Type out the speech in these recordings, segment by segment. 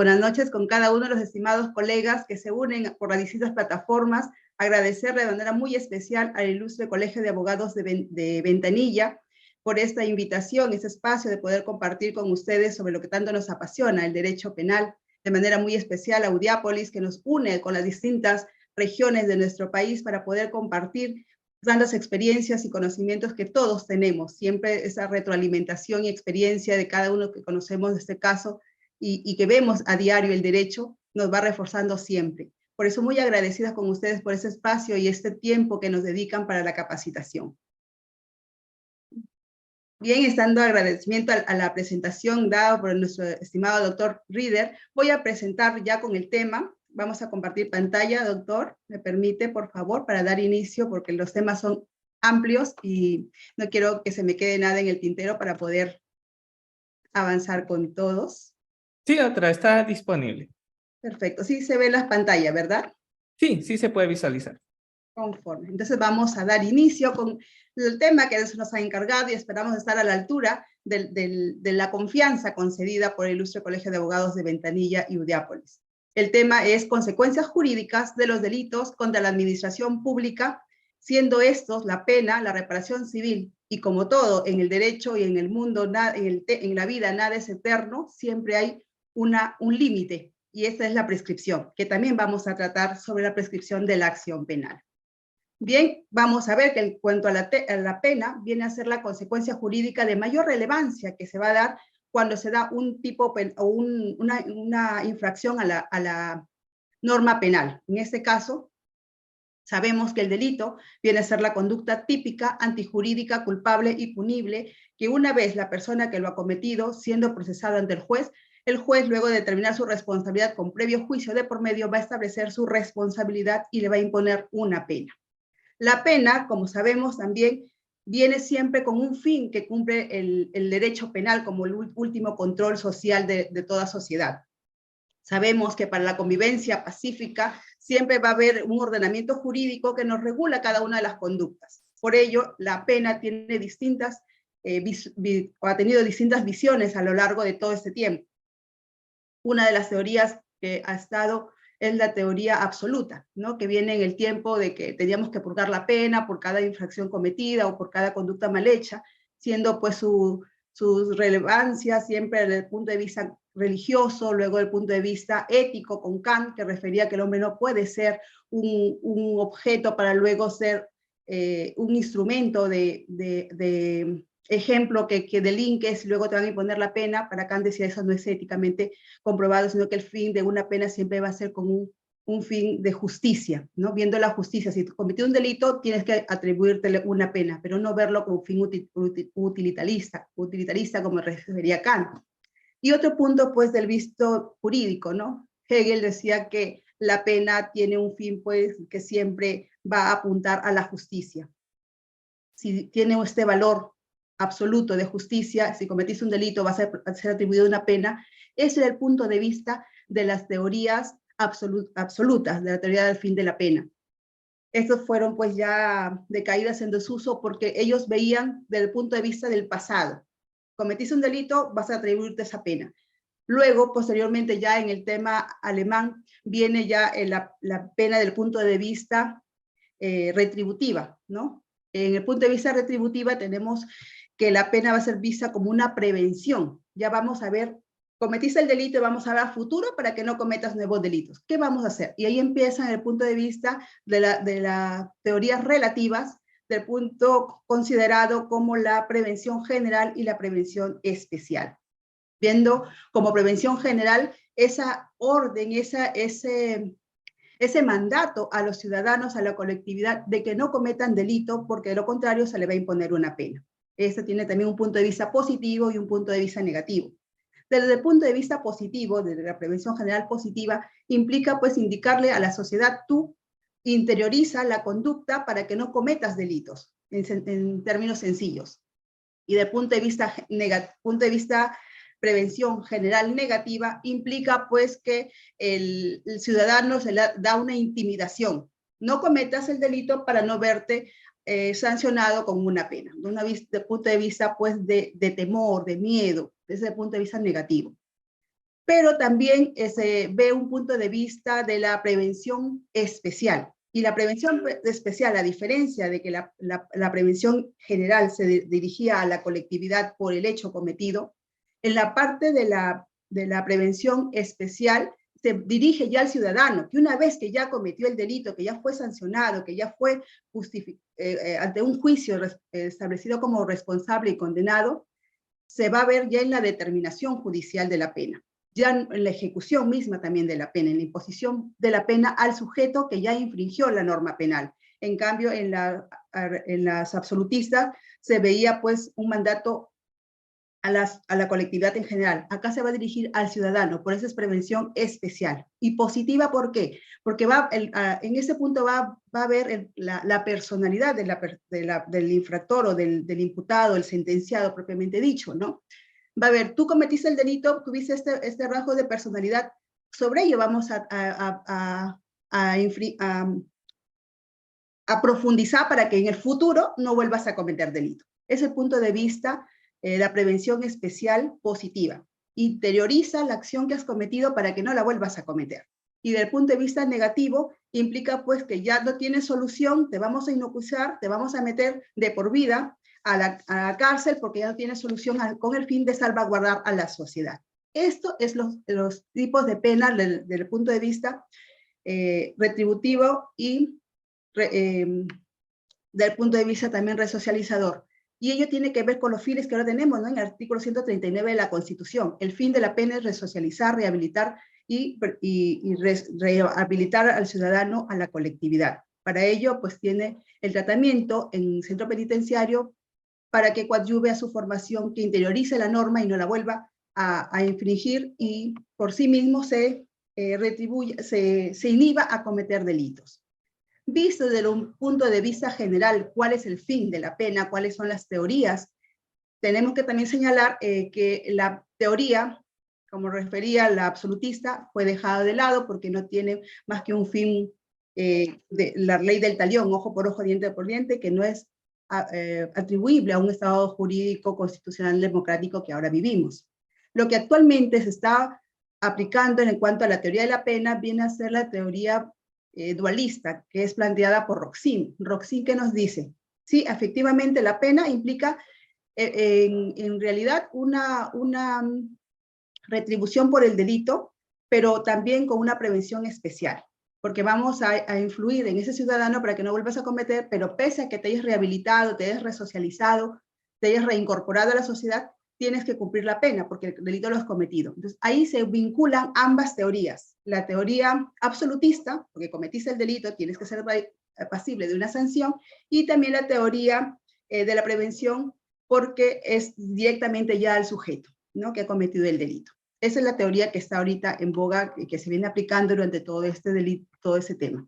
buenas noches con cada uno de los estimados colegas que se unen por las distintas plataformas. Agradecerle de manera muy especial al ilustre Colegio de Abogados de Ventanilla por esta invitación, este espacio de poder compartir con ustedes sobre lo que tanto nos apasiona, el derecho penal, de manera muy especial a Udiápolis, que nos une con las distintas regiones de nuestro país para poder compartir tantas experiencias y conocimientos que todos tenemos, siempre esa retroalimentación y experiencia de cada uno que conocemos de este caso y que vemos a diario el derecho, nos va reforzando siempre. Por eso muy agradecida con ustedes por ese espacio y este tiempo que nos dedican para la capacitación. Bien, estando agradecimiento a la presentación dada por nuestro estimado doctor Rieder, voy a presentar ya con el tema. Vamos a compartir pantalla, doctor. ¿Me permite, por favor, para dar inicio? Porque los temas son amplios y no quiero que se me quede nada en el tintero para poder avanzar con todos. Sí, otra, está disponible. Perfecto. Sí se ve las pantallas, ¿verdad? Sí, sí se puede visualizar. Conforme. Entonces vamos a dar inicio con el tema que nos ha encargado y esperamos estar a la altura de la confianza concedida por el ilustre Colegio de Abogados de Ventanilla y Udiápolis. El tema es consecuencias jurídicas de los delitos contra la administración pública, siendo estos la pena, la reparación civil, y como todo en el derecho y en el mundo, en la vida nada es eterno, siempre hay un límite, y esta es la prescripción, que también vamos a tratar sobre la prescripción de la acción penal. Bien, vamos a ver que en cuanto a la pena, viene a ser la consecuencia jurídica de mayor relevancia que se va a dar cuando se da un tipo o una infracción a la norma penal. En este caso, sabemos que el delito viene a ser la conducta típica, antijurídica, culpable y punible, que una vez la persona que lo ha cometido, siendo procesada ante el juez, luego de determinar su responsabilidad con previo juicio de por medio, va a establecer su responsabilidad y le va a imponer una pena. La pena, como sabemos también, viene siempre con un fin que cumple el derecho penal como el último control social de toda sociedad. Sabemos que para la convivencia pacífica siempre va a haber un ordenamiento jurídico que nos regula cada una de las conductas. Por ello, la pena tiene ha tenido distintas visiones a lo largo de todo este tiempo. Una de las teorías que ha estado es la teoría absoluta, ¿no? Que viene en el tiempo de que teníamos que purgar la pena por cada infracción cometida o por cada conducta mal hecha, siendo pues su relevancia siempre desde el punto de vista religioso, luego del punto de vista ético con Kant, que refería que el hombre no puede ser un objeto para luego ser un instrumento de ejemplo que delinques y luego te van a imponer la pena. Para Kant decía eso no es éticamente comprobado, sino que el fin de una pena siempre va a ser con un fin de justicia, ¿no? Viendo la justicia, si cometiste un delito, tienes que atribuirte una pena, pero no verlo como un fin utilitarista como refería Kant. Y otro punto, pues, del visto jurídico, ¿no? Hegel decía que la pena tiene un fin, pues, que siempre va a apuntar a la justicia. Si tiene este valor absoluto de justicia, si cometiste un delito vas a ser atribuido una pena. Ese es el punto de vista de las teorías absolutas, de la teoría del fin de la pena. Estos fueron pues ya decaídas en desuso porque ellos veían desde el punto de vista del pasado. Cometiste un delito, vas a atribuirte esa pena. Luego, posteriormente, ya en el tema alemán, viene ya la pena del punto de vista retributiva, ¿no? En el punto de vista retributiva tenemos que la pena va a ser vista como una prevención. Ya vamos a ver, cometiste el delito y vamos a ver a futuro para que no cometas nuevos delitos. ¿Qué vamos a hacer? Y ahí empieza en el punto de vista de las teorías relativas, del punto considerado como la prevención general y la prevención especial. Viendo como prevención general esa orden, ese mandato a los ciudadanos, a la colectividad, de que no cometan delito, porque de lo contrario se le va a imponer una pena. Esto tiene también un punto de vista positivo y un punto de vista negativo. Desde el punto de vista positivo, desde la prevención general positiva, implica pues indicarle a la sociedad, tú interioriza la conducta para que no cometas delitos, en términos sencillos. Y desde el punto de vista prevención general negativa, implica pues que el ciudadano se le da una intimidación. No cometas el delito para no verte sancionado con una pena. Desde el punto de vista pues de temor, de miedo, desde el punto de vista negativo. pero también se ve un punto de vista de la prevención especial. Y la prevención especial, a diferencia de que la prevención general se dirigía a la colectividad por el hecho cometido, en la parte de la prevención especial se dirige ya al ciudadano, que una vez que ya cometió el delito, que ya fue sancionado, que ya fue ante un juicio establecido como responsable y condenado, se va a ver ya en la determinación judicial de la pena, ya en la ejecución misma también de la pena, en la imposición de la pena al sujeto que ya infringió la norma penal. En cambio, en las absolutistas se veía pues un mandato a la colectividad en general. Acá se va a dirigir al ciudadano, por eso es prevención especial. Y positiva, ¿por qué? Porque en ese punto va a ver la personalidad del infractor o del imputado, el sentenciado propiamente dicho, ¿no? Va a ver, tú cometiste el delito, tuviste este rasgo de personalidad, sobre ello vamos a profundizar para que en el futuro no vuelvas a cometer delito. Es el punto de vista la prevención especial positiva. Interioriza la acción que has cometido para que no la vuelvas a cometer. Y del punto de vista negativo, implica pues que ya no tienes solución, te vamos a inoculizar, te vamos a meter de por vida a la cárcel porque ya no tienes solución con el fin de salvaguardar a la sociedad. Esto es los tipos de pena desde el punto de vista retributivo y del punto de vista también resocializador. Y ello tiene que ver con los fines que ahora tenemos, ¿no? En el artículo 139 de la Constitución. El fin de la pena es resocializar, rehabilitar y rehabilitar al ciudadano, a la colectividad. Para ello, pues tiene el tratamiento en centro penitenciario para que coadyuve a su formación, que interiorice la norma y no la vuelva a infringir y por sí mismo se inhiba a cometer delitos. Visto desde un punto de vista general, cuál es el fin de la pena, cuáles son las teorías, tenemos que también señalar que la teoría, como refería la absolutista, fue dejada de lado porque no tiene más que un fin de la ley del talión, ojo por ojo, diente por diente, que no es atribuible a un Estado jurídico constitucional democrático que ahora vivimos. Lo que actualmente se está aplicando en cuanto a la teoría de la pena viene a ser la teoría dualista, que es planteada por Roxin. Roxin, ¿qué nos dice? Sí, efectivamente la pena implica en realidad una retribución por el delito, pero también con una prevención especial, porque vamos a influir en ese ciudadano para que no vuelvas a cometer, pero pese a que te hayas rehabilitado, te hayas resocializado, te hayas reincorporado a la sociedad, tienes que cumplir la pena porque el delito lo has cometido. Entonces ahí se vinculan ambas teorías. La teoría absolutista, porque cometiste el delito, tienes que ser pasible de una sanción, y también la teoría de la prevención, porque es directamente ya al sujeto, ¿no?, que ha cometido el delito. Esa es la teoría que está ahorita en boga y que se viene aplicando durante todo este delito, todo ese tema.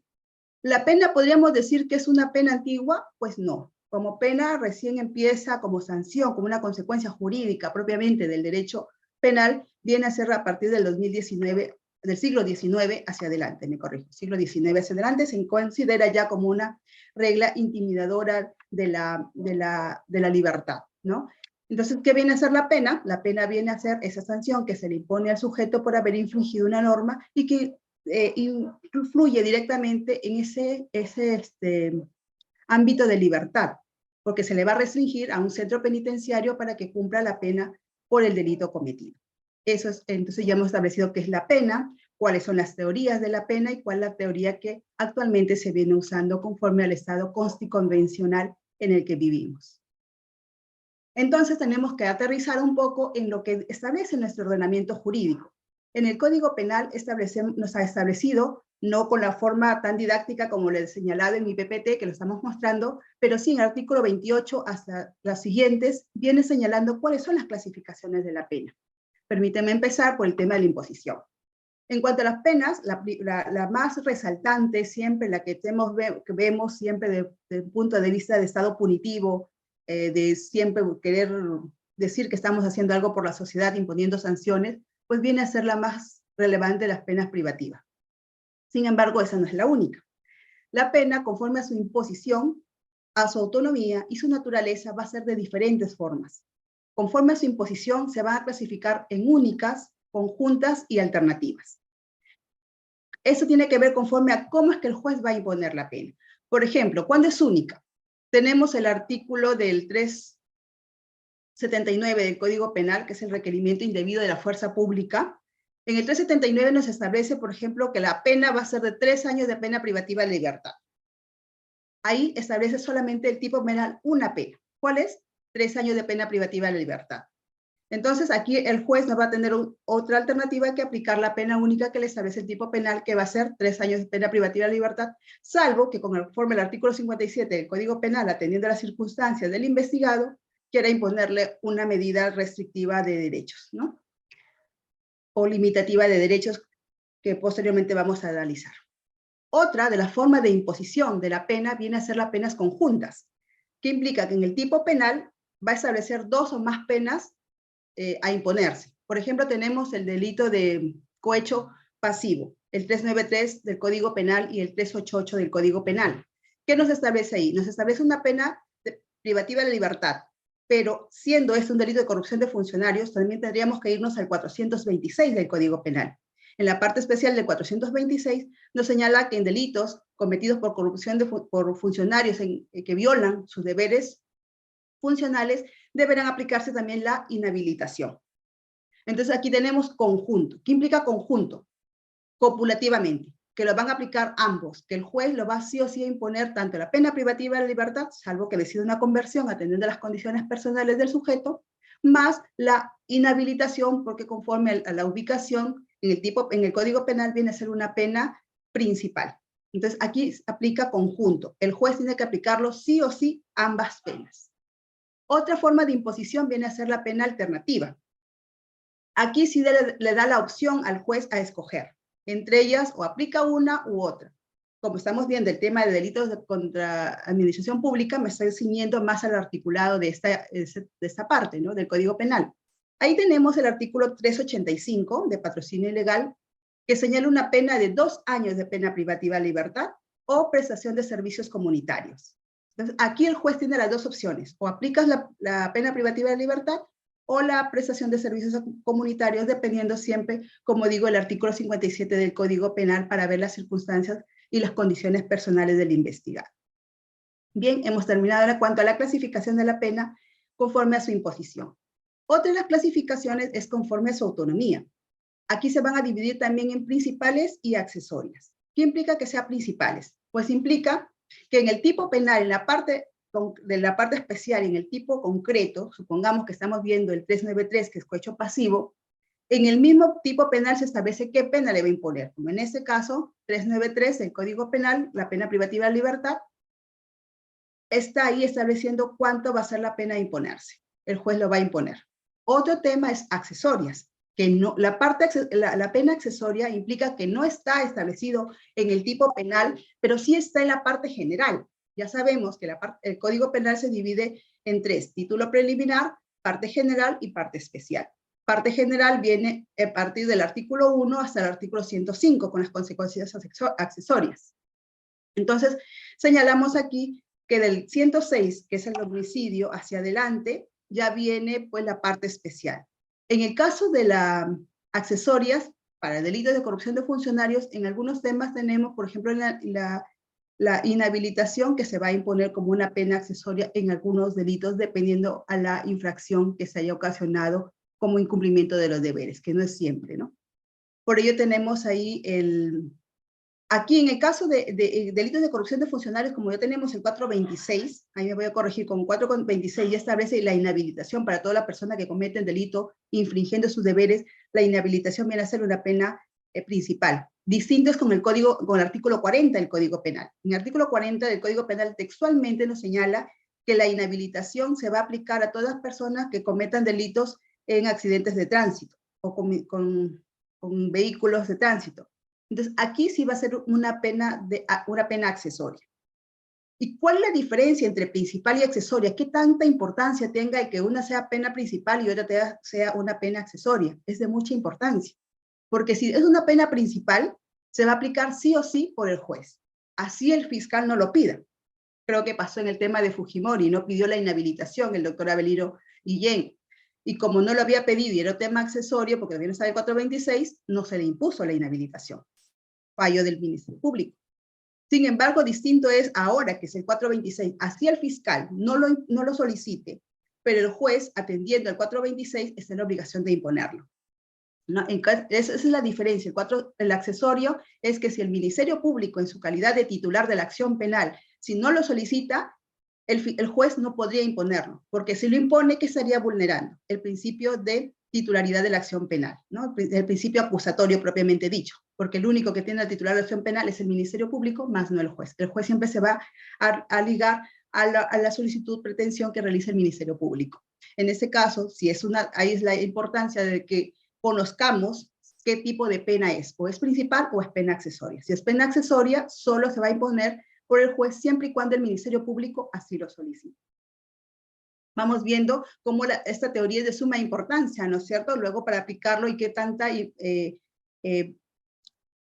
¿La pena podríamos decir que es una pena antigua? Pues no. Como pena recién empieza como sanción, como una consecuencia jurídica propiamente del derecho penal, viene a ser a partir del 2019, del siglo XIX hacia adelante, me corrijo, siglo XIX hacia adelante, se considera ya como una regla intimidadora de la libertad, ¿no? Entonces, ¿qué viene a ser la pena? La pena viene a ser esa sanción que se le impone al sujeto por haber infringido una norma y que influye directamente en ese ámbito de libertad, porque se le va a restringir a un centro penitenciario para que cumpla la pena por el delito cometido. Eso es, entonces ya hemos establecido qué es la pena, cuáles son las teorías de la pena y cuál es la teoría que actualmente se viene usando conforme al estado constitucional en el que vivimos. Entonces tenemos que aterrizar un poco en lo que establece nuestro ordenamiento jurídico. En el Código Penal nos ha establecido, no con la forma tan didáctica como le he señalado en mi PPT, que lo estamos mostrando, pero sí en el artículo 28 hasta las siguientes, viene señalando cuáles son las clasificaciones de la pena. Permíteme empezar por el tema de la imposición. En cuanto a las penas, la más resaltante siempre, la que vemos siempre desde el punto de vista de estado punitivo, de siempre querer decir que estamos haciendo algo por la sociedad imponiendo sanciones, pues viene a ser la más relevante de las penas privativas. Sin embargo, esa no es la única. La pena, conforme a su imposición, a su autonomía y su naturaleza, va a ser de diferentes formas. Conforme a su imposición, se van a clasificar en únicas, conjuntas y alternativas. Eso tiene que ver conforme a cómo es que el juez va a imponer la pena. Por ejemplo, ¿cuándo es única? Tenemos el artículo del 379 del Código Penal, que es el requerimiento indebido de la fuerza pública. En el 379 nos establece, por ejemplo, que la pena va a ser de 3 años de pena privativa de libertad. Ahí establece solamente el tipo penal una pena. ¿Cuál es? 3 años de pena privativa de libertad. Entonces, aquí el juez no va a tener otra alternativa que aplicar la pena única que le establece el tipo penal, que va a ser 3 años de pena privativa de libertad, salvo que conforme al artículo 57 del Código Penal, atendiendo a las circunstancias del investigado, quiera imponerle una medida restrictiva de derechos, ¿no? O limitativa de derechos que posteriormente vamos a analizar. Otra de las formas de imposición de la pena viene a ser las penas conjuntas, que implica que en el tipo penal va a establecer 2 o más penas a imponerse. Por ejemplo, tenemos el delito de cohecho pasivo, el 393 del Código Penal y el 388 del Código Penal. ¿Qué nos establece ahí? Nos establece una pena privativa de libertad, pero siendo esto un delito de corrupción de funcionarios, también tendríamos que irnos al 426 del Código Penal. En la parte especial del 426 nos señala que en delitos cometidos por corrupción por funcionarios que violan sus deberes funcionales, deberán aplicarse también la inhabilitación. Entonces aquí tenemos conjunto. ¿Qué implica conjunto? Copulativamente, que lo van a aplicar ambos, que el juez lo va sí o sí a imponer tanto la pena privativa de libertad, salvo que decida una conversión atendiendo a las condiciones personales del sujeto, más la inhabilitación, porque conforme a la ubicación en el Código Penal viene a ser una pena principal. Entonces aquí aplica conjunto. El juez tiene que aplicarlo sí o sí ambas penas. Otra forma de imposición viene a ser la pena alternativa. Aquí sí le da la opción al juez a escoger. Entre ellas, o aplica una u otra. Como estamos viendo el tema de delitos contra administración pública, me estoy ciñendo más al articulado de esta parte, ¿no? Del Código Penal. Ahí tenemos el artículo 385 de patrocinio ilegal, que señala una pena de 2 años de pena privativa de libertad o prestación de servicios comunitarios. Entonces, aquí el juez tiene las 2 opciones, o aplicas la pena privativa de libertad o la prestación de servicios comunitarios, dependiendo siempre, como digo, el artículo 57 del Código Penal para ver las circunstancias y las condiciones personales del investigado. Bien, hemos terminado en cuanto a la clasificación de la pena conforme a su imposición. Otra de las clasificaciones es conforme a su autonomía. Aquí se van a dividir también en principales y accesorias. ¿Qué implica que sean principales? Pues implica que en el tipo penal, en la parte de la parte especial y en el tipo concreto, supongamos que estamos viendo el 393, que es cohecho pasivo, en el mismo tipo penal se establece qué pena le va a imponer. Como en este caso, 393, el Código Penal, la pena privativa de libertad, está ahí estableciendo cuánto va a ser la pena a imponerse. El juez lo va a imponer. Otro tema es accesorias, que no, la pena accesoria implica que no está establecido en el tipo penal, pero sí está en la parte general. Ya sabemos que el Código Penal se divide en 3, título preliminar, parte general y parte especial. Parte general viene a partir del artículo 1 hasta el artículo 105, con las consecuencias accesorias. Entonces, señalamos aquí que del 106, que es el homicidio, hacia adelante, ya viene pues la parte especial. En el caso de las accesorias, para delitos de corrupción de funcionarios, en algunos temas tenemos, por ejemplo, la inhabilitación que se va a imponer como una pena accesoria en algunos delitos, dependiendo a la infracción que se haya ocasionado como incumplimiento de los deberes, que no es siempre, ¿no? Por ello tenemos ahí aquí en el caso de delitos de corrupción de funcionarios, como ya tenemos el 426, ahí me voy a corregir, con 426 ya establece la inhabilitación para toda la persona que comete el delito infringiendo sus deberes. La inhabilitación viene a ser una pena principal. Distinto es con el artículo 40 del Código Penal. En el artículo 40 del Código Penal textualmente nos señala que la inhabilitación se va a aplicar a todas personas que cometan delitos en accidentes de tránsito o con vehículos de tránsito. Entonces, aquí sí va a ser una pena accesoria. ¿Y cuál es la diferencia entre principal y accesoria? ¿Qué tanta importancia tenga de que una sea pena principal y otra sea una pena accesoria? Es de mucha importancia. Porque si es una pena principal, se va a aplicar sí o sí por el juez. Así el fiscal no lo pida. Creo que pasó en el tema de Fujimori, no pidió la inhabilitación el doctor Abelino Guillén. Y como no lo había pedido y era tema accesorio, porque también estaba el 426, no se le impuso la inhabilitación. Fallo del Ministerio Público. Sin embargo, distinto es ahora que es el 426, así el fiscal no lo solicite, pero el juez, atendiendo al 426, está en la obligación de imponerlo. ¿No? Esa es la diferencia. El accesorio es que si el Ministerio Público, en su calidad de titular de la acción penal, si no lo solicita, el juez no podría imponerlo, porque si lo impone, ¿qué estaría vulnerando? El principio de titularidad de la acción penal, ¿no? El principio acusatorio propiamente dicho, porque el único que tiene la titular de la acción penal es el Ministerio Público, más no el juez. El juez siempre se va a ligar a la solicitud, pretensión que realiza el Ministerio Público. En este caso, si es ahí es la importancia de que conozcamos qué tipo de pena es, o es principal o es pena accesoria. Si es pena accesoria, solo se va a imponer por el juez siempre y cuando el Ministerio Público así lo solicite. Vamos viendo cómo esta teoría es de suma importancia, ¿no es cierto? Luego para aplicarlo y qué tanta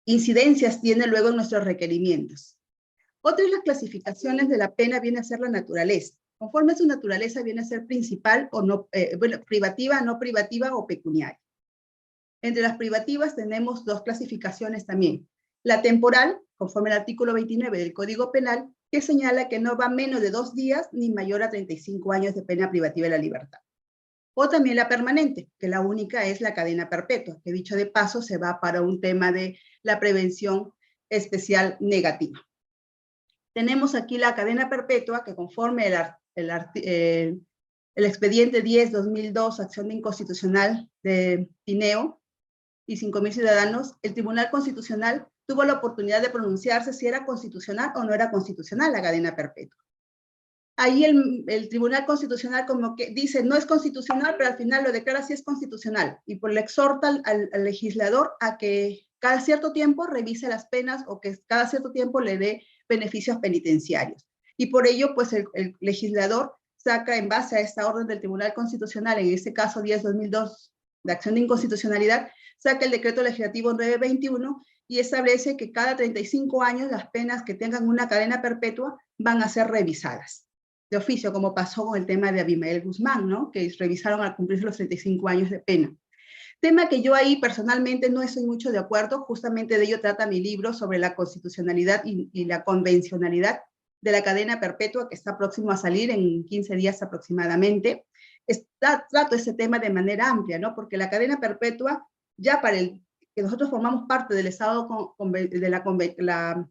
incidencias tiene luego en nuestros requerimientos. Otra de las clasificaciones de la pena viene a ser la naturaleza. Conforme a su naturaleza viene a ser principal o no, privativa, no privativa o pecuniaria. Entre las privativas tenemos dos clasificaciones también. La temporal, conforme al artículo 29 del Código Penal, que señala que no va menos de 2 días ni mayor a 35 años de pena privativa de la libertad. O también la permanente, que la única es la cadena perpetua, que dicho de paso se va para un tema de la prevención especial negativa. Tenemos aquí la cadena perpetua, que conforme el expediente 10-2002, acción de inconstitucional de Tineo, y 5.000 ciudadanos, el Tribunal Constitucional tuvo la oportunidad de pronunciarse si era constitucional o no era constitucional la cadena perpetua. Ahí el Tribunal Constitucional como que dice no es constitucional, pero al final lo declara si es constitucional, y pues le exhorta al legislador a que cada cierto tiempo revise las penas o que cada cierto tiempo le dé beneficios penitenciarios. Y por ello, pues el legislador saca en base a esta orden del Tribunal Constitucional, en este caso 10-2002, de acción de inconstitucionalidad, saca el decreto legislativo 921 y establece que cada 35 años las penas que tengan una cadena perpetua van a ser revisadas de oficio, como pasó con el tema de Abimael Guzmán, ¿no? Que revisaron al cumplirse los 35 años de pena. Tema que yo ahí personalmente no estoy mucho de acuerdo, justamente de ello trata mi libro sobre la constitucionalidad y la convencionalidad de la cadena perpetua, que está próximo a salir en 15 días aproximadamente. Trato ese tema de manera amplia, ¿no? Porque la cadena perpetua, ya para el que nosotros formamos parte del Estado,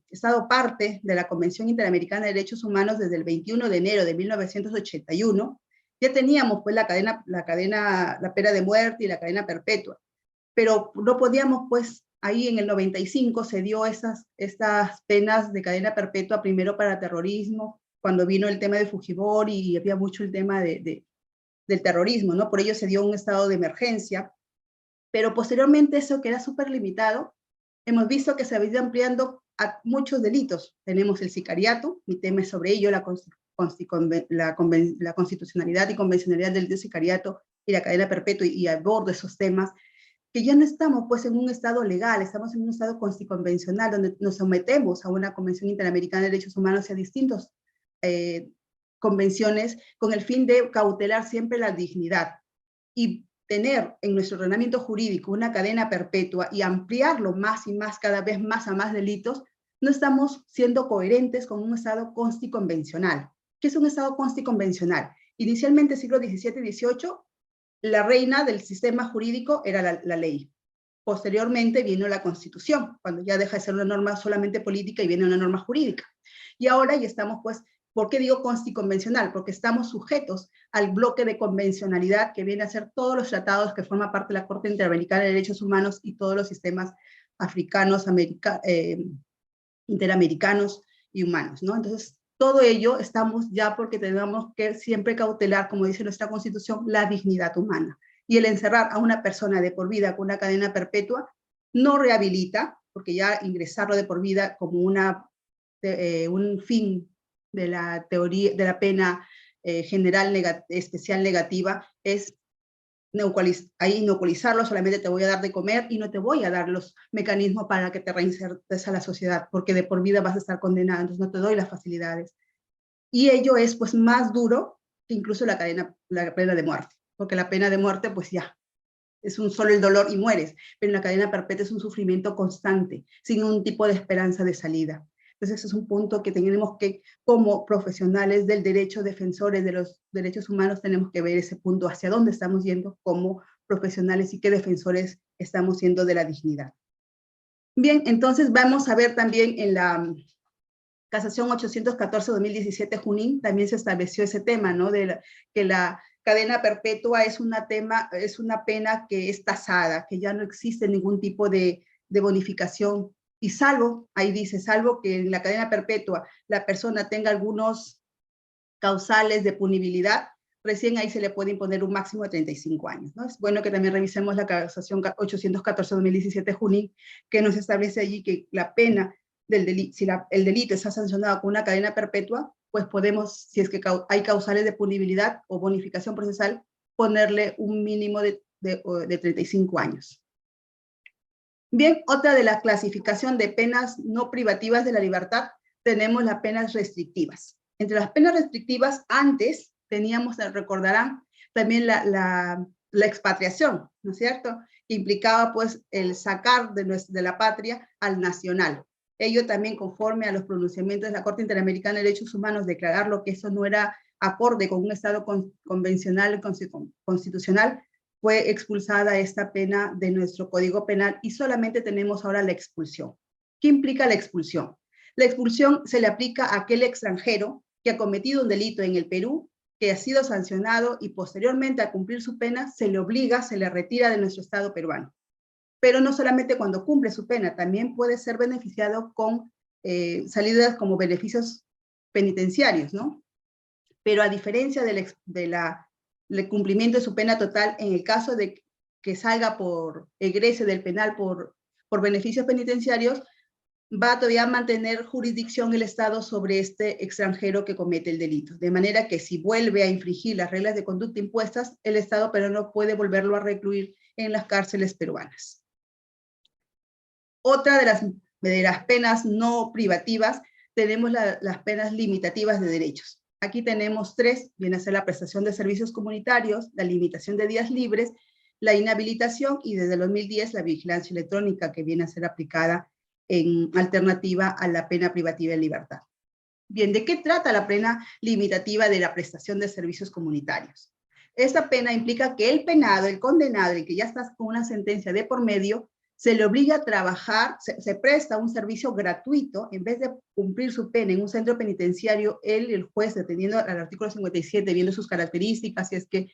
Estado parte de la Convención Interamericana de Derechos Humanos desde el 21 de enero de 1981, ya teníamos pues la pena de muerte y la cadena perpetua, pero no podíamos pues, ahí en el 95 se dio estas penas de cadena perpetua, primero para terrorismo, cuando vino el tema de Fujimori y había mucho el tema del terrorismo, ¿no? Por ello se dio un estado de emergencia, pero posteriormente eso queda súper limitado. Hemos visto que se ha ido ampliando a muchos delitos. Tenemos el sicariato, mi tema es sobre ello, la constitucionalidad y convencionalidad del sicariato y la cadena perpetua, y abordo esos temas, que ya no estamos pues en un estado legal, estamos en un estado constitucional donde nos sometemos a una Convención Interamericana de Derechos Humanos y a distintas convenciones con el fin de cautelar siempre la dignidad y tener en nuestro ordenamiento jurídico una cadena perpetua y ampliarlo más y más, cada vez más a más delitos, no estamos siendo coherentes con un estado consticonvencional. ¿Qué es un estado consticonvencional? Inicialmente, siglo XVII y XVIII, la reina del sistema jurídico era la ley. Posteriormente vino la Constitución, cuando ya deja de ser una norma solamente política y viene una norma jurídica. Y ahora ya estamos pues, ¿por qué digo consticonvencional? Porque estamos sujetos al bloque de convencionalidad que viene a ser todos los tratados que forman parte de la Corte Interamericana de Derechos Humanos y todos los sistemas africanos, interamericanos y humanos, ¿no? Entonces, todo ello estamos ya porque tenemos que siempre cautelar, como dice nuestra Constitución, la dignidad humana. Y el encerrar a una persona de por vida con una cadena perpetua no rehabilita, porque ya ingresarlo de por vida como un fin de la teoría, de la pena general especial negativa, es inoculizarlo, solamente te voy a dar de comer y no te voy a dar los mecanismos para que te reinsertes a la sociedad, porque de por vida vas a estar condenado, entonces no te doy las facilidades. Y ello es pues más duro que incluso la pena de muerte. porque la pena de muerte, pues ya, es un solo el dolor y mueres, pero en la cadena perpetua es un sufrimiento constante, sin un tipo de esperanza de salida. Entonces, ese es un punto que tenemos que, como profesionales del derecho, defensores de los derechos humanos, tenemos que ver ese punto, hacia dónde estamos yendo como profesionales y qué defensores estamos siendo de la dignidad. Bien, entonces vamos a ver también en la Casación 814-2017 Junín, también se estableció ese tema, ¿no? Que la cadena perpetua es una pena que es tasada, que ya no existe ningún tipo de bonificación. Y salvo, ahí dice, salvo que en la cadena perpetua la persona tenga algunos causales de punibilidad, recién ahí se le puede imponer un máximo de 35 años, ¿no? Es bueno que también revisemos la Casación 814-2017 Junín, que nos establece allí que la pena del delito, si el delito está sancionado con una cadena perpetua, pues podemos, si es que hay causales de punibilidad o bonificación procesal, ponerle un mínimo de 35 años. Bien, otra de la clasificación de penas no privativas de la libertad, tenemos las penas restrictivas. Entre las penas restrictivas, antes teníamos, recordarán, también la expatriación, ¿no es cierto? Que implicaba pues el sacar de la patria al nacional. Ello también conforme a los pronunciamientos de la Corte Interamericana de Derechos Humanos, declarar que eso no era acorde con un Estado convencional constitucional, fue expulsada esta pena de nuestro Código Penal y solamente tenemos ahora la expulsión. ¿Qué implica la expulsión? La expulsión se le aplica a aquel extranjero que ha cometido un delito en el Perú, que ha sido sancionado y posteriormente a cumplir su pena se le obliga, se le retira de nuestro Estado peruano. Pero no solamente cuando cumple su pena, también puede ser beneficiado con salidas como beneficios penitenciarios, ¿no? Pero a diferencia del cumplimiento de su pena total, en el caso de que salga por egrese del penal por beneficios penitenciarios, va todavía a mantener jurisdicción el Estado sobre este extranjero que comete el delito. De manera que si vuelve a infringir las reglas de conducta impuestas, el Estado peruano puede volverlo a recluir en las cárceles peruanas. Otra de las penas no privativas, tenemos las penas limitativas de derechos. Aquí tenemos tres, viene a ser la prestación de servicios comunitarios, la limitación de días libres, la inhabilitación y desde el 2010 la vigilancia electrónica que viene a ser aplicada en alternativa a la pena privativa de libertad. Bien, ¿de qué trata la pena limitativa de la prestación de servicios comunitarios? Esta pena implica que el penado, el condenado, el que ya está con una sentencia de por medio, se le obliga a trabajar, se presta un servicio gratuito, en vez de cumplir su pena en un centro penitenciario, el juez, dependiendo al artículo 57, viendo sus características, si es que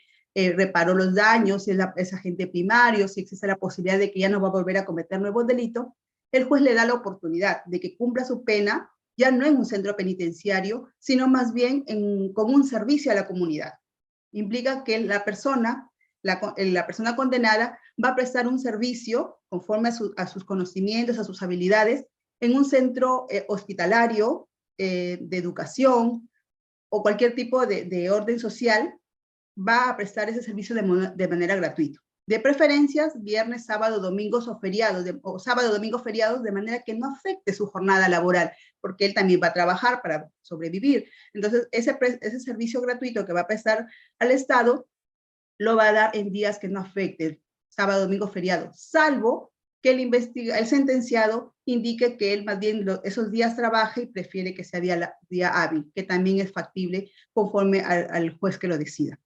reparó los daños, si es agente primario, si existe la posibilidad de que ya no va a volver a cometer nuevos delitos, el juez le da la oportunidad de que cumpla su pena, ya no en un centro penitenciario, sino más bien con un servicio a la comunidad. Implica que la persona condenada va a prestar un servicio conforme a sus conocimientos, a sus habilidades, en un centro hospitalario, de educación o cualquier tipo de orden social, va a prestar ese servicio de manera gratuita. De preferencias, viernes, sábado, domingos o feriados, o sábado, domingo, feriados, de manera que no afecte su jornada laboral, porque él también va a trabajar para sobrevivir. Entonces, ese servicio gratuito que va a prestar al Estado, lo va a dar en días que no afecten, sábado, domingo, feriado, salvo que el sentenciado indique que él más bien esos días trabaja y prefiere que sea día hábil, que también es factible conforme al juez que lo decida.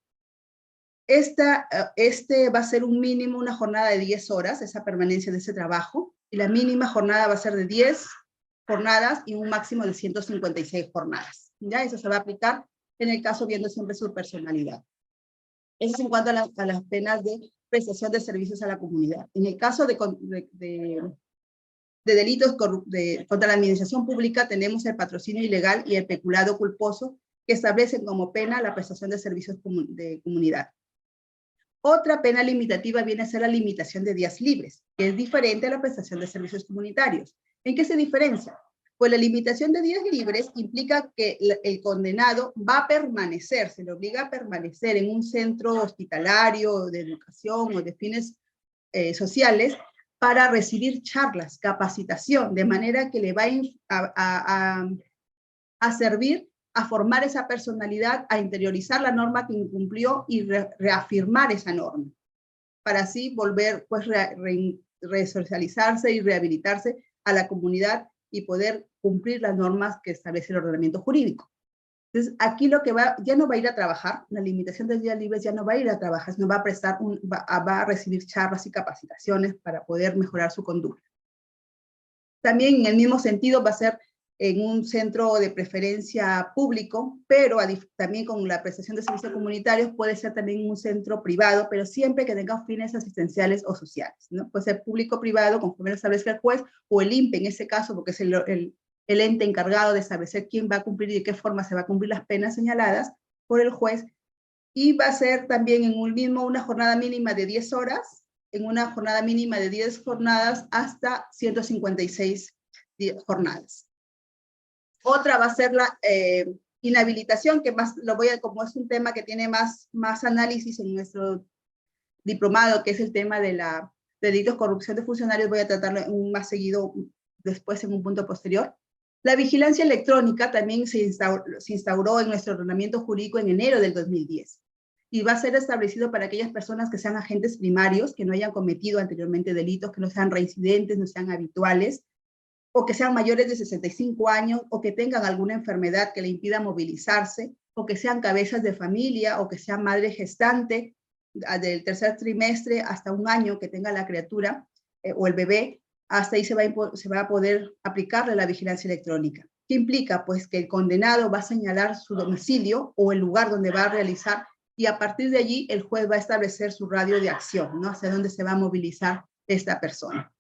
Este va a ser un mínimo, una jornada de 10 horas, esa permanencia de ese trabajo, y la mínima jornada va a ser de 10 jornadas y un máximo de 156 jornadas. ¿Ya? Eso se va a aplicar en el caso viendo siempre su personalidad. Eso es en cuanto a las penas de prestación de servicios a la comunidad. En el caso de delitos contra la administración pública, tenemos el patrocinio ilegal y el peculado culposo, que establecen como pena la prestación de servicios de comunidad. Otra pena limitativa viene a ser la limitación de días libres, que es diferente a la prestación de servicios comunitarios. ¿En qué se diferencia? Pues la limitación de días libres implica que el condenado va a permanecer, se le obliga a permanecer en un centro hospitalario, de educación o de fines sociales para recibir charlas, capacitación, de manera que le va a servir a formar esa personalidad, a interiorizar la norma que incumplió y reafirmar esa norma, para así volver, pues, resocializarse y rehabilitarse a la comunidad y poder cumplir las normas que establece el ordenamiento jurídico. Entonces, aquí lo que va, ya no va a ir a trabajar, la limitación de días libres ya no va a ir a trabajar, sino va a prestar, va a recibir charlas y capacitaciones para poder mejorar su conducta. También en el mismo sentido va a ser en un centro de preferencia público, pero también con la prestación de servicios comunitarios puede ser también un centro privado, pero siempre que tenga fines asistenciales o sociales, ¿no? Puede ser público-privado, conforme lo establezca el juez, o el INPE en ese caso, porque es el ente encargado de establecer quién va a cumplir y de qué forma se va a cumplir las penas señaladas por el juez, y va a ser también en un mismo una jornada mínima de 10 horas, en una jornada mínima de 10 jornadas hasta 156 jornadas. Otra va a ser la inhabilitación, que más lo voy a, como es un tema que tiene más análisis en nuestro diplomado, que es el tema de delitos de corrupción de funcionarios, voy a tratarlo más seguido después en un punto posterior. La vigilancia electrónica también se instauró en nuestro ordenamiento jurídico en enero del 2010 y va a ser establecido para aquellas personas que sean agentes primarios, que no hayan cometido anteriormente delitos, que no sean reincidentes, no sean habituales, o que sean mayores de 65 años, o que tengan alguna enfermedad que le impida movilizarse, o que sean cabezas de familia, o que sean madre gestante del tercer trimestre hasta un año que tenga la criatura o el bebé. Hasta ahí se va a poder aplicarle la vigilancia electrónica. ¿Qué implica? Pues que el condenado va a señalar su domicilio o el lugar donde va a realizar, y a partir de allí el juez va a establecer su radio de acción, ¿no? Hacia dónde se va a movilizar esta persona.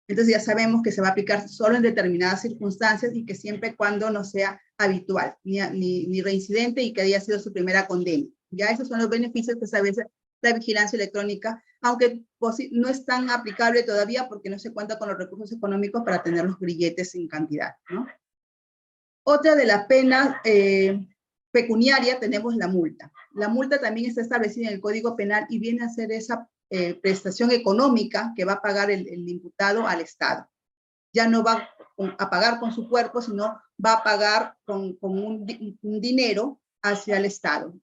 Entonces ya sabemos que se va a aplicar solo en determinadas circunstancias y que siempre cuando no sea habitual, ni reincidente, y que haya sido su primera condena. Ya esos son los beneficios que establece la vigilancia electrónica, aunque no es tan aplicable todavía porque no se cuenta con los recursos económicos para tener los grilletes en cantidad, ¿no? Otra de las penas pecuniaria tenemos la multa. La multa también está establecida en el Código Penal y viene a ser esa prestación económica que va a pagar el imputado al Estado. Ya no va a pagar con su cuerpo, sino va a pagar con un dinero hacia el Estado.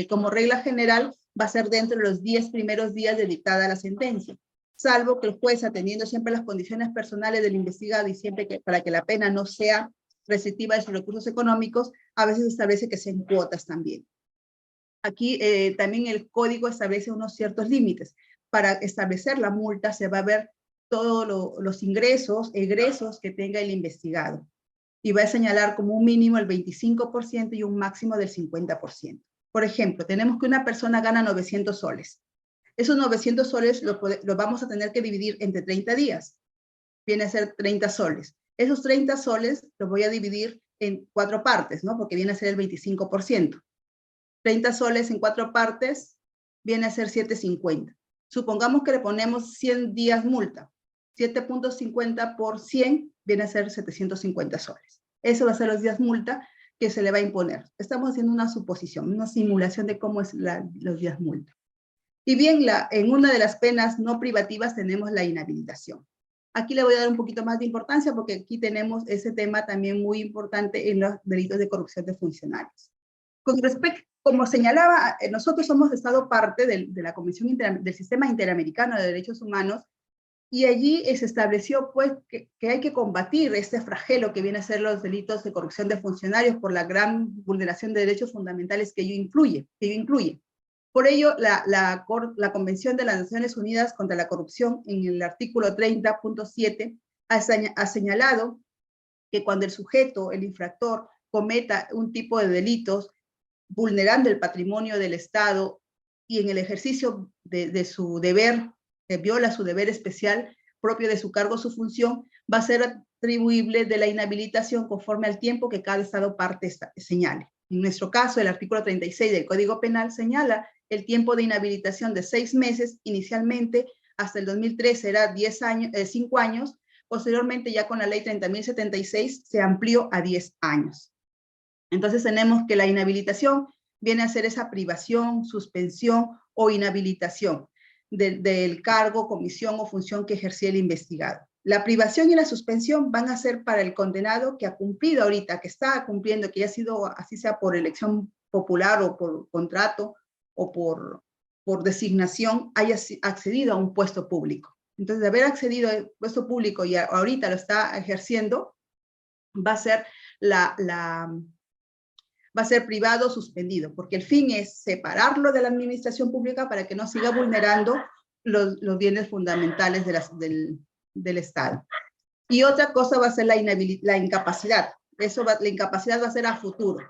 Como regla general, va a ser dentro de los 10 primeros días de dictada la sentencia, salvo que el juez, atendiendo siempre las condiciones personales del investigado y siempre para que la pena no sea restrictiva de sus recursos económicos, a veces establece que sean cuotas también. Aquí también el código establece unos ciertos límites. Para establecer la multa se va a ver todos los ingresos, egresos que tenga el investigado. Y va a señalar como un mínimo el 25% y un máximo del 50%. Por ejemplo, tenemos que una persona gana 900 soles. Esos 900 soles los vamos a tener que dividir entre 30 días. Viene a ser 30 soles. Esos 30 soles los voy a dividir en 4 partes, ¿no? Porque viene a ser el 25%. 30 soles en 4 partes viene a ser 750. Supongamos que le ponemos 100 días multa. 7.50 por 100 viene a ser 750 soles. Eso va a ser los días multa que se le va a imponer. Estamos haciendo una suposición, una simulación de cómo es los días multa. Y bien, en una de las penas no privativas tenemos la inhabilitación. Aquí le voy a dar un poquito más de importancia porque aquí tenemos ese tema también muy importante en los delitos de corrupción de funcionarios. Con respecto, como señalaba, nosotros somos Estado parte de la Convención del Sistema Interamericano de Derechos Humanos, y allí se estableció pues que hay que combatir este flagelo que viene a ser los delitos de corrupción de funcionarios por la gran vulneración de derechos fundamentales que ello incluye. Por ello, la Convención de las Naciones Unidas contra la Corrupción, en el artículo 30.7, ha señalado que cuando el sujeto, el infractor, cometa un tipo de delitos vulnerando el patrimonio del Estado y en el ejercicio de su deber, viola su deber especial propio de su cargo o su función, va a ser atribuible de la inhabilitación conforme al tiempo que cada Estado parte señale. En nuestro caso, el artículo 36 del Código Penal señala el tiempo de inhabilitación de 6 meses, inicialmente hasta el 2013 era 5 años, posteriormente ya con la ley 30.076 se amplió a 10 años. Entonces tenemos que la inhabilitación viene a ser esa privación, suspensión o inhabilitación del cargo, comisión o función que ejercía el investigado. La privación y la suspensión van a ser para el condenado que ha cumplido ahorita, que está cumpliendo, que ya ha sido, así sea por elección popular o por contrato o por designación, haya accedido a un puesto público. Entonces, de haber accedido al puesto público y ahorita lo está ejerciendo, va a ser privado o suspendido, porque el fin es separarlo de la administración pública para que no siga vulnerando los bienes fundamentales del Estado. Y otra cosa va a ser la incapacidad. La incapacidad va a ser a futuro.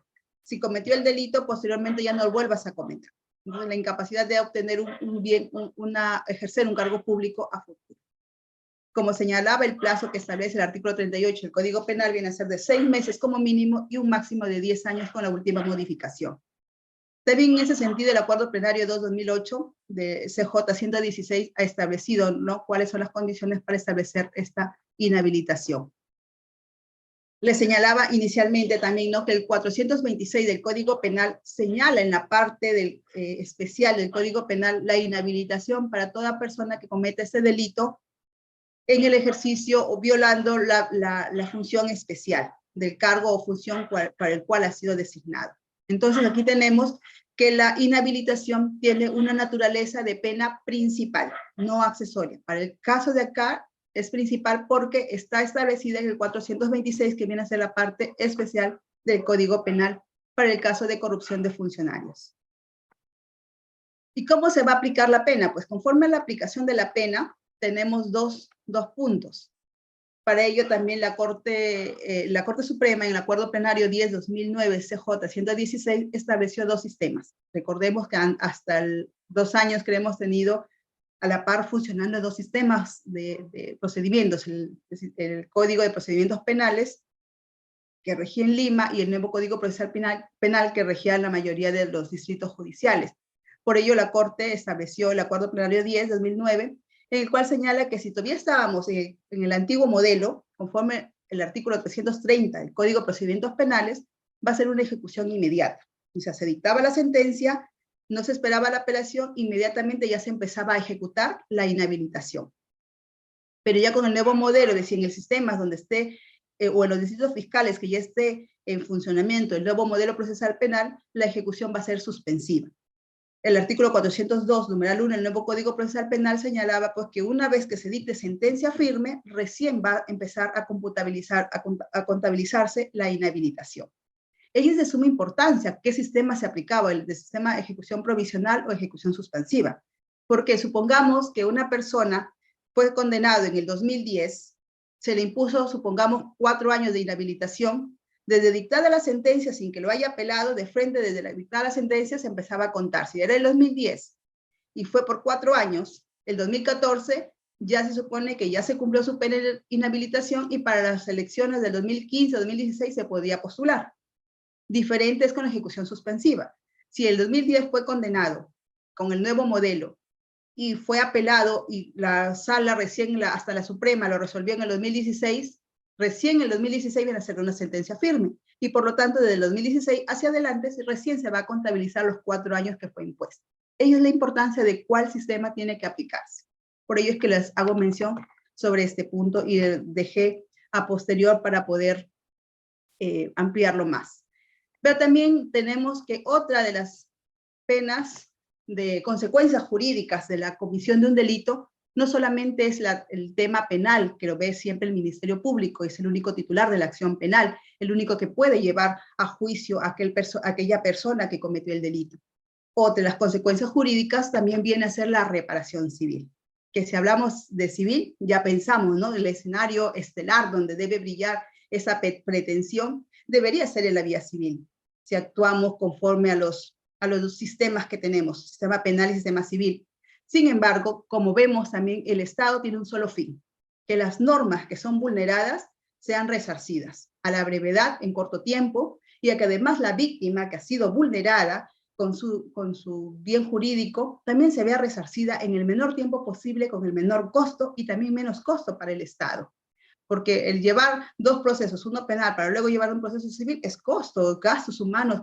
Si cometió el delito, posteriormente ya no lo vuelvas a cometer. Entonces, la incapacidad de obtener un bien, ejercer un cargo público a futuro. Como señalaba el plazo que establece el artículo 38 del Código Penal, viene a ser de 6 meses como mínimo y un máximo de 10 años con la última modificación. También en ese sentido, el Acuerdo Plenario 2-2008 de CJ 116 ha establecido, ¿no?, cuáles son las condiciones para establecer esta inhabilitación. Le señalaba inicialmente también, ¿no?, que el 426 del Código Penal señala en la parte especial del Código Penal la inhabilitación para toda persona que cometa ese delito en el ejercicio o violando la función especial del cargo o función para el cual ha sido designado. Entonces, aquí tenemos que la inhabilitación tiene una naturaleza de pena principal, no accesoria. Para el caso de acá, es principal porque está establecida en el 426, que viene a ser la parte especial del Código Penal para el caso de corrupción de funcionarios. ¿Y cómo se va a aplicar la pena? Pues conforme a la aplicación de la pena, tenemos dos puntos. Para ello también la Corte Suprema en el Acuerdo Plenario 10-2009 CJ 116 estableció 2 sistemas. Recordemos que hasta 2 años que hemos tenido a la par funcionando 2 sistemas de procedimientos, el Código de Procedimientos Penales que regía en Lima y el nuevo Código Procesal Penal que regía en la mayoría de los distritos judiciales. Por ello la Corte estableció el Acuerdo Plenario 10-2009 en el cual señala que si todavía estábamos en el antiguo modelo, conforme el artículo 330 del Código de Procedimientos Penales, va a ser una ejecución inmediata. O sea, se dictaba la sentencia, no se esperaba la apelación, inmediatamente ya se empezaba a ejecutar la inhabilitación. Pero ya con el nuevo modelo, de si en el sistema donde esté, o en los distritos fiscales que ya esté en funcionamiento el nuevo modelo procesal penal, la ejecución va a ser suspensiva. El artículo 402, numeral 1, el nuevo Código Procesal Penal señalaba pues, que una vez que se dicte sentencia firme, recién va a empezar a contabilizarse la inhabilitación. Ello es de suma importancia qué sistema se aplicaba, el de sistema de ejecución provisional o ejecución suspensiva. Porque supongamos que una persona fue condenado en el 2010, se le impuso, supongamos, 4 años de inhabilitación. Desde dictada la sentencia, sin que lo haya apelado, de frente desde la dictada la sentencia se empezaba a contar. Si era el 2010 y fue por 4 años, el 2014 ya se supone que ya se cumplió su pena de inhabilitación y para las elecciones del 2015 o 2016 se podía postular. Diferente es con la ejecución suspensiva. Si el 2010 fue condenado con el nuevo modelo y fue apelado y la sala recién, hasta la Suprema lo resolvió en el 2016, recién en el 2016 viene a ser una sentencia firme y por lo tanto desde el 2016 hacia adelante recién se va a contabilizar los 4 años que fue impuesto. Ello es la importancia de cuál sistema tiene que aplicarse. Por ello es que les hago mención sobre este punto y dejé a posterior para poder ampliarlo más. Pero también tenemos que otra de las penas de consecuencias jurídicas de la comisión de un delito no solamente es el tema penal, que lo ve siempre el Ministerio Público, es el único titular de la acción penal, el único que puede llevar a juicio a aquella persona que cometió el delito. Otra de las consecuencias jurídicas también viene a ser la reparación civil, que si hablamos de civil, ya pensamos, ¿no?, el escenario estelar donde debe brillar esa pretensión, debería ser en la vía civil, si actuamos conforme a los sistemas que tenemos, sistema penal y sistema civil. Sin embargo, como vemos también, el Estado tiene un solo fin, que las normas que son vulneradas sean resarcidas a la brevedad, en corto tiempo, y a que además la víctima que ha sido vulnerada con su bien jurídico también se vea resarcida en el menor tiempo posible, con el menor costo y también menos costo para el Estado. Porque el llevar 2 procesos, uno penal para luego llevar un proceso civil, es costo, gastos humanos,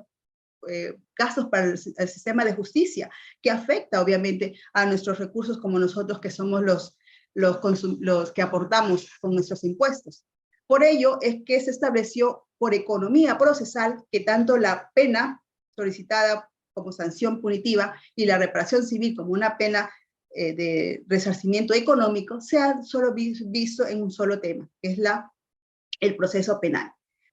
gastos para el sistema de justicia, que afecta obviamente a nuestros recursos como nosotros que somos los que aportamos con nuestros impuestos. Por ello es que se estableció por economía procesal que tanto la pena solicitada como sanción punitiva y la reparación civil como una pena de resarcimiento económico sea solo visto en un solo tema, que es el proceso penal.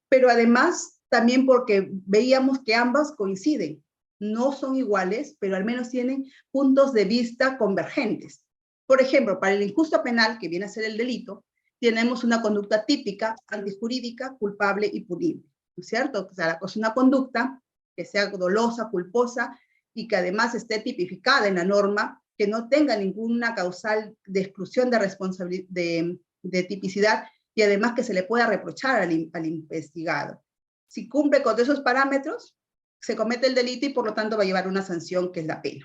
Pero además, también porque veíamos que ambas coinciden, no son iguales, pero al menos tienen puntos de vista convergentes. Por ejemplo, para el injusto penal, que viene a ser el delito, tenemos una conducta típica, antijurídica, culpable y punible, ¿no es cierto? O sea, es una conducta que sea dolosa, culposa, y que además esté tipificada en la norma, que no tenga ninguna causal de exclusión de responsabilidad, de tipicidad, y además que se le pueda reprochar al investigado. Si cumple con esos parámetros, se comete el delito y por lo tanto va a llevar una sanción que es la pena.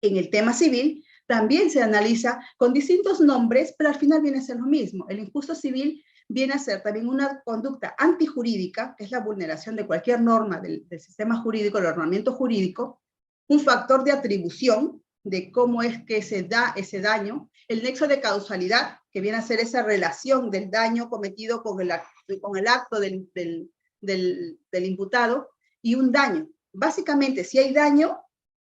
En el tema civil también se analiza con distintos nombres, pero al final viene a ser lo mismo. El injusto civil viene a ser también una conducta antijurídica, que es la vulneración de cualquier norma del sistema jurídico, el ordenamiento jurídico, un factor de atribución de cómo es que se da ese daño, el nexo de causalidad, que viene a ser esa relación del daño cometido con el acto del imputado, y un daño. Básicamente, si hay daño,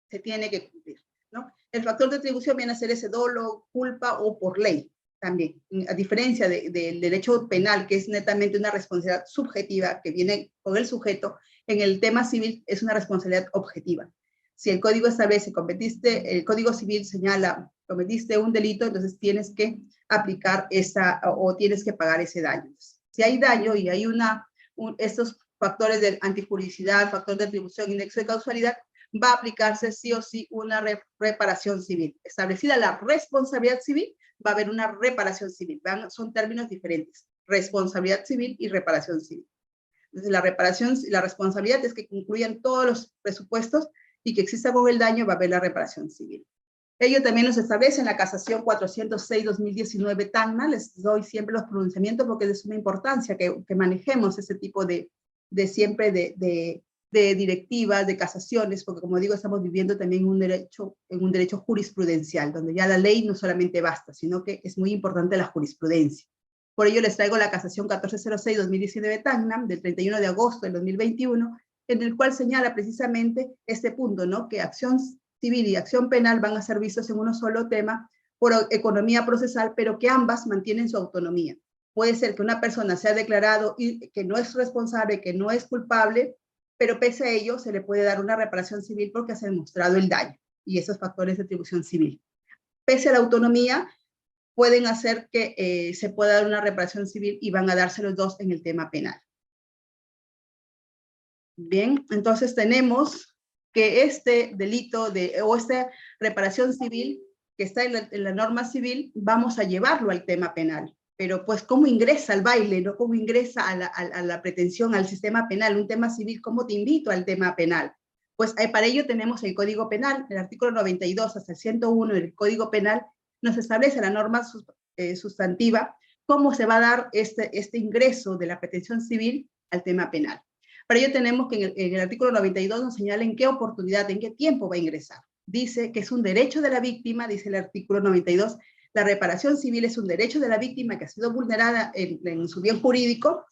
se tiene que cumplir, ¿no? El factor de atribución viene a ser ese dolo, culpa o por ley también, a diferencia del derecho penal, que es netamente una responsabilidad subjetiva que viene con el sujeto. En el tema civil es una responsabilidad objetiva. Si el código establece, el código civil señala, cometiste un delito, entonces tienes que aplicar o tienes que pagar ese daño. Si hay daño y hay estos factores de antijuridicidad, factor de atribución, nexo de causalidad, va a aplicarse sí o sí una reparación civil. Establecida la responsabilidad civil, va a haber una reparación civil. Son términos diferentes, responsabilidad civil y reparación civil. Entonces, la responsabilidad es que concluyan todos los presupuestos y que exista con el daño, va a haber la reparación civil. Ello también nos establece en la casación 406-2019 TANMA. Les doy siempre los pronunciamientos porque es de suma importancia que manejemos ese tipo de directivas, de casaciones, porque como digo, estamos viviendo también en un derecho jurisprudencial, donde ya la ley no solamente basta, sino que es muy importante la jurisprudencia. Por ello les traigo la casación 1406-2019 TANNAM del 31 de agosto del 2021, en el cual señala precisamente este punto, ¿no? Que acción civil y acción penal van a ser vistos en uno solo tema por economía procesal, pero que ambas mantienen su autonomía. Puede ser que una persona sea declarado y que no es responsable, que no es culpable, pero pese a ello se le puede dar una reparación civil porque se ha demostrado el daño y esos factores de atribución civil. Pese a la autonomía, pueden hacer que se pueda dar una reparación civil y van a darse los dos en el tema penal. Bien, entonces tenemos que este delito o esta reparación civil que está en la norma civil, vamos a llevarlo al tema penal. Pero pues, ¿cómo ingresa al baile? ¿No? ¿Cómo ingresa a la pretensión, al sistema penal? Un tema civil, ¿cómo te invito al tema penal? Pues para ello tenemos el Código Penal, el artículo 92 hasta el 101 del Código Penal, nos establece la norma sustantiva, cómo se va a dar este ingreso de la pretensión civil al tema penal. Para ello tenemos que en el artículo 92 nos señala en qué oportunidad, en qué tiempo va a ingresar. Dice que es un derecho de la víctima, dice el artículo 92, la reparación civil es un derecho de la víctima que ha sido vulnerada en su bien jurídico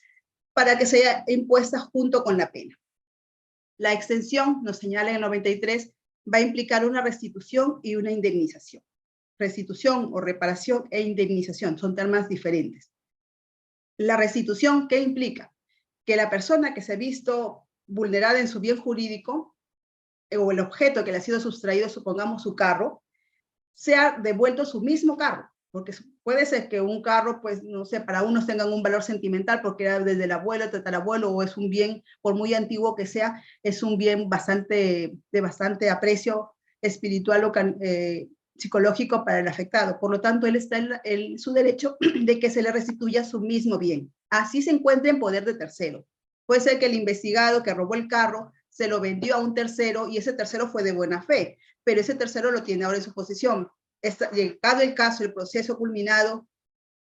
para que sea impuesta junto con la pena. La extensión, nos señala en el 93, va a implicar una restitución y una indemnización. Restitución o reparación e indemnización son temas diferentes. La restitución, ¿qué implica? Que la persona que se ha visto vulnerada en su bien jurídico o el objeto que le ha sido sustraído, supongamos su carro, sea devuelto su mismo carro, porque puede ser que un carro, pues, no sé, para unos tengan un valor sentimental porque era desde el abuelo, tatarabuelo, o es un bien, por muy antiguo que sea, es un bien de bastante aprecio espiritual o psicológico para el afectado. Por lo tanto, él está en su derecho de que se le restituya su mismo bien. Así se encuentra en poder de tercero. Puede ser que el investigado que robó el carro se lo vendió a un tercero y ese tercero fue de buena fe, pero ese tercero lo tiene ahora en su posesión. Llegado el caso, el proceso culminado,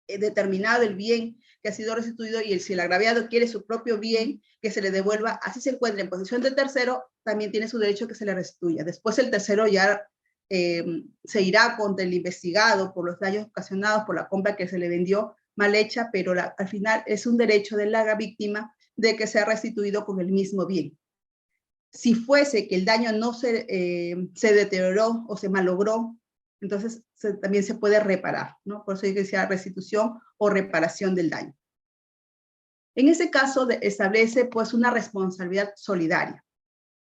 determinado el bien que ha sido restituido y si el agraviado quiere su propio bien, que se le devuelva, así se encuentra en posesión del tercero, también tiene su derecho que se le restituya. Después el tercero ya se irá contra el investigado por los daños ocasionados por la compra que se le vendió mal hecha, pero al final es un derecho de la víctima de que sea restituido con el mismo bien. Si fuese que el daño no se deterioró o se malogró, entonces también se puede reparar, ¿no? Por eso hay que decir restitución o reparación del daño. En ese caso establece pues una responsabilidad solidaria.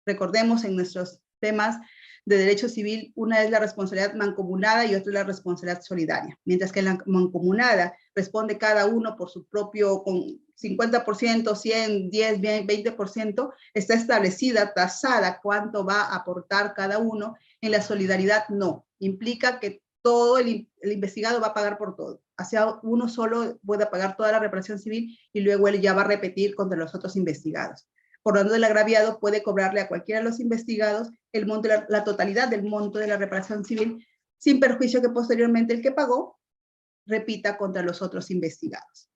Recordemos en nuestros temas de derecho civil, una es la responsabilidad mancomunada y otra es la responsabilidad solidaria. Mientras que en la mancomunada responde cada uno por su propio, con 50%, 100, 10, 20%, está establecida, tasada, cuánto va a aportar cada uno. En la solidaridad no, implica que todo el investigado va a pagar por todo. Hacia uno solo puede pagar toda la reparación civil y luego él ya va a repetir contra los otros investigados. Por lo tanto, el agraviado puede cobrarle a cualquiera de los investigados el monto, la totalidad del monto de la reparación civil, sin perjuicio que posteriormente el que pagó repita contra los otros investigados.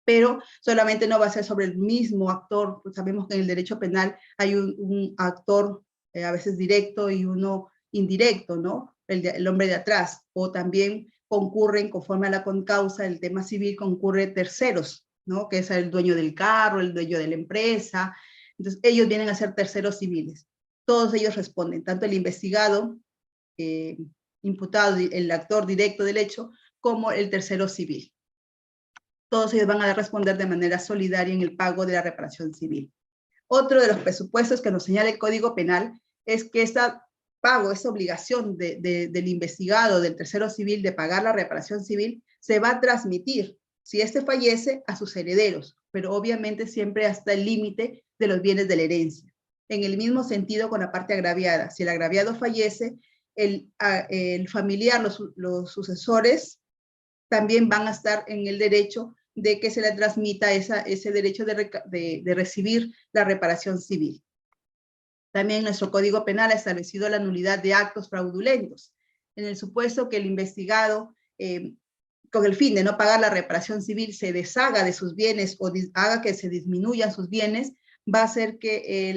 Pero solamente no va a ser sobre el mismo actor. Pues sabemos que en el derecho penal hay un actor a veces directo y uno indirecto, ¿no? El hombre de atrás. O también concurren, conforme a la concausa, el tema civil concurre terceros, ¿no? Que es el dueño del carro, el dueño de la empresa. Entonces, ellos vienen a ser terceros civiles. Todos ellos responden, tanto el investigado, imputado, el actor directo del hecho, como el tercero civil. Todos ellos van a responder de manera solidaria en el pago de la reparación civil. Otro de los presupuestos que nos señala el Código Penal es que esta pago, esa obligación del investigado, del tercero civil, de pagar la reparación civil, se va a transmitir, si éste fallece, a sus herederos, pero obviamente siempre hasta el límite de los bienes de la herencia. En el mismo sentido con la parte agraviada. Si el agraviado fallece, el familiar, los sucesores, también van a estar en el derecho de que se le transmita ese derecho de recibir la reparación civil. También nuestro Código Penal ha establecido la nulidad de actos fraudulentos. En el supuesto que el investigado, con el fin de no pagar la reparación civil, se deshaga de sus bienes o haga que se disminuyan sus bienes, va a hacer que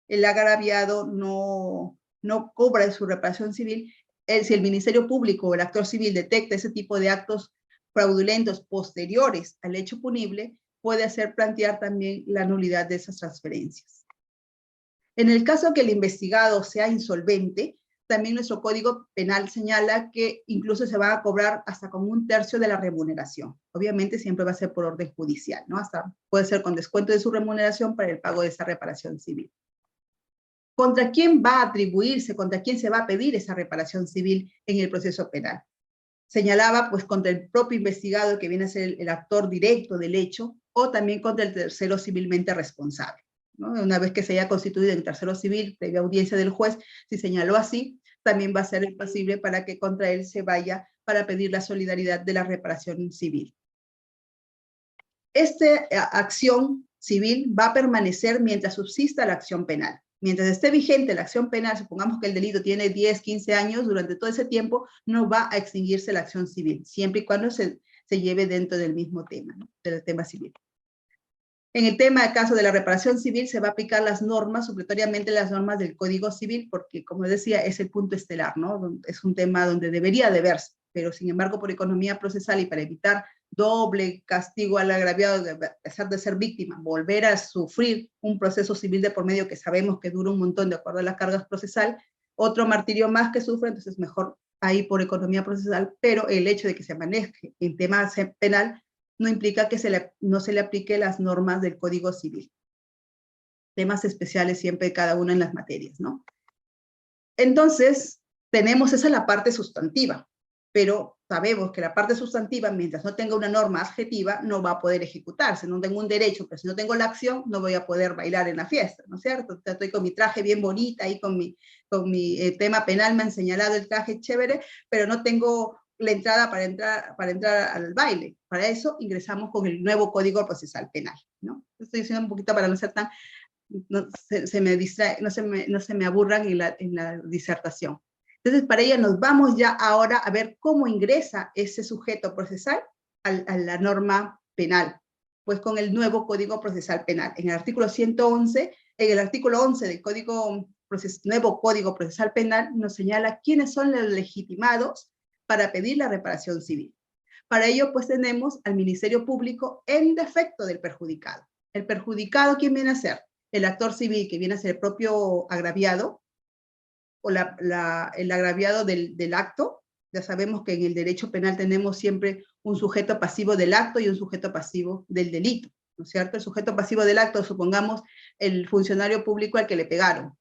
el agraviado no cobra su reparación civil. Si el Ministerio Público o el actor civil detecta ese tipo de actos fraudulentos posteriores al hecho punible, puede hacer plantear también la nulidad de esas transferencias. En el caso que el investigado sea insolvente, también nuestro Código Penal señala que incluso se va a cobrar hasta con 1/3 de la remuneración. Obviamente siempre va a ser por orden judicial, ¿no? Hasta puede ser con descuento de su remuneración para el pago de esa reparación civil. ¿Contra quién va a atribuirse, contra quién se va a pedir esa reparación civil en el proceso penal? Señalaba pues contra el propio investigado, que viene a ser el actor directo del hecho, o también contra el tercero civilmente responsable, ¿no? Una vez que se haya constituido en tercero civil, previa audiencia del juez, si señaló así, también va a ser posible para que contra él se vaya para pedir la solidaridad de la reparación civil. Esta acción civil va a permanecer mientras subsista la acción penal. Mientras esté vigente la acción penal, supongamos que el delito tiene 10, 15 años, durante todo ese tiempo no va a extinguirse la acción civil, siempre y cuando se lleve dentro del mismo tema, ¿no? Del tema civil. En el tema, caso de la reparación civil, se va a aplicar las normas, supletoriamente las normas del Código Civil, porque, como decía, es el punto estelar, ¿no? Es un tema donde debería de verse, pero sin embargo, por economía procesal y para evitar doble castigo al agraviado, a pesar de ser víctima, volver a sufrir un proceso civil de por medio que sabemos que dura un montón de acuerdo a las cargas procesal, otro martirio más que sufre, entonces mejor ahí por economía procesal, pero el hecho de que se maneje en tema penal no implica que no se le aplique las normas del Código Civil. Temas especiales siempre cada uno en las materias, ¿no? Entonces, tenemos esa la parte sustantiva, pero sabemos que la parte sustantiva, mientras no tenga una norma adjetiva, no va a poder ejecutarse. No tengo un derecho, pero si no tengo la acción, no voy a poder bailar en la fiesta, ¿no es cierto? Estoy con mi traje bien bonita, ahí con mi tema penal me han señalado el traje chévere, pero no tengo la entrada para entrar al baile. Para eso ingresamos con el nuevo Código Procesal Penal, ¿no? Estoy diciendo un poquito para no ser tan, no se me distrae, no se me aburran en la disertación. Entonces, para ello nos vamos ya ahora a ver cómo ingresa ese sujeto procesal a la norma penal, pues con el nuevo Código Procesal Penal. En el artículo 111, en el artículo 11 del Código nuevo Código Procesal Penal nos señala quiénes son los legitimados para pedir la reparación civil. Para ello, pues tenemos al Ministerio Público en defecto del perjudicado. El perjudicado, ¿quién viene a ser? El actor civil, que viene a ser el propio agraviado, o el agraviado del acto. Ya sabemos que en el derecho penal tenemos siempre un sujeto pasivo del acto y un sujeto pasivo del delito, ¿no es cierto? El sujeto pasivo del acto, supongamos, el funcionario público al que le pegaron,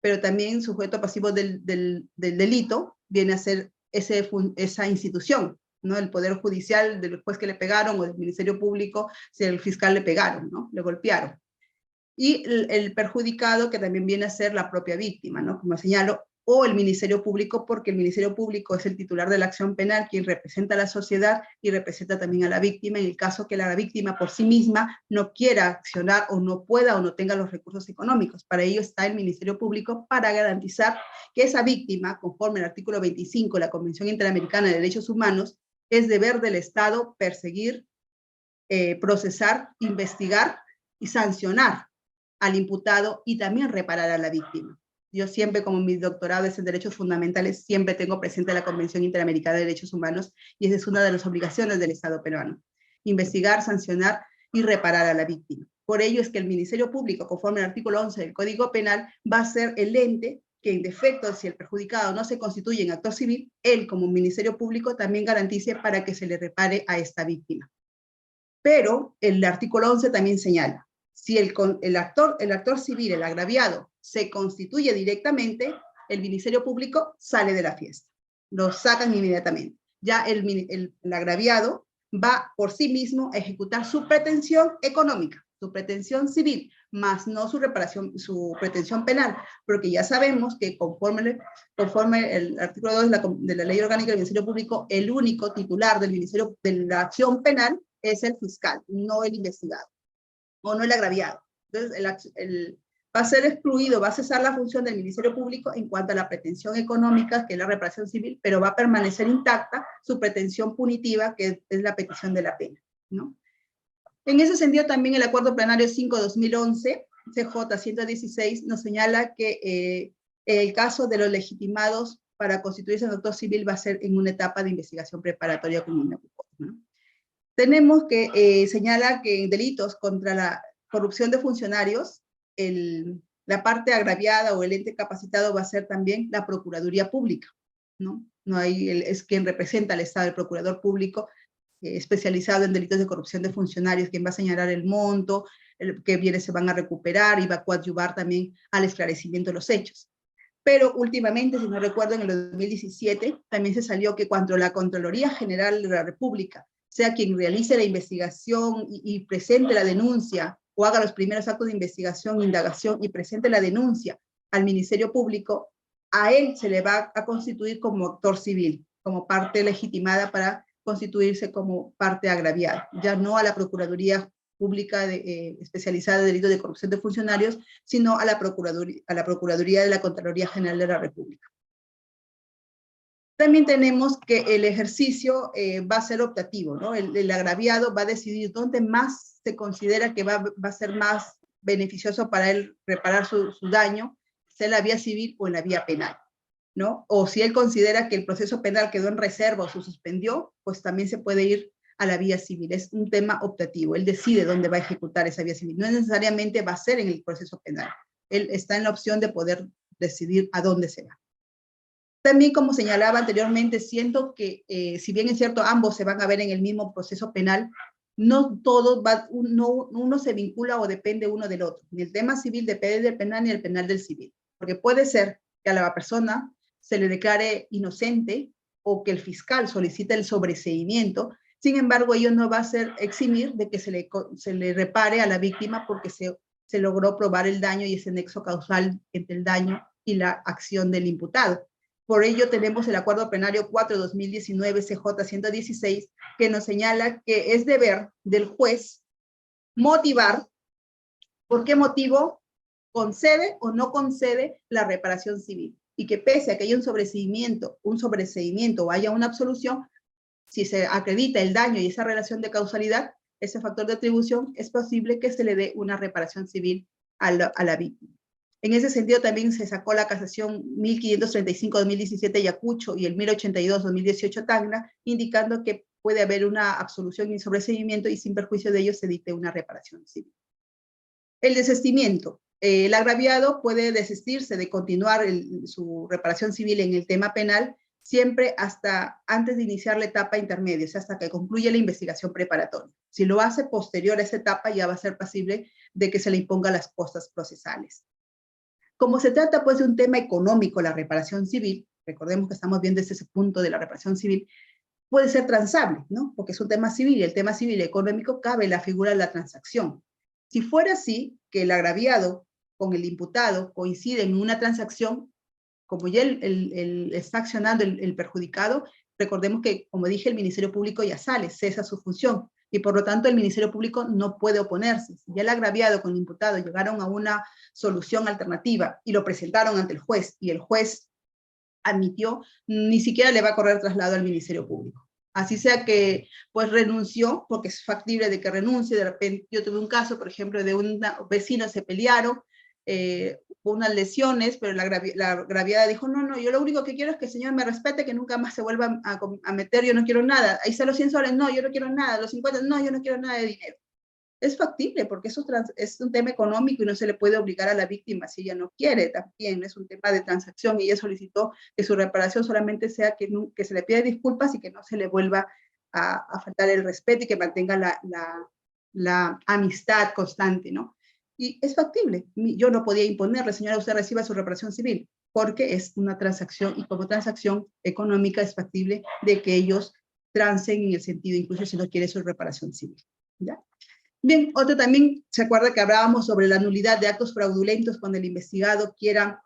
pero también sujeto pasivo del delito viene a ser esa institución, ¿no? El Poder Judicial, del juez que le pegaron, o del Ministerio Público, si el fiscal le pegaron, ¿no? Le golpearon. Y el perjudicado, que también viene a ser la propia víctima, ¿no? Como señalo, o el Ministerio Público, porque el Ministerio Público es el titular de la acción penal, quien representa a la sociedad y representa también a la víctima, en el caso que la víctima por sí misma no quiera accionar, o no pueda, o no tenga los recursos económicos. Para ello está el Ministerio Público, para garantizar que esa víctima, conforme al artículo 25 de la Convención Interamericana de Derechos Humanos, es deber del Estado perseguir, procesar, investigar y sancionar al imputado, y también reparar a la víctima. Yo siempre, como mi doctorado es en Derechos Fundamentales, siempre tengo presente la Convención Interamericana de Derechos Humanos, y esa es una de las obligaciones del Estado peruano: investigar, sancionar y reparar a la víctima. Por ello es que el Ministerio Público, conforme al artículo 11 del Código Penal, va a ser el ente que, en defecto, si el perjudicado no se constituye en actor civil, él, como Ministerio Público, también garantice para que se le repare a esta víctima. Pero el artículo 11 también señala: si el actor civil, el agraviado, se constituye directamente, el Ministerio Público sale de la fiesta. Lo sacan inmediatamente. Ya el agraviado va por sí mismo a ejecutar su pretensión económica, su pretensión civil, más no su reparación, su pretensión penal, porque ya sabemos que conforme el artículo 2 de la Ley Orgánica del Ministerio Público, el único titular del Ministerio de la acción penal es el fiscal, no el investigado, o no el agraviado. Entonces, va a ser excluido, va a cesar la función del Ministerio Público en cuanto a la pretensión económica, que es la reparación civil, pero va a permanecer intacta su pretensión punitiva, que es la petición de la pena, ¿no? En ese sentido, también el Acuerdo Plenario 5/2011, CJ 116, nos señala que el caso de los legitimados para constituirse en actor civil va a ser en una etapa de investigación preparatoria con una, ¿no? Tenemos que señala que en delitos contra la corrupción de funcionarios, la parte agraviada o el ente capacitado va a ser también la Procuraduría Pública, ¿no? Es quien representa al Estado, el Procurador Público, especializado en delitos de corrupción de funcionarios, quien va a señalar el monto, qué bienes se van a recuperar, y va a coadyuvar también al esclarecimiento de los hechos. Pero últimamente, si no recuerdo, en el 2017 también se salió que cuando la Contraloría General de la República sea quien realice la investigación y presente la denuncia, o haga los primeros actos de investigación, indagación, y presente la denuncia al Ministerio Público, a él se le va a constituir como actor civil, como parte legitimada para constituirse como parte agraviada, ya no a la Procuraduría Pública especializada en delitos de corrupción de funcionarios, sino a la Procuraduría de la Contraloría General de la República. También tenemos que el ejercicio va a ser optativo, ¿no? El agraviado va a decidir dónde más se considera que va a ser más beneficioso para él reparar su daño, sea en la vía civil o en la vía penal, ¿no? O si él considera que el proceso penal quedó en reserva o se suspendió, pues también se puede ir a la vía civil. Es un tema optativo. Él decide dónde va a ejecutar esa vía civil. No necesariamente va a ser en el proceso penal. Él está en la opción de poder decidir a dónde se va. También, como señalaba anteriormente, siento que si bien es cierto, ambos se van a ver en el mismo proceso penal, no todos uno se vincula o depende uno del otro. Ni el tema civil depende del penal, ni el penal del civil. Porque puede ser que a la persona se le declare inocente, o que el fiscal solicite el sobreseimiento. Sin embargo, ello no va a ser eximir de que se le repare a la víctima, porque se logró probar el daño y ese nexo causal entre el daño y la acción del imputado. Por ello tenemos el Acuerdo Plenario 4/2019, CJ 116, que nos señala que es deber del juez motivar por qué motivo concede o no concede la reparación civil, y que pese a que haya un sobreseimiento o haya una absolución, si se acredita el daño y esa relación de causalidad, ese factor de atribución, es posible que se le dé una reparación civil a la víctima. En ese sentido también se sacó la casación 1535-2017 Ayacucho y el 1082-2018 Tacna, indicando que puede haber una absolución y sobreseimiento y sin perjuicio de ello se dicte una reparación civil. El desistimiento. El agraviado puede desistirse de continuar su reparación civil en el tema penal siempre hasta antes de iniciar la etapa intermedia, o sea, hasta que concluya la investigación preparatoria. Si lo hace posterior a esa etapa, ya va a ser pasible de que se le imponga las costas procesales. Como se trata pues de un tema económico, la reparación civil, recordemos que estamos viendo desde ese punto de la reparación civil, puede ser transable, ¿no? Porque es un tema civil y el tema civil y económico cabe la figura de la transacción. Si fuera así, que el agraviado con el imputado coinciden en una transacción, como ya está accionando el perjudicado, recordemos que, como dije, el Ministerio Público ya sale, cesa su función, y por lo tanto el Ministerio Público no puede oponerse. Si ya el agraviado con el imputado llegaron a una solución alternativa y lo presentaron ante el juez, y el juez admitió, ni siquiera le va a correr traslado al Ministerio Público. Así sea que, pues, renunció, porque es factible de que renuncie. De repente, yo tuve un caso, por ejemplo, de un vecino, se pelearon, hubo unas lesiones, pero la agraviada dijo, no, yo lo único que quiero es que el señor me respete, que nunca más se vuelva a meter, yo no quiero nada. Ahí están los 100 soles, no, yo no quiero nada. Los 50, no, yo no quiero nada de dinero. Es factible, porque eso es un tema económico y no se le puede obligar a la víctima si ella no quiere. También es un tema de transacción y ella solicitó que su reparación solamente sea que se le pida disculpas y que no se le vuelva a faltar el respeto y que mantenga la amistad constante, ¿no? Y es factible. Yo no podía imponerle, señora, usted reciba su reparación civil, porque es una transacción y como transacción económica es factible de que ellos transen en el sentido, incluso si no quiere su reparación civil, ¿ya? Bien, otro también, se acuerda que hablábamos sobre la nulidad de actos fraudulentos cuando el investigado quiera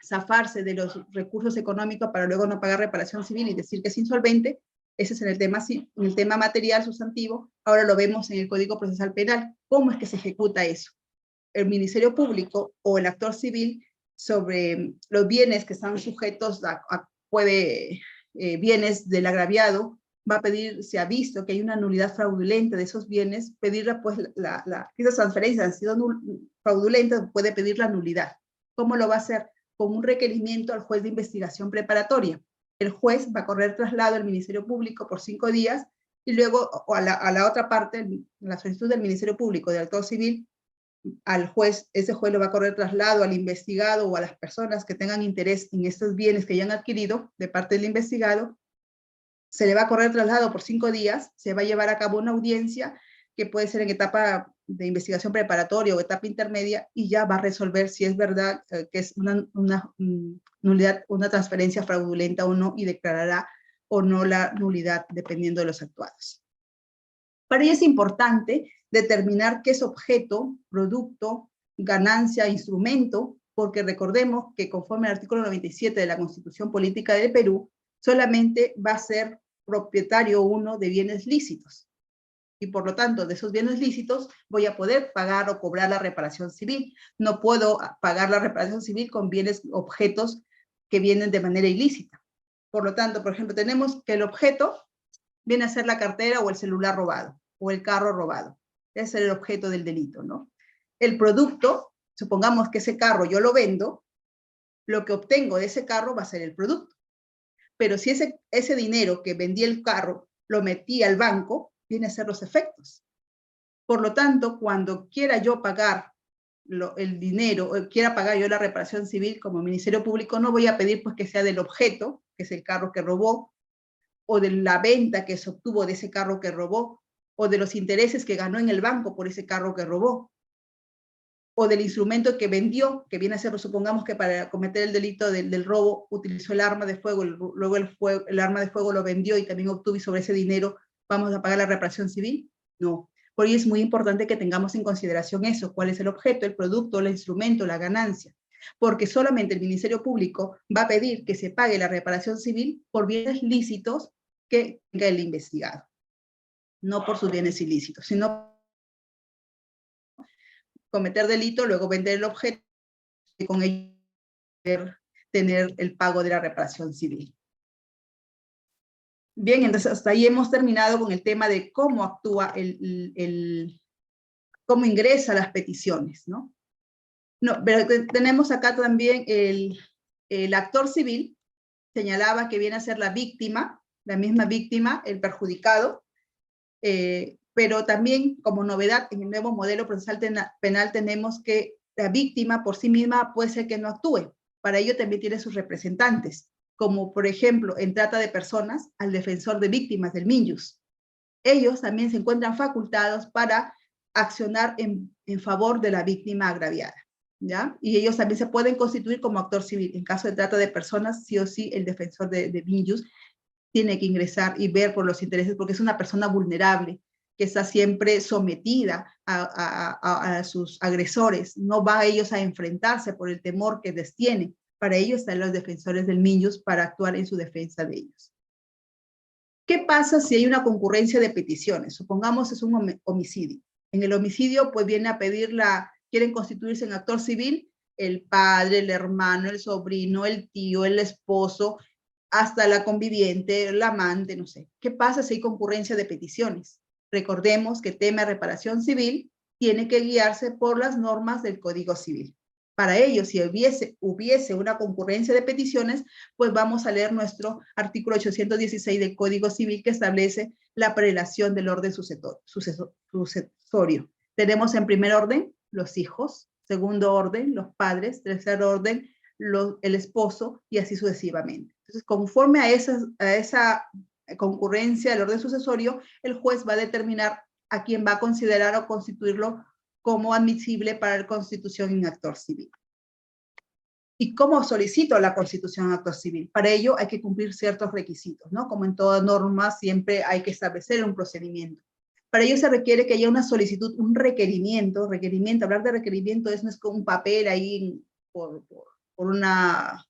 zafarse de los recursos económicos para luego no pagar reparación civil y decir que es insolvente. Ese es en el tema material sustantivo. Ahora lo vemos en el Código Procesal Penal. ¿Cómo es que se ejecuta eso? El Ministerio Público o el actor civil sobre los bienes que están sujetos bienes del agraviado, va a pedir, si ha visto que hay una nulidad fraudulenta de esos bienes, pedirla, pues, esas transferencias han sido fraudulentas, puede pedir la nulidad. ¿Cómo lo va a hacer? Con un requerimiento al juez de investigación preparatoria. El juez va a correr traslado al Ministerio Público por 5 días y luego a la otra parte, la solicitud del Ministerio Público de actor civil, al juez, ese juez lo va a correr traslado al investigado o a las personas que tengan interés en estos bienes que hayan adquirido de parte del investigado. Se le va a correr traslado por 5 días, se va a llevar a cabo una audiencia que puede ser en etapa de investigación preparatoria o etapa intermedia y ya va a resolver si es verdad que es una nulidad, una transferencia fraudulenta o no, y declarará o no la nulidad dependiendo de los actuados. Para ello es importante determinar qué es objeto, producto, ganancia, instrumento, porque recordemos que conforme al artículo 97 de la Constitución Política del Perú, solamente va a ser propietario uno de bienes lícitos. Y por lo tanto, de esos bienes lícitos voy a poder pagar o cobrar la reparación civil. No puedo pagar la reparación civil con bienes, objetos que vienen de manera ilícita. Por lo tanto, por ejemplo, tenemos que el objeto viene a ser la cartera o el celular robado, o el carro robado. Ese es el objeto del delito, ¿no? El producto, supongamos que ese carro yo lo vendo, lo que obtengo de ese carro va a ser el producto. Pero si ese dinero que vendí el carro lo metí al banco, viene a ser los efectos. Por lo tanto, cuando quiera yo pagar el dinero, o quiera pagar yo la reparación civil como Ministerio Público, no voy a pedir pues que sea del objeto, que es el carro que robó, o de la venta que se obtuvo de ese carro que robó, o de los intereses que ganó en el banco por ese carro que robó, o del instrumento que vendió, que viene a ser, supongamos que para cometer el delito del robo utilizó el arma de fuego, luego el arma de fuego lo vendió y también obtuvo, y sobre ese dinero vamos a pagar la reparación civil. No. Por ello es muy importante que tengamos en consideración eso, cuál es el objeto, el producto, el instrumento, la ganancia, porque solamente el Ministerio Público va a pedir que se pague la reparación civil por bienes lícitos que tenga el investigado, no por sus bienes ilícitos, sino cometer delito, luego vender el objeto y con ello tener el pago de la reparación civil. Bien, entonces hasta ahí hemos terminado con el tema de cómo actúa cómo ingresa las peticiones, ¿no? No, pero tenemos acá también el actor civil, señalaba que viene a ser la víctima, la misma víctima, el perjudicado, pero también como novedad en el nuevo modelo procesal penal tenemos que la víctima por sí misma puede ser que no actúe. Para ello también tiene sus representantes, como por ejemplo en trata de personas, al defensor de víctimas del MINJUS. Ellos también se encuentran facultados para accionar en favor de la víctima agraviada, ¿ya? Y ellos también se pueden constituir como actor civil. En caso de trata de personas, sí o sí, el defensor de MINJUS tiene que ingresar y ver por los intereses, porque es una persona vulnerable, que está siempre sometida a sus agresores. No va a ellos a enfrentarse por el temor que les tiene. Para ello están los defensores del MINJUS para actuar en su defensa de ellos. ¿Qué pasa si hay una concurrencia de peticiones? Supongamos es un homicidio. En el homicidio, pues viene a pedir quieren constituirse en actor civil el padre, el hermano, el sobrino, el tío, el esposo, hasta la conviviente, el amante, no sé. ¿Qué pasa si hay concurrencia de peticiones? Recordemos que tema de reparación civil tiene que guiarse por las normas del Código Civil. Para ello, si hubiese una concurrencia de peticiones, pues vamos a leer nuestro artículo 816 del Código Civil que establece la prelación del orden sucesorio. Tenemos en primer orden los hijos, segundo orden los padres, tercer orden el esposo y así sucesivamente. Entonces, conforme a esa concurrencia del orden sucesorio, el juez va a determinar a quién va a considerar o constituirlo como admisible para la constitución en actor civil. ¿Y cómo solicito la constitución en actor civil? Para ello hay que cumplir ciertos requisitos, ¿no? Como en toda norma siempre hay que establecer un procedimiento. Para ello se requiere que haya una solicitud, un requerimiento, hablar de requerimiento no es como un papel ahí por una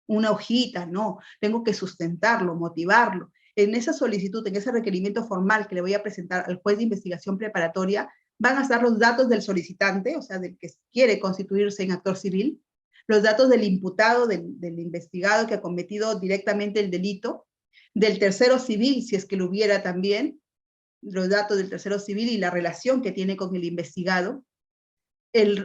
hojita, no, tengo que sustentarlo, motivarlo. En esa solicitud, en ese requerimiento formal que le voy a presentar al juez de investigación preparatoria, van a estar los datos del solicitante, o sea, del que quiere constituirse en actor civil, los datos del imputado, del investigado que ha cometido directamente el delito, del tercero civil, si es que lo hubiera también, los datos del tercero civil y la relación que tiene con el investigado,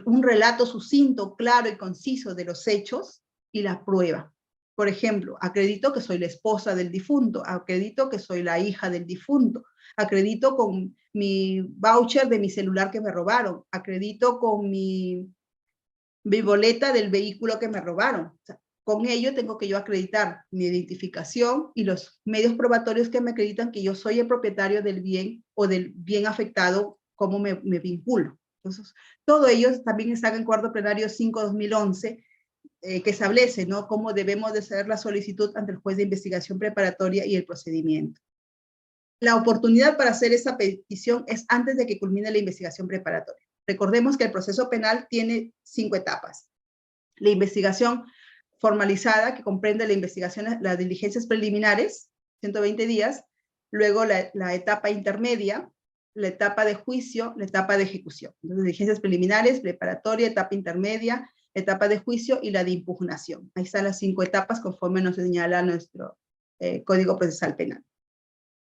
un relato sucinto, claro y conciso de los hechos y la prueba. Por ejemplo, acredito que soy la esposa del difunto, acredito que soy la hija del difunto, acredito con mi voucher de mi celular que me robaron, acredito con mi boleta del vehículo que me robaron. O sea, con ello tengo que yo acreditar mi identificación y los medios probatorios que me acreditan que yo soy el propietario del bien o del bien afectado, cómo me vinculo. Entonces, todo ello también está en el acuerdo plenario 5/2011, que establece, ¿no?, cómo debemos de hacer la solicitud ante el juez de investigación preparatoria y el procedimiento. La oportunidad para hacer esa petición es antes de que culmine la investigación preparatoria. Recordemos que el proceso penal tiene 5 etapas. La investigación formalizada, que comprende la investigación, las diligencias preliminares, 120 días, luego la etapa intermedia, la etapa de juicio, la etapa de ejecución. Entonces, diligencias preliminares, preparatoria, etapa intermedia, etapa de juicio y la de impugnación. Ahí están las 5 etapas conforme nos señala nuestro Código Procesal Penal.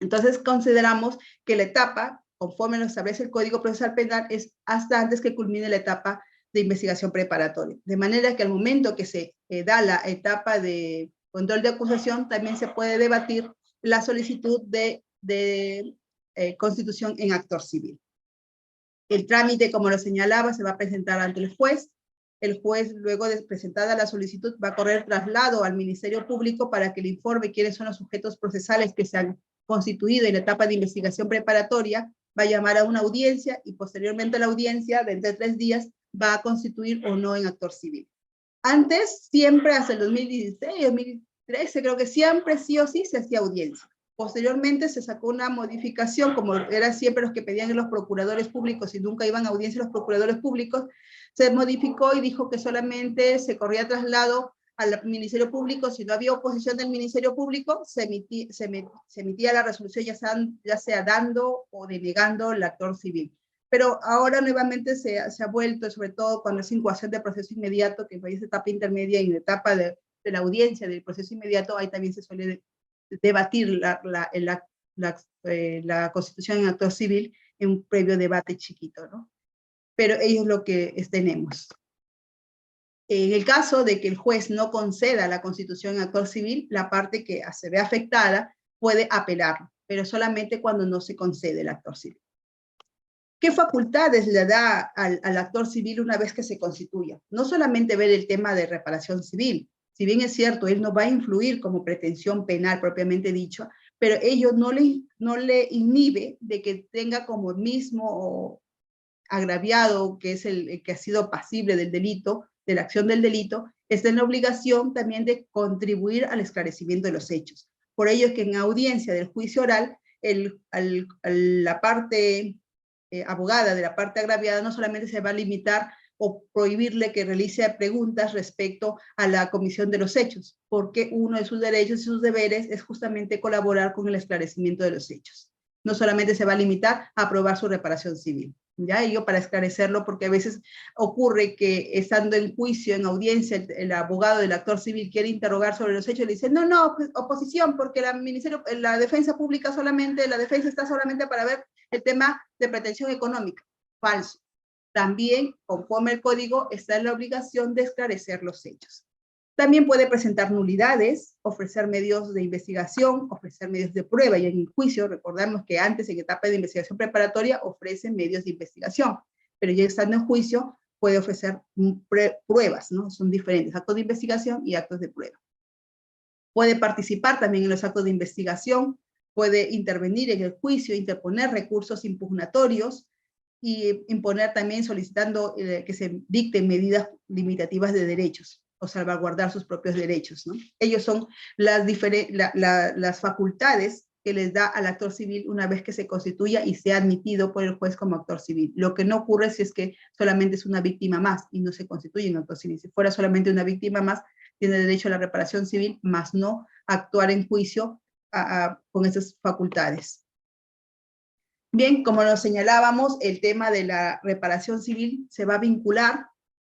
Entonces, consideramos que la etapa, conforme lo establece el Código Procesal Penal, es hasta antes que culmine la etapa de investigación preparatoria. De manera que al momento que se da la etapa de control de acusación, también se puede debatir la solicitud de constitución en actor civil. El trámite, como lo señalaba, se va a presentar ante el juez. El juez, luego de presentada la solicitud, va a correr traslado al Ministerio Público para que le informe quiénes son los sujetos procesales que se han constituido en la etapa de investigación preparatoria, va a llamar a una audiencia y posteriormente a la audiencia, dentro de 3 días, va a constituir o no en actor civil. Antes, siempre hasta el 2016, 2013, creo que siempre sí o sí se hacía audiencia. Posteriormente se sacó una modificación, como eran siempre los que pedían los procuradores públicos y nunca iban a audiencia los procuradores públicos, se modificó y dijo que solamente se corría traslado al Ministerio Público. Si no había oposición del Ministerio Público, se emitía la resolución, ya sea dando o denegando el actor civil. Pero ahora nuevamente se ha vuelto, sobre todo cuando es incoación de proceso inmediato, que es etapa intermedia y en etapa de la audiencia del proceso inmediato, ahí también se suele debatir la constitución en actor civil en un previo debate chiquito, ¿no? Pero ello es lo que tenemos. En el caso de que el juez no conceda la constitución en actor civil, la parte que se ve afectada puede apelar, pero solamente cuando no se concede el actor civil. ¿Qué facultades le da al actor civil una vez que se constituya? No solamente ver el tema de reparación civil, si bien es cierto, él no va a influir como pretensión penal propiamente dicho, pero ello no le inhibe de que tenga como mismo agraviado, que es el que ha sido pasible del delito, de la acción del delito, está en la obligación también de contribuir al esclarecimiento de los hechos. Por ello es que en audiencia del juicio oral, la parte abogada de la parte agraviada no solamente se va a limitar o prohibirle que realice preguntas respecto a la comisión de los hechos, porque uno de sus derechos y sus deberes es justamente colaborar con el esclarecimiento de los hechos. No solamente se va a limitar a aprobar su reparación civil. ¿Ya? Y yo para esclarecerlo, porque a veces ocurre que estando en juicio, en audiencia, el abogado del actor civil quiere interrogar sobre los hechos y le dice, no, oposición, porque la defensa pública solamente, la defensa está solamente para ver el tema de pretensión económica. Falso. También, conforme el código, está en la obligación de esclarecer los hechos. También puede presentar nulidades, ofrecer medios de investigación, ofrecer medios de prueba, y en el juicio, recordamos que antes, en etapa de investigación preparatoria, ofrecen medios de investigación, pero ya estando en juicio, puede ofrecer pruebas, ¿no? Son diferentes, actos de investigación y actos de prueba. Puede participar también en los actos de investigación, puede intervenir en el juicio, interponer recursos impugnatorios, y imponer también solicitando que se dicten medidas limitativas de derechos, o salvaguardar sus propios derechos, ¿no? Ellos son las facultades que les da al actor civil una vez que se constituya y sea admitido por el juez como actor civil. Lo que no ocurre si es que solamente es una víctima más y no se constituye en actor civil. Si fuera solamente una víctima más, tiene derecho a la reparación civil, más no actuar en juicio con esas facultades. Bien, como nos señalábamos, el tema de la reparación civil se va a vincular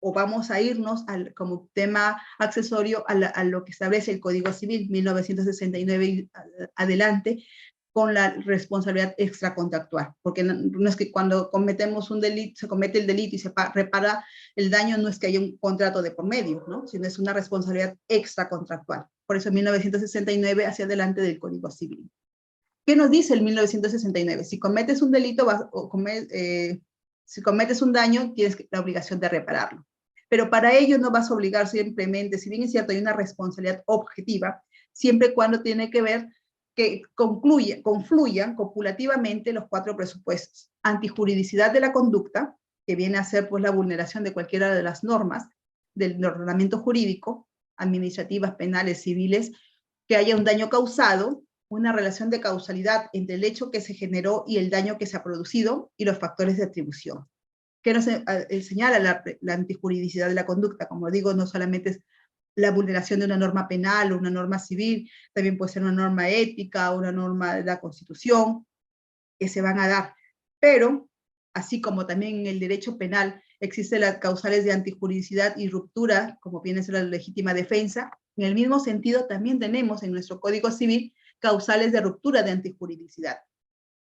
o vamos a irnos como tema accesorio a lo que establece el Código Civil 1969 adelante, con la responsabilidad extracontractual, porque no es que cuando cometemos un delito, se comete el delito y se repara el daño, no es que haya un contrato de por medio, ¿no? Sino es una responsabilidad extracontractual. Por eso 1969 hacia adelante del Código Civil. ¿Qué nos dice el 1969? Si cometes un delito si cometes un daño, tienes la obligación de repararlo. Pero para ello no vas a obligar simplemente, si bien es cierto, hay una responsabilidad objetiva, siempre y cuando tiene que ver que confluyan copulativamente los 4 presupuestos. Antijuridicidad de la conducta, que viene a ser pues la vulneración de cualquiera de las normas del ordenamiento jurídico, administrativas, penales, civiles, que haya un daño causado, una relación de causalidad entre el hecho que se generó y el daño que se ha producido y los factores de atribución. ¿Qué nos señala la antijuridicidad de la conducta? Como digo, no solamente es la vulneración de una norma penal o una norma civil, también puede ser una norma ética, una norma de la Constitución, que se van a dar. Pero, así como también en el derecho penal existen las causales de antijuridicidad y ruptura, como viene a ser la legítima defensa, en el mismo sentido también tenemos en nuestro Código Civil causales de ruptura de antijuridicidad.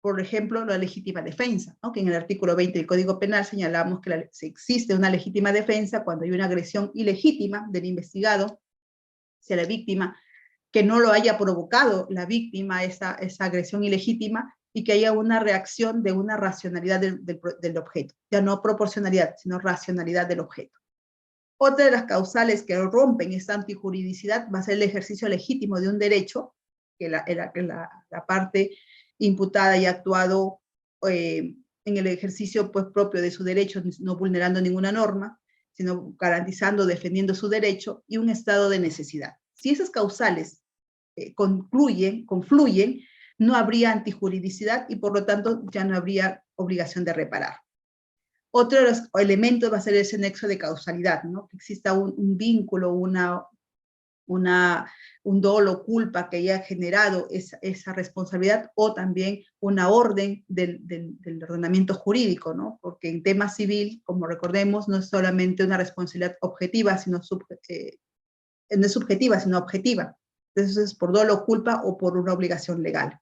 Por ejemplo, la legítima defensa, ¿no? Que en el artículo 20 del Código Penal señalamos que existe una legítima defensa cuando hay una agresión ilegítima del investigado hacia la víctima, que no lo haya provocado la víctima esa agresión ilegítima y que haya una reacción de una racionalidad del objeto. Ya no proporcionalidad, sino racionalidad del objeto. Otra de las causales que rompen esta antijuridicidad va a ser el ejercicio legítimo de un derecho, que la parte imputada y actuado en el ejercicio pues, propio de su derecho, no vulnerando ninguna norma, sino garantizando, defendiendo su derecho, y un estado de necesidad. Si esas causales confluyen, no habría antijuridicidad y por lo tanto ya no habría obligación de reparar. Otro de los elementos va a ser ese nexo de causalidad, ¿no? Que exista un vínculo, un dolo, culpa que haya generado esa responsabilidad, o también una orden del ordenamiento jurídico, ¿no? Porque en tema civil, como recordemos, no es solamente una responsabilidad objetiva, sino no es subjetiva, sino objetiva. Entonces es por dolo, culpa o por una obligación legal.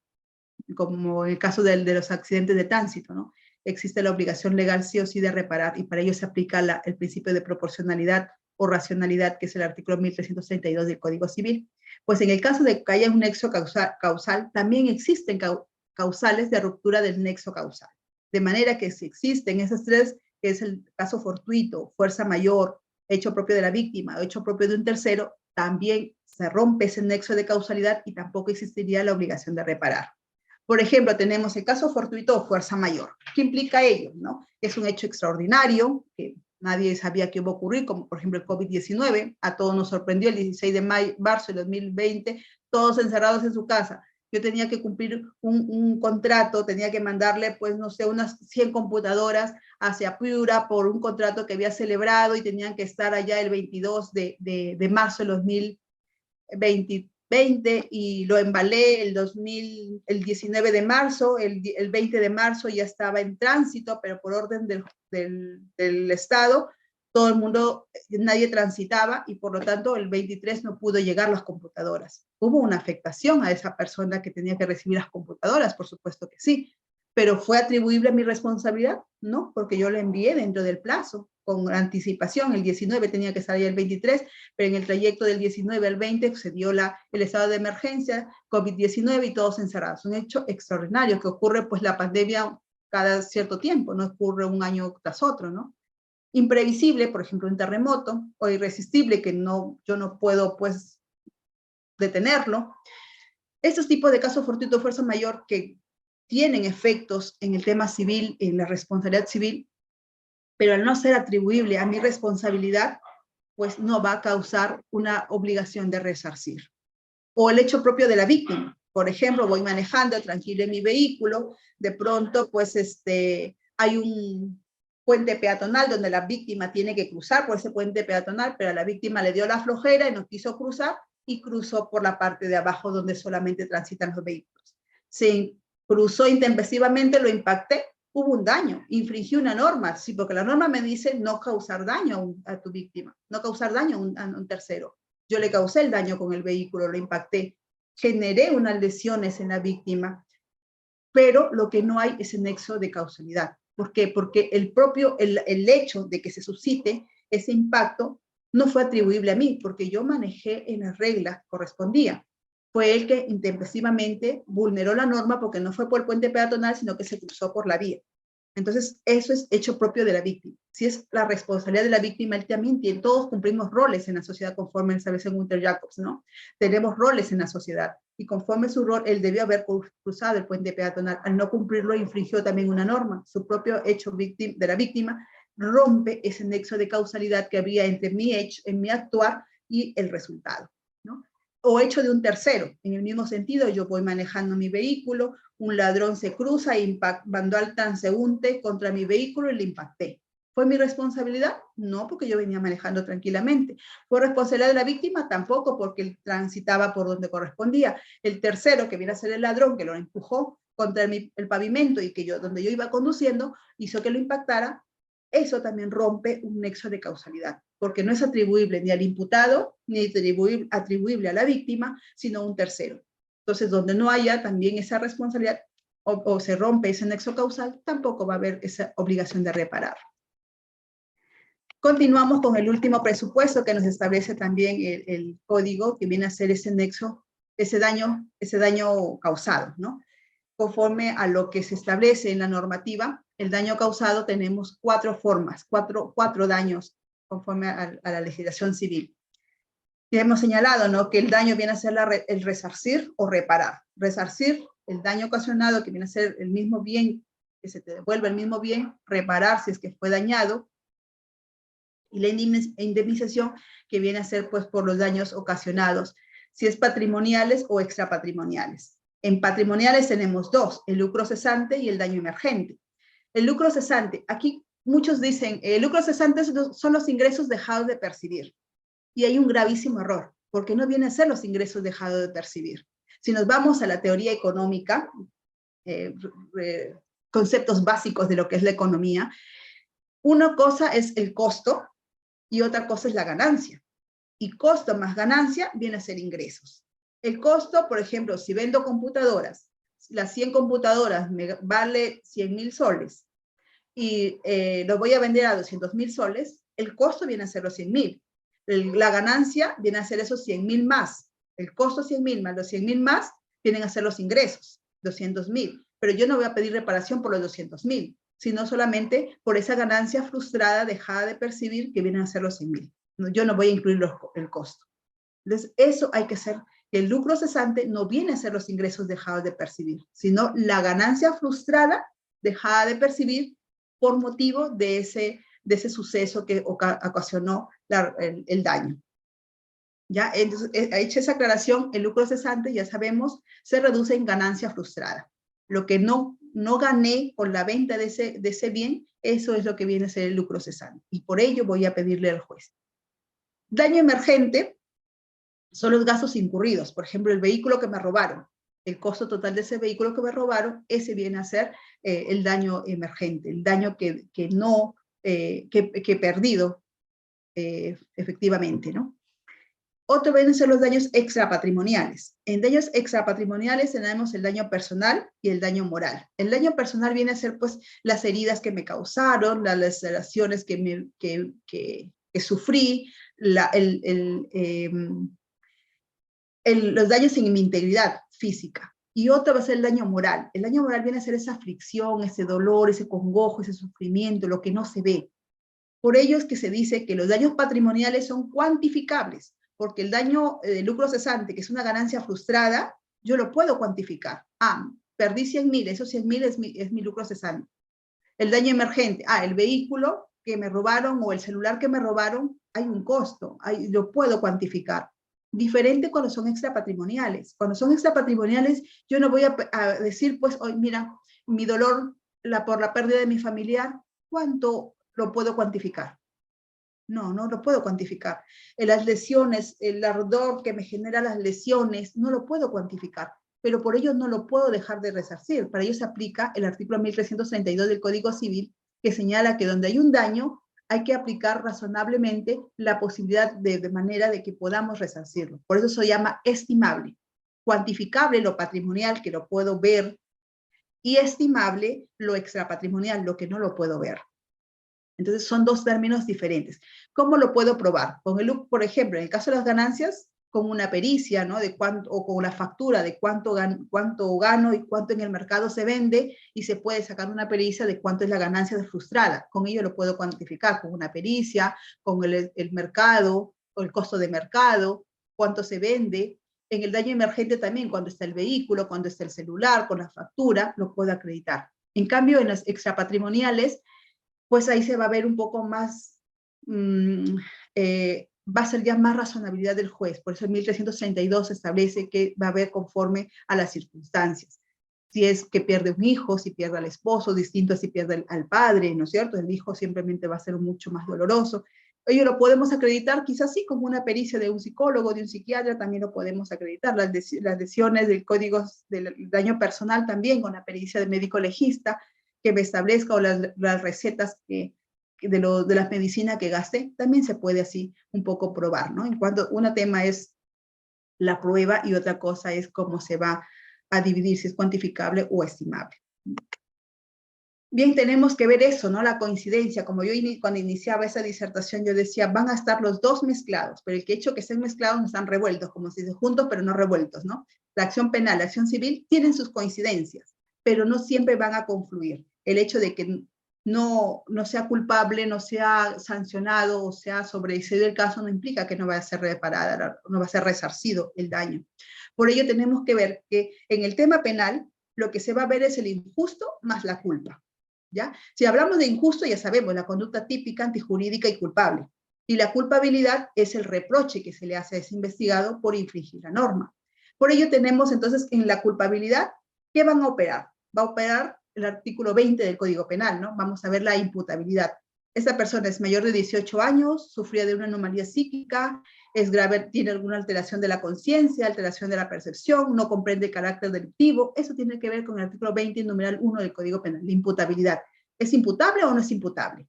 Como en el caso de los accidentes de tránsito, ¿no? Existe la obligación legal sí o sí de reparar, y para ello se aplica el principio de proporcionalidad o racionalidad, que es el artículo 1332 del Código Civil. Pues en el caso de que haya un nexo causal también existen causales de ruptura del nexo causal. De manera que si existen esas tres, que es el caso fortuito, fuerza mayor, hecho propio de la víctima o hecho propio de un tercero, también se rompe ese nexo de causalidad y tampoco existiría la obligación de reparar. Por ejemplo, tenemos el caso fortuito o fuerza mayor. ¿Qué implica ello? ¿No? Es un hecho extraordinario que nadie sabía que iba a ocurrir, como por ejemplo el COVID-19. A todos nos sorprendió el 16 de marzo de 2020, todos encerrados en su casa. Yo tenía que cumplir un contrato, tenía que mandarle, pues, no sé, unas 100 computadoras hacia Piura por un contrato que había celebrado y tenían que estar allá el 22 de marzo de 2020 y lo embalé el 19 de marzo, el 20 de marzo ya estaba en tránsito, pero por orden del Estado, todo el mundo, nadie transitaba y por lo tanto el 23 no pudo llegar las computadoras. ¿Hubo una afectación a esa persona que tenía que recibir las computadoras? Por supuesto que sí, pero ¿fue atribuible a mi responsabilidad? No, porque yo la envié dentro del plazo, con anticipación. El 19 tenía que salir el 23, pero en el trayecto del 19 al 20 se dio el estado de emergencia, COVID-19 y todos encerrados. Un hecho extraordinario que ocurre, pues la pandemia cada cierto tiempo, no ocurre un año tras otro, ¿no? Imprevisible, por ejemplo, un terremoto, o irresistible, que yo no puedo, pues, detenerlo. Estos tipos de casos fortuito fuerza mayor que tienen efectos en el tema civil, en la responsabilidad civil, pero al no ser atribuible a mi responsabilidad, pues no va a causar una obligación de resarcir. O el hecho propio de la víctima. Por ejemplo, voy manejando tranquilo en mi vehículo, de pronto, pues, hay un puente peatonal donde la víctima tiene que cruzar por ese puente peatonal, pero a la víctima le dio la flojera y no quiso cruzar y cruzó por la parte de abajo donde solamente transitan los vehículos. Se cruzó intempestivamente, lo impacté, hubo un daño, infringí una norma, sí, porque la norma me dice no causar daño a tu víctima, no causar daño a un tercero. Yo le causé el daño con el vehículo, lo impacté, generé unas lesiones en la víctima, pero lo que no hay es el nexo de causalidad. ¿Por qué? Porque el hecho de que se suscite ese impacto no fue atribuible a mí, porque yo manejé en las reglas que correspondían. Fue el que intempestivamente vulneró la norma porque no fue por el puente peatonal, sino que se cruzó por la vía. Entonces, eso es hecho propio de la víctima. Si es la responsabilidad de la víctima, él también tiene, todos cumplimos roles en la sociedad conforme establece Gunther Jacobs, ¿no? Tenemos roles en la sociedad y conforme su rol, él debió haber cruzado el puente peatonal. Al no cumplirlo, infringió también una norma. Su propio hecho de la víctima rompe ese nexo de causalidad que había entre mi hecho, en mi actuar y el resultado, ¿no? O hecho de un tercero. En el mismo sentido, yo voy manejando mi vehículo, un ladrón se cruza e mandó al transeúnte contra mi vehículo y le impacté. ¿Fue mi responsabilidad? No, porque yo venía manejando tranquilamente. ¿Fue responsabilidad de la víctima? Tampoco, porque él transitaba por donde correspondía. El tercero, que viene a ser el ladrón, que lo empujó contra el pavimento y donde yo iba conduciendo, hizo que lo impactara. Eso también rompe un nexo de causalidad, porque no es atribuible ni al imputado, ni atribuible a la víctima, sino a un tercero. Entonces, donde no haya también esa responsabilidad o se rompe ese nexo causal, tampoco va a haber esa obligación de reparar. Continuamos con el último presupuesto que nos establece también el código, que viene a ser ese nexo, ese daño causado, ¿no? Conforme a lo que se establece en la normativa, el daño causado tenemos cuatro formas, cuatro daños conforme a la legislación civil. Ya hemos señalado, ¿no?, que el daño viene a ser el resarcir o reparar. Resarcir, el daño ocasionado, que viene a ser el mismo bien, que se te devuelve el mismo bien. Reparar, si es que fue dañado. Y la indemnización, que viene a ser, pues, por los daños ocasionados, si es patrimoniales o extrapatrimoniales. En patrimoniales tenemos dos, el lucro cesante y el daño emergente. El lucro cesante, aquí muchos dicen, el lucro cesante son los ingresos dejados de percibir. Y hay un gravísimo error, porque no vienen a ser los ingresos dejados de percibir. Si nos vamos a la teoría económica, conceptos básicos de lo que es la economía, una cosa es el costo y otra cosa es la ganancia. Y costo más ganancia viene a ser ingresos. El costo, por ejemplo, si vendo computadoras, las 100 computadoras me vale 100.000 soles y lo voy a vender a 200.000 soles, el costo viene a ser los 100.000. La ganancia viene a ser esos 100.000 más. El costo 100.000 más los 100.000 más vienen a ser los ingresos, 200.000. Pero yo no voy a pedir reparación por los 200.000, sino solamente por esa ganancia frustrada, dejada de percibir, que vienen a ser los 100.000. Yo no voy a incluir el costo. Entonces, eso hay que hacer. El lucro cesante no viene a ser los ingresos dejados de percibir, sino la ganancia frustrada dejada de percibir por motivo de ese suceso que ocasionó el daño. ¿Ya? Entonces, hecha esa aclaración, el lucro cesante, ya sabemos, se reduce en ganancia frustrada. Lo que no gané con la venta de ese bien, eso es lo que viene a ser el lucro cesante. Y por ello voy a pedirle al juez. Daño emergente son los gastos incurridos. Por ejemplo, el vehículo que me robaron. El costo total de ese vehículo que me robaron, ese viene a ser el daño emergente, el daño que he perdido efectivamente, ¿no? Otro vienen a ser los daños extrapatrimoniales. En daños extrapatrimoniales tenemos el daño personal y el daño moral. El daño personal viene a ser, pues, las heridas que me causaron, las laceraciones que sufrí, los daños en mi integridad física. Y otro va a ser el daño moral. El daño moral viene a ser esa aflicción, ese dolor, ese congojo, ese sufrimiento, lo que no se ve. Por ello es que se dice que los daños patrimoniales son cuantificables, porque el daño de lucro cesante, que es una ganancia frustrada, yo lo puedo cuantificar. Perdí 100.000, esos 100.000 es mi lucro cesante. El daño emergente, el vehículo que me robaron o el celular que me robaron, hay un costo, lo puedo cuantificar. Diferente cuando son extrapatrimoniales. Cuando son extrapatrimoniales, yo no voy a decir, pues, hoy mira, mi dolor por la pérdida de mi familiar, ¿cuánto lo puedo cuantificar? No lo puedo cuantificar. Las lesiones, el ardor que me genera las lesiones, no lo puedo cuantificar, pero por ello no lo puedo dejar de resarcir. Para ello se aplica el artículo 1332 del Código Civil, que señala que donde hay un daño, hay que aplicar razonablemente la posibilidad de manera de que podamos resarcirlo. Por eso se llama estimable. Cuantificable lo patrimonial, que lo puedo ver, y estimable lo extrapatrimonial, lo que no lo puedo ver. Entonces son dos términos diferentes. ¿Cómo lo puedo probar? Por ejemplo, en el caso de las ganancias, con una pericia, ¿no? O con la factura de cuánto gano y cuánto en el mercado se vende, y se puede sacar una pericia de cuánto es la ganancia de frustrada. Con ello lo puedo cuantificar, con una pericia, con el mercado, o el costo de mercado, cuánto se vende. En el daño emergente también, cuando está el vehículo, cuando está el celular, con la factura, lo puedo acreditar. En cambio, en las extrapatrimoniales, pues ahí se va a ver un poco más, va a ser ya más razonabilidad del juez. Por eso el 1332 establece que va a haber conforme a las circunstancias. Si es que pierde un hijo, si pierde al esposo, distinto a si pierde al padre, ¿no es cierto? El hijo simplemente va a ser mucho más doloroso. Ello lo podemos acreditar quizás sí como una pericia de un psicólogo, de un psiquiatra, también lo podemos acreditar. Las lesiones del código del daño personal también con la pericia de médico legista, que me establezca, o las recetas de la medicina que gasté, también se puede así un poco probar, ¿no? En cuanto un tema es la prueba y otra cosa es cómo se va a dividir, si es cuantificable o estimable. Bien, tenemos que ver eso, ¿no? La coincidencia. Como yo cuando iniciaba esa disertación, yo decía, van a estar los dos mezclados, pero el hecho que estén mezclados no están revueltos, como si se juntos, pero no revueltos, ¿no? La acción penal, la acción civil tienen sus coincidencias, pero no siempre van a confluir. El hecho de que no sea culpable, no sea sancionado o sea sobreseído el caso, no implica que no va a ser reparada, no va a ser resarcido el daño. Por ello tenemos que ver que en el tema penal, lo que se va a ver es el injusto más la culpa, ¿ya? Si hablamos de injusto, ya sabemos, la conducta típica, antijurídica y culpable. Y la culpabilidad es el reproche que se le hace a ese investigado por infringir la norma. Por ello tenemos entonces en la culpabilidad, ¿qué van a operar? Va a operar el artículo 20 del Código Penal, ¿no? Vamos a ver la imputabilidad. Esta persona es mayor de 18 años, sufría de una anomalía psíquica, es grave, tiene alguna alteración de la conciencia, alteración de la percepción, no comprende el carácter delictivo. Eso tiene que ver con el artículo 20, numeral 1 del Código Penal, la imputabilidad. ¿Es imputable o no es imputable?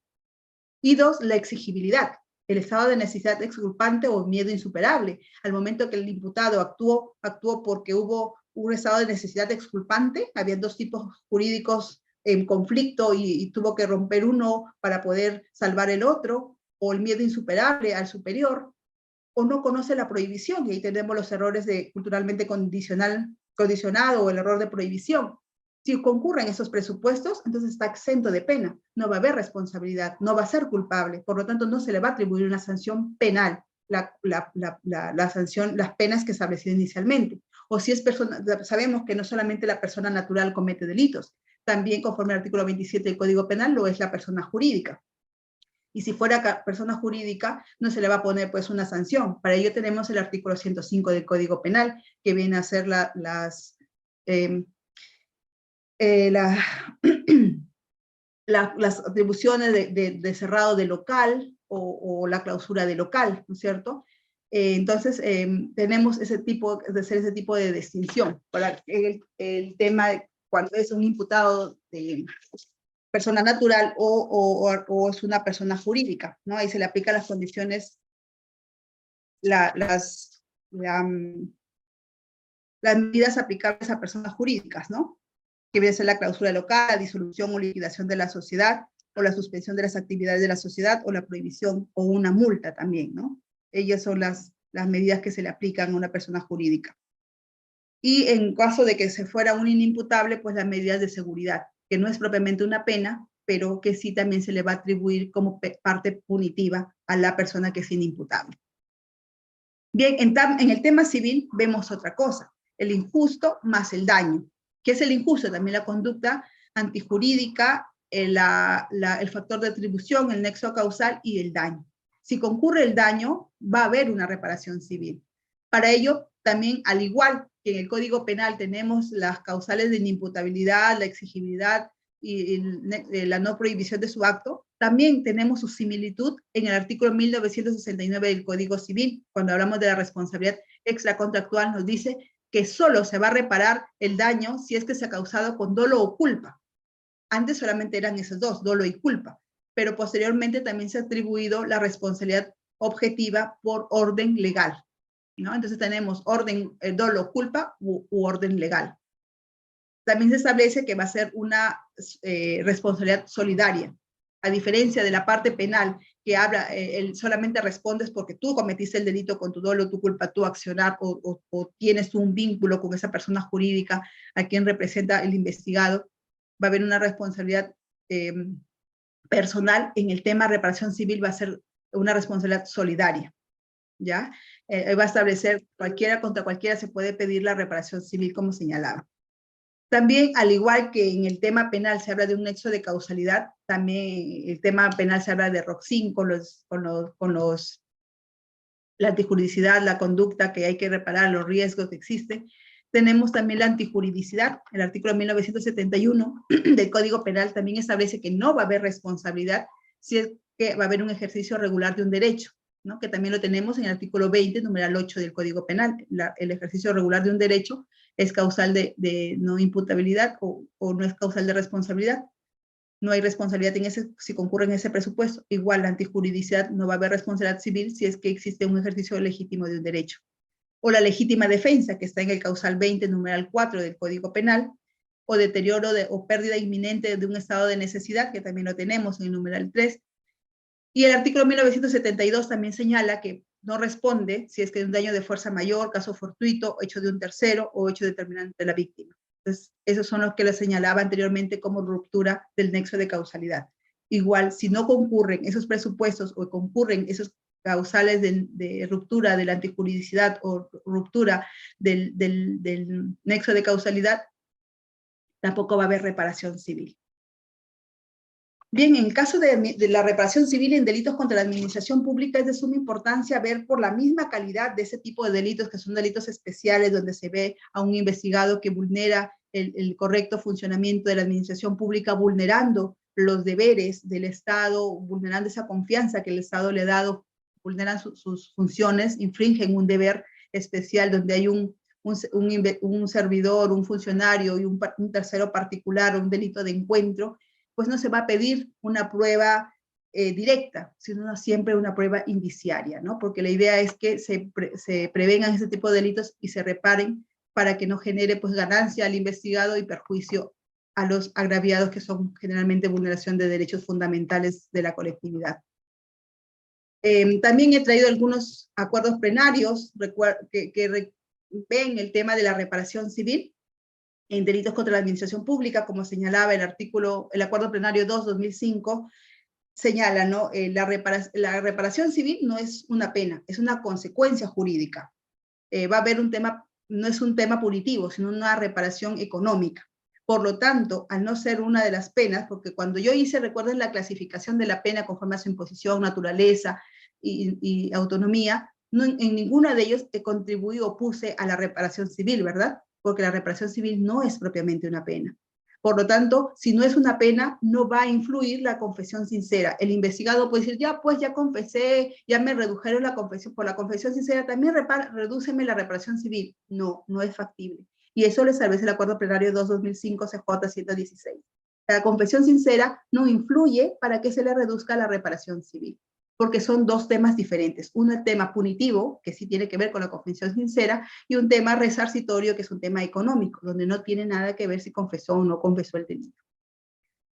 Y dos, la exigibilidad, el estado de necesidad exculpante o miedo insuperable. Al momento que el imputado actuó porque hubo un estado de necesidad exculpante, había dos tipos jurídicos en conflicto y tuvo que romper uno para poder salvar el otro, o el miedo insuperable al superior, o no conoce la prohibición, y ahí tenemos los errores de culturalmente condicionado o el error de prohibición. Si concurren esos presupuestos, entonces está exento de pena, no va a haber responsabilidad, no va a ser culpable, por lo tanto no se le va a atribuir una sanción penal, la sanción, las penas que estableció inicialmente. O si es persona, sabemos que no solamente la persona natural comete delitos, también conforme al artículo 27 del Código Penal lo es la persona jurídica. Y si fuera persona jurídica, no se le va a poner pues una sanción. Para ello tenemos el artículo 105 del Código Penal, que viene a ser las atribuciones de cerrado de local o la clausura de local, ¿no es cierto? Entonces, tenemos ese tipo de distinción. Para el tema de cuando es un imputado de persona natural o es una persona jurídica, ¿no? Ahí se le aplican las condiciones, las medidas aplicables a personas jurídicas, ¿no? Que viene a ser la clausura local, la disolución o liquidación de la sociedad, o la suspensión de las actividades de la sociedad, o la prohibición, o una multa también, ¿no? Ellas son las medidas que se le aplican a una persona jurídica. Y en caso de que se fuera un inimputable, pues las medidas de seguridad, que no es propiamente una pena, pero que sí también se le va a atribuir como parte punitiva a la persona que es inimputable. Bien, en el tema civil vemos otra cosa, el injusto más el daño. ¿Qué es el injusto? También la conducta antijurídica, el factor de atribución, el nexo causal y el daño. Si concurre el daño, va a haber una reparación civil. Para ello, también, al igual que en el Código Penal tenemos las causales de inimputabilidad, la exigibilidad y la no prohibición de su acto, también tenemos su similitud en el artículo 1969 del Código Civil. Cuando hablamos de la responsabilidad extracontractual, nos dice que solo se va a reparar el daño si es que se ha causado con dolo o culpa. Antes solamente eran esos dos, dolo y culpa, pero posteriormente también se ha atribuido la responsabilidad objetiva por orden legal, ¿no? Entonces tenemos orden, dolo, culpa u orden legal. También se establece que va a ser una responsabilidad solidaria, a diferencia de la parte penal que habla, solamente respondes porque tú cometiste el delito con tu dolo, tu culpa, tu accionar o tienes un vínculo con esa persona jurídica a quien representa el investigado. Va a haber una responsabilidad personal. En el tema reparación civil va a ser una responsabilidad solidaria, ¿ya? Va a establecer contra cualquiera se puede pedir la reparación civil como señalaba. También, al igual que en el tema penal se habla de un nexo de causalidad, también el tema penal se habla de ROC5 la antijuridicidad, la conducta que hay que reparar, los riesgos que existen. Tenemos también la antijuridicidad. El artículo 1971 del Código Penal también establece que no va a haber responsabilidad si es que va a haber un ejercicio regular de un derecho, ¿no? Que también lo tenemos en el artículo 20, numeral 8 del Código Penal. El ejercicio regular de un derecho es causal de no imputabilidad o no es causal de responsabilidad. No hay responsabilidad si concurre en ese presupuesto. Igual la antijuridicidad, no va a haber responsabilidad civil si es que existe un ejercicio legítimo de un derecho. O la legítima defensa, que está en el causal 20, numeral 4 del Código Penal, o deterioro o pérdida inminente de un estado de necesidad, que también lo tenemos en el numeral 3. Y el artículo 1972 también señala que no responde si es que es un daño de fuerza mayor, caso fortuito, hecho de un tercero o hecho determinante de la víctima. Entonces, esos son los que les señalaba anteriormente como ruptura del nexo de causalidad. Igual, si no concurren esos presupuestos o concurren esos causales de ruptura de la antijuridicidad o ruptura del nexo de causalidad, tampoco va a haber reparación civil. Bien, en el caso de la reparación civil en delitos contra la administración pública es de suma importancia ver por la misma calidad de ese tipo de delitos, que son delitos especiales, donde se ve a un investigado que vulnera el correcto funcionamiento de la administración pública, vulnerando los deberes del Estado, vulnerando esa confianza que el Estado le ha dado, vulneran sus funciones, infringen un deber especial donde hay un servidor, un funcionario y un tercero particular, un delito de encuentro, pues no se va a pedir una prueba directa, sino siempre una prueba indiciaria, ¿no? Porque la idea es que se prevengan ese tipo de delitos y se reparen para que no genere pues ganancia al investigado y perjuicio a los agraviados, que son generalmente vulneración de derechos fundamentales de la colectividad. También he traído algunos acuerdos plenarios que ven el tema de la reparación civil en delitos contra la administración pública, como señalaba el acuerdo plenario 2/2005, señala, ¿no? La reparación civil no es una pena, es una consecuencia jurídica. Va a haber un tema, no es un tema punitivo, sino una reparación económica. Por lo tanto, al no ser una de las penas, porque cuando yo recuerden la clasificación de la pena conforme a su imposición, naturaleza y autonomía, no, en ninguna de ellos contribuí o puse a la reparación civil, ¿verdad? Porque la reparación civil no es propiamente una pena. Por lo tanto, si no es una pena, no va a influir la confesión sincera. El investigado puede decir, ya pues ya confesé, ya me redujeron la confesión, por la confesión sincera también redúceme la reparación civil. No, no es factible. Y eso lo establece el acuerdo plenario 2/2005 CJ 116. La confesión sincera no influye para que se le reduzca la reparación civil, porque son dos temas diferentes. Uno el tema punitivo, que sí tiene que ver con la confesión sincera, y un tema resarcitorio, que es un tema económico, donde no tiene nada que ver si confesó o no confesó el delito.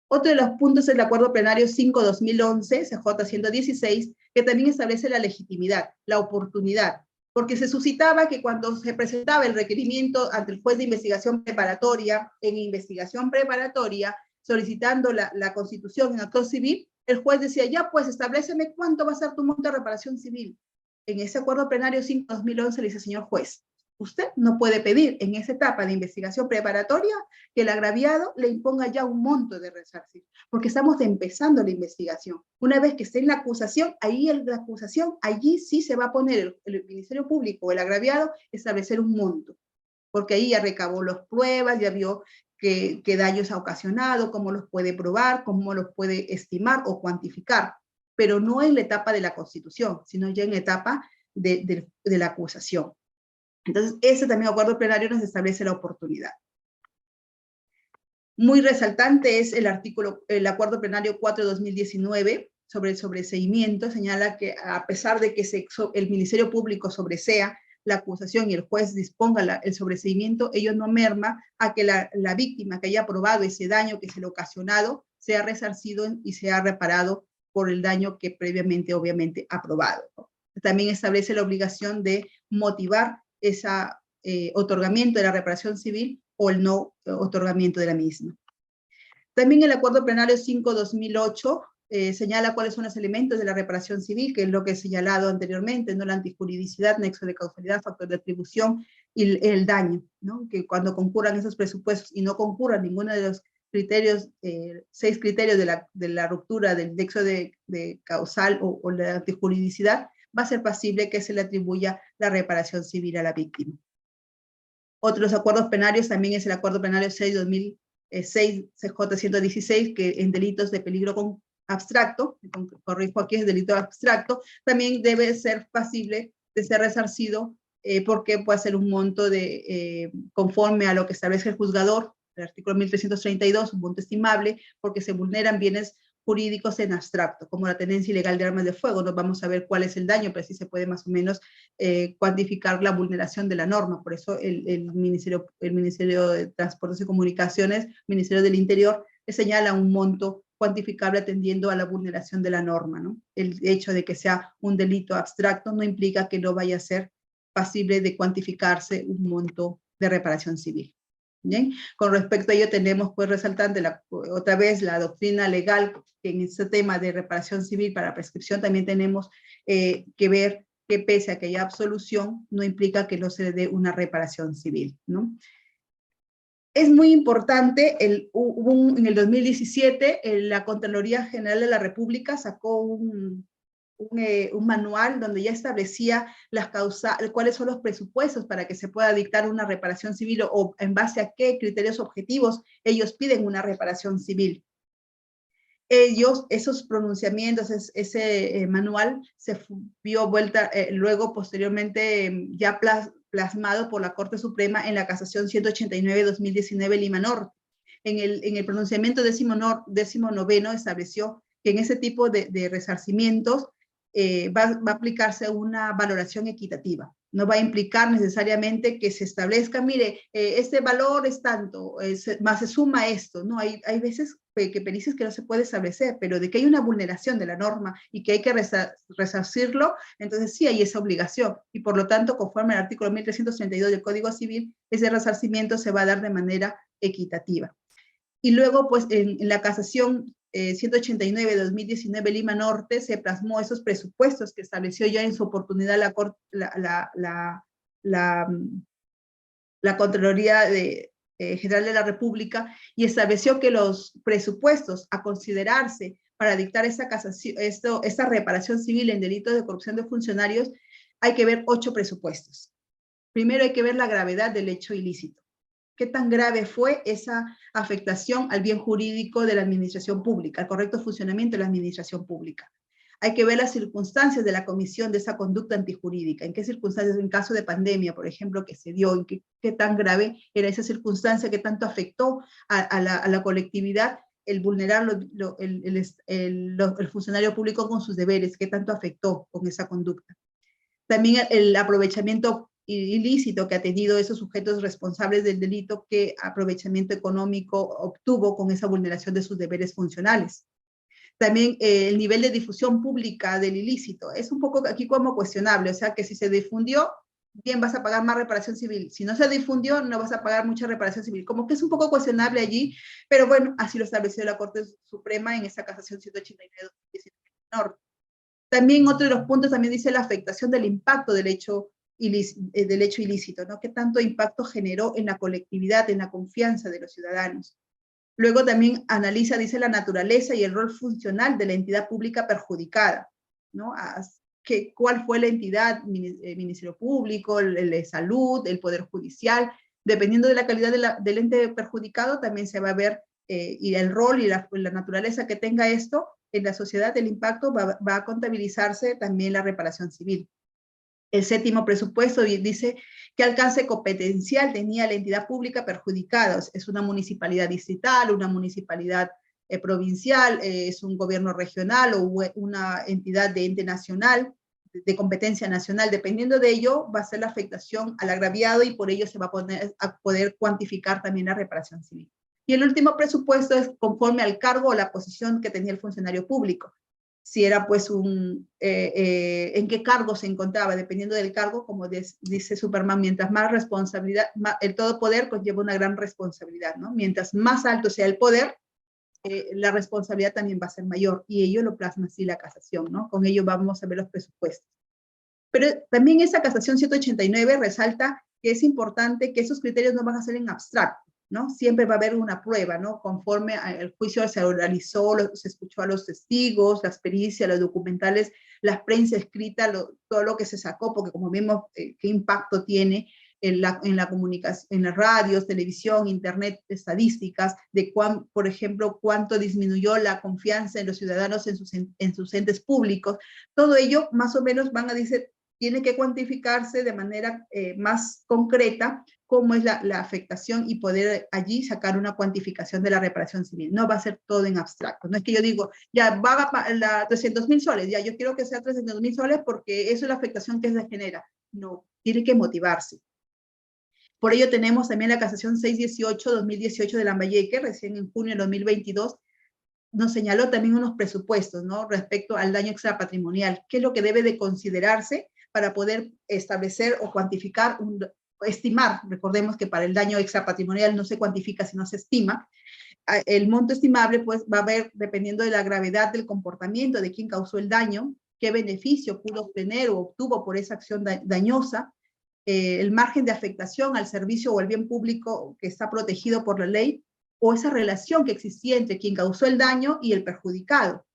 Otro de los puntos es el acuerdo plenario 5/2011, CJ 116, que también establece la legitimidad, la oportunidad, porque se suscitaba que cuando se presentaba el requerimiento ante el juez de investigación preparatoria, solicitando la constitución en acto civil, el juez decía, ya pues establéceme cuánto va a ser tu monto de reparación civil. En ese acuerdo plenario 5/2011 le dice, señor juez, usted no puede pedir en esa etapa de investigación preparatoria que el agraviado le imponga ya un monto de resarcir, porque estamos empezando la investigación. Una vez que esté en la acusación, allí sí se va a poner el Ministerio Público o el agraviado establecer un monto, porque ahí ya recabó las pruebas, ya vio qué daños ha ocasionado, cómo los puede probar, cómo los puede estimar o cuantificar, pero no en la etapa de la constitución, sino ya en la etapa de la acusación. Entonces, ese también acuerdo plenario nos establece la oportunidad. Muy resaltante es el acuerdo plenario 4/2019 sobre el sobreseimiento. Señala que a pesar de que el Ministerio Público sobresea la acusación y el juez disponga el sobreseimiento, ello no merma a que la víctima que haya probado ese daño que se le ha ocasionado sea resarcido y sea reparado por el daño que previamente, obviamente, ha probado, ¿no? También establece la obligación de motivar ese otorgamiento de la reparación civil o el no otorgamiento de la misma. También el acuerdo plenario 5/2008 señala cuáles son los elementos de la reparación civil, que es lo que he señalado anteriormente, ¿no? La antijuridicidad, nexo de causalidad, factor de atribución y el daño, ¿no? Que cuando concurran esos presupuestos y no concurran ninguno de los criterios, 6 criterios de la ruptura del nexo de causal o la antijuridicidad, va a ser pasible que se le atribuya la reparación civil a la víctima. Otros acuerdos plenarios también es el acuerdo plenario 6/2006 CJ 116, que en delitos de peligro abstracto, corrijo aquí, es delito abstracto, también debe ser pasible de ser resarcido porque puede ser un monto conforme a lo que establece el juzgador, el artículo 1332, un monto estimable, porque se vulneran bienes jurídicos en abstracto, como la tenencia ilegal de armas de fuego. No vamos a ver cuál es el daño, pero sí se puede más o menos cuantificar la vulneración de la norma. Por eso el Ministerio de Transportes y Comunicaciones, Ministerio del Interior, señala un monto cuantificable atendiendo a la vulneración de la norma, ¿no? El hecho de que sea un delito abstracto no implica que no vaya a ser pasible de cuantificarse un monto de reparación civil. ¿Bien? Con respecto a ello tenemos pues resaltante otra vez la doctrina legal, que en este tema de reparación civil para prescripción también tenemos que ver que pese a que haya absolución, no implica que no se le dé una reparación civil, ¿no? Es muy importante, en el 2017 la Contraloría General de la República sacó un manual donde ya establecía cuáles son los presupuestos para que se pueda dictar una reparación civil o en base a qué criterios objetivos ellos piden una reparación civil. Esos pronunciamientos, ese manual se vio luego posteriormente ya plasmado por la Corte Suprema en la Casación 189/2019 Lima Norte. En el pronunciamiento 19º estableció que en ese tipo de resarcimientos va a aplicarse una valoración equitativa. No va a implicar necesariamente que se establezca, mire, este valor es tanto, más se suma esto, ¿no? Hay veces que pericias que no se puede establecer, pero de que hay una vulneración de la norma y que hay que resarcirlo, entonces sí hay esa obligación. Y por lo tanto, conforme al artículo 1332 del Código Civil, ese resarcimiento se va a dar de manera equitativa. Y luego, pues, en la casación 189 de 2019 Lima Norte se plasmó esos presupuestos que estableció ya en su oportunidad la Contraloría General de la República, y estableció que los presupuestos a considerarse para dictar esta reparación civil en delitos de corrupción de funcionarios, hay que ver 8 presupuestos. Primero hay que ver la gravedad del hecho ilícito. ¿Qué tan grave fue esa afectación al bien jurídico de la administración pública, al correcto funcionamiento de la administración pública? Hay que ver las circunstancias de la comisión de esa conducta antijurídica. ¿En qué circunstancias? En caso de pandemia, por ejemplo, que se dio, qué tan grave era esa circunstancia, qué tanto afectó a la colectividad el vulnerar el funcionario público con sus deberes, qué tanto afectó con esa conducta. También el aprovechamiento ilícito que ha tenido esos sujetos responsables del delito, qué aprovechamiento económico obtuvo con esa vulneración de sus deberes funcionales. También el nivel de difusión pública del ilícito. Es un poco aquí como cuestionable, o sea que si se difundió, bien vas a pagar más reparación civil. Si no se difundió, no vas a pagar mucha reparación civil. Como que es un poco cuestionable allí, pero bueno, así lo estableció la Corte Suprema en esa casación 189 de 2019. También otro de los puntos también dice la afectación del impacto del hecho ilícito, ¿no? ¿Qué tanto impacto generó en la colectividad, en la confianza de los ciudadanos? Luego también analiza, dice, la naturaleza y el rol funcional de la entidad pública perjudicada, ¿no? ¿Cuál fue la entidad? Ministerio Público, el de Salud, el Poder Judicial. Dependiendo de la calidad del ente perjudicado, también se va a ver y el rol y la naturaleza que tenga esto en la sociedad, el impacto va a contabilizarse también la reparación civil. El 7º presupuesto dice qué alcance competencial tenía la entidad pública perjudicada. Es una municipalidad distrital, una municipalidad provincial, es un gobierno regional o una entidad de ente nacional, de competencia nacional. Dependiendo de ello, va a ser la afectación al agraviado y por ello se va a poder cuantificar también la reparación civil. Y el último presupuesto es conforme al cargo o la posición que tenía el funcionario público. Si era pues en qué cargo se encontraba, dependiendo del cargo, como dice Superman, mientras más responsabilidad, el todo poder conlleva una gran responsabilidad, ¿no? Mientras más alto sea el poder, la responsabilidad también va a ser mayor, y ello lo plasma así la casación, ¿no? Con ello vamos a ver los presupuestos. Pero también esa casación 189 resalta que es importante que esos criterios no van a ser en abstracto, ¿no? Siempre va a haber una prueba, ¿no? Conforme al juicio se oralizó, se escuchó a los testigos, las pericias, los documentales, la prensa escrita, todo lo que se sacó, porque como vimos, qué impacto tiene en la comunicación, en las radios, televisión, internet, estadísticas, de por ejemplo, cuánto disminuyó la confianza en los ciudadanos en sus entes públicos. Todo ello, más o menos, van a decir, tiene que cuantificarse de manera más concreta cómo es la afectación y poder allí sacar una cuantificación de la reparación civil. No va a ser todo en abstracto. No es que yo digo, ya va a 300.000 soles, ya yo quiero que sea 300.000 soles porque eso es la afectación que se genera. No, tiene que motivarse. Por ello tenemos también la casación 618-2018 de Lambayeque, recién en junio de 2022, nos señaló también unos presupuestos, ¿no? Respecto al daño extrapatrimonial. ¿Qué es lo que debe de considerarse para poder establecer o cuantificar, estimar? Recordemos que para el daño extrapatrimonial no se cuantifica, sino se estima. El monto estimable, pues, va a ver, dependiendo de la gravedad del comportamiento de quien causó el daño, qué beneficio pudo obtener o obtuvo por esa acción dañosa, el margen de afectación al servicio o al bien público que está protegido por la ley, o esa relación que existía entre quien causó el daño y el perjudicado.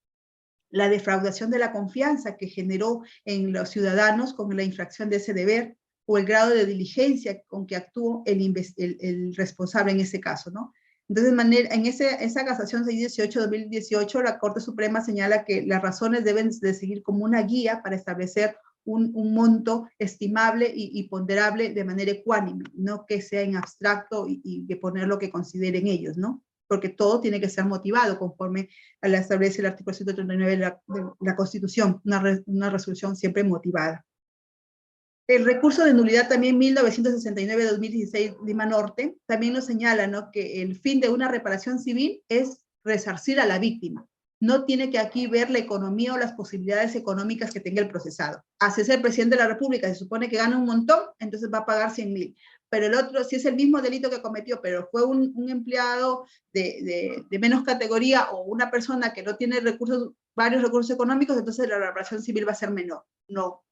La defraudación de la confianza que generó en los ciudadanos con la infracción de ese deber, o el grado de diligencia con que actuó el responsable en ese caso, ¿no? Entonces, en esa casación 618-2018, la Corte Suprema señala que las razones deben de seguir como una guía para establecer un monto estimable y ponderable de manera ecuánime, no que sea en abstracto y que poner lo que consideren ellos, ¿no? Porque todo tiene que ser motivado conforme a la establece el artículo 139 de la Constitución, una resolución siempre motivada. El recurso de nulidad también 1969-2016 Lima Norte también nos señala, ¿no?, que el fin de una reparación civil es resarcir a la víctima. No tiene que aquí ver la economía o las posibilidades económicas que tenga el procesado. Hace ser presidente de la República, se supone que gana un montón, entonces va a pagar 100.000. Pero el otro, si es el mismo delito que cometió, pero fue un empleado de menos categoría o una persona que no tiene recursos, varios recursos económicos, entonces la reparación civil va a ser menor. No.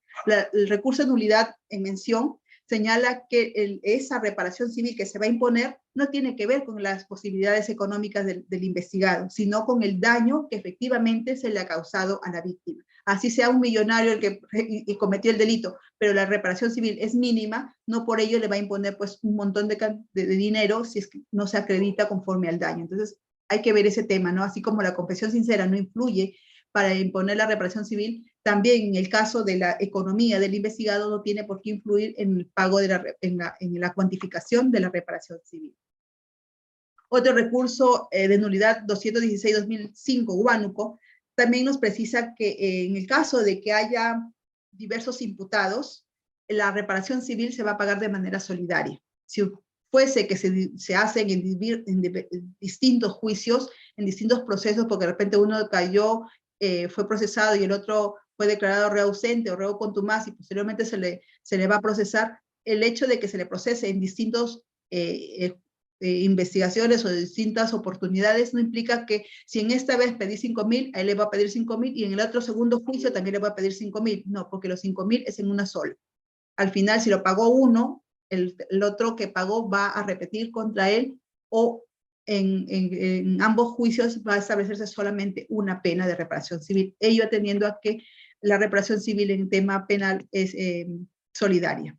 El recurso de nulidad en mención señala que esa reparación civil que se va a imponer no tiene que ver con las posibilidades económicas del investigado, sino con el daño que efectivamente se le ha causado a la víctima. Así sea un millonario el que cometió el delito, pero la reparación civil es mínima, no por ello le va a imponer pues un montón de dinero si es que no se acredita conforme al daño. Entonces hay que ver ese tema, ¿no? Así como la confesión sincera no influye para imponer la reparación civil, también en el caso de la economía del investigado no tiene por qué influir en el pago en la cuantificación de la reparación civil. Otro recurso de nulidad 216-2005, Huánuco, también nos precisa que en el caso de que haya diversos imputados, la reparación civil se va a pagar de manera solidaria. Si fuese que se hacen en distintos juicios, en distintos procesos, porque de repente uno cayó, fue procesado y el otro fue declarado reo ausente o reo contumaz y posteriormente se le va a procesar, el hecho de que se le procese en distintos investigaciones o de distintas oportunidades no implica que si en esta vez pedí 5.000, a él le va a pedir 5.000 y en el otro segundo juicio también le va a pedir 5.000. No, porque los 5.000 es en una sola. Al final, si lo pagó uno, el otro que pagó va a repetir contra él o en ambos juicios va a establecerse solamente una pena de reparación civil, ello atendiendo a que la reparación civil en tema penal es solidaria.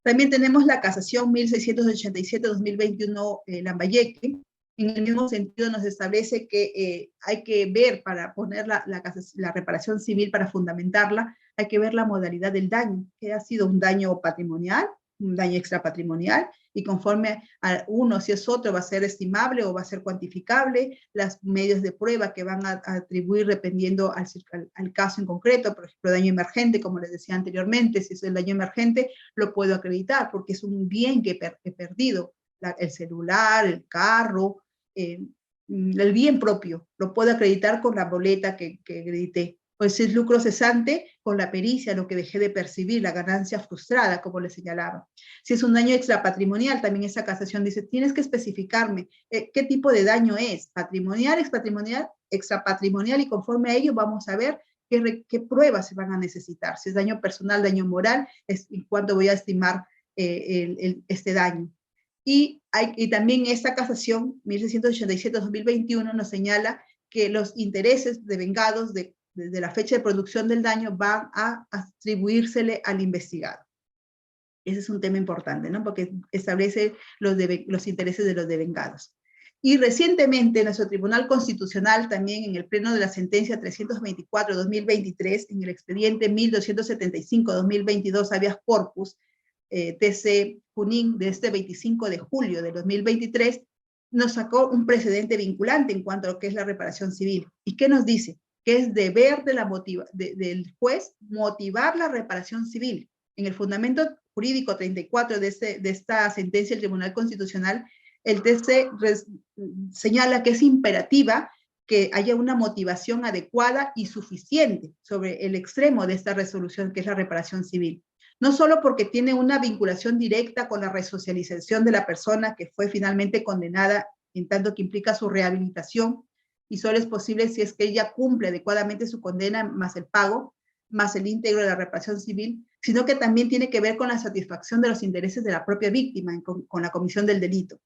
También tenemos la casación 1687-2021 Lambayeque. En el mismo sentido nos establece que hay que ver para poner la reparación civil, para fundamentarla, hay que ver la modalidad del daño, que ha sido un daño patrimonial, un daño extrapatrimonial, y conforme a uno, si es otro, va a ser estimable o va a ser cuantificable, los medios de prueba que van a atribuir dependiendo al caso en concreto, por ejemplo, daño emergente, como les decía anteriormente, si es el daño emergente, lo puedo acreditar porque es un bien que he perdido, el celular, el carro, el bien propio, lo puedo acreditar con la boleta que acredité. Pues si es lucro cesante, con la pericia, lo que dejé de percibir, la ganancia frustrada, como le señalaba. Si es un daño extrapatrimonial, también esa casación dice, tienes que especificarme qué tipo de daño es, patrimonial, expatrimonial, extrapatrimonial, y conforme a ello vamos a ver qué pruebas se van a necesitar. Si es daño personal, daño moral, cuánto voy a estimar este daño. Y también esta casación, 1687-2021, nos señala que los intereses devengados desde la fecha de producción del daño van a atribuírsele al investigado. Ese es un tema importante, ¿no? Porque establece los intereses de los devengados. Y recientemente nuestro Tribunal Constitucional, también en el pleno de la sentencia 324-2023, en el expediente 1275-2022, habeas corpus, TC Junín, de este 25 de julio de 2023, nos sacó un precedente vinculante en cuanto a lo que es la reparación civil. ¿Y qué nos dice? Que es deber del juez motivar la reparación civil. En el fundamento jurídico 34 de esta sentencia del Tribunal Constitucional, el TC señala que es imperativa que haya una motivación adecuada y suficiente sobre el extremo de esta resolución, que es la reparación civil. No solo porque tiene una vinculación directa con la resocialización de la persona que fue finalmente condenada, en tanto que implica su rehabilitación, y solo es posible si es que ella cumple adecuadamente su condena, más el pago, más el íntegro de la reparación civil, sino que también tiene que ver con la satisfacción de los intereses de la propia víctima con la comisión del delito.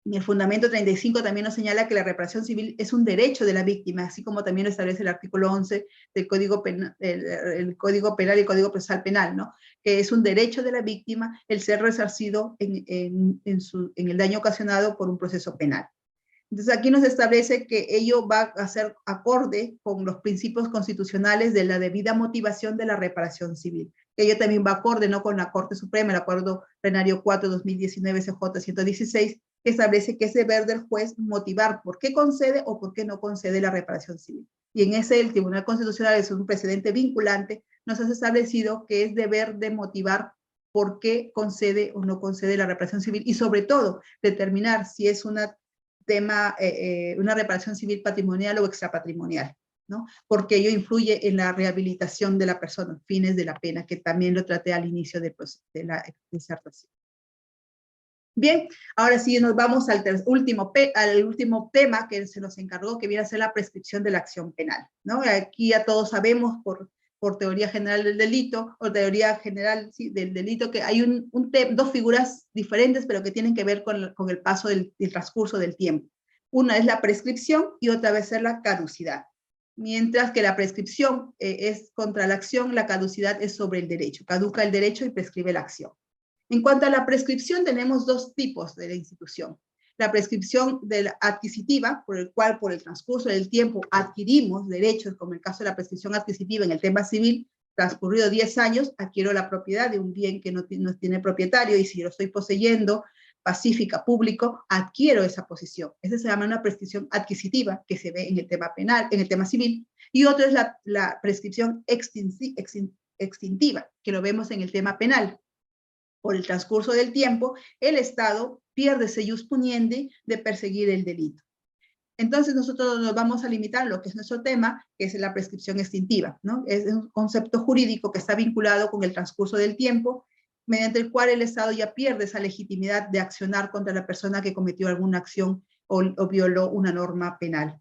En el fundamento 35 también nos señala que la reparación civil es un derecho de la víctima, así como también lo establece el artículo 11 del Código Penal, el Código Penal y el Código Procesal Penal, ¿no? Que es un derecho de la víctima el ser resarcido en el daño ocasionado por un proceso penal. Entonces aquí nos establece que ello va a ser acorde con los principios constitucionales de la debida motivación de la reparación civil. Ello también va acorde, ¿no?, con la Corte Suprema, el Acuerdo Plenario 4-2019 CJ 116, que establece que es deber del juez motivar por qué concede o por qué no concede la reparación civil. y en ese el Tribunal Constitucional es un precedente vinculante, nos ha establecido que es deber de motivar por qué concede o no concede la reparación civil, y sobre todo determinar si es una reparación civil patrimonial o extrapatrimonial, ¿no? Porque ello influye en la rehabilitación de la persona, fines de la pena, que también lo traté al inicio de la disertación. Bien, ahora sí nos vamos al último tema que se nos encargó, que viene a ser la prescripción de la acción penal, ¿no? Aquí ya todos sabemos por teoría general del delito, o teoría general del delito, que hay dos figuras diferentes, pero que tienen que ver con el paso del transcurso del tiempo. Una es la prescripción y otra va a ser la caducidad. Mientras que la prescripción es contra la acción, la caducidad es sobre el derecho. Caduca el derecho y prescribe la acción. En cuanto a la prescripción, tenemos dos tipos de la institución. La prescripción adquisitiva, por el cual por el transcurso del tiempo adquirimos derechos, como el caso de la prescripción adquisitiva en el tema civil, transcurrido 10 años, adquiero la propiedad de un bien que no tiene propietario, y si lo estoy poseyendo, pacífica, público, adquiero esa posesión. Esa se llama una prescripción adquisitiva, que se ve en el tema penal, en el tema civil, y otra es la prescripción extintiva, que lo vemos en el tema penal. Por el transcurso del tiempo, el Estado pierde ese ius puniendi de perseguir el delito. Entonces nosotros nos vamos a limitar a lo que es nuestro tema, que es la prescripción extintiva, ¿no? Es un concepto jurídico que está vinculado con el transcurso del tiempo, mediante el cual el Estado ya pierde esa legitimidad de accionar contra la persona que cometió alguna acción o violó una norma penal.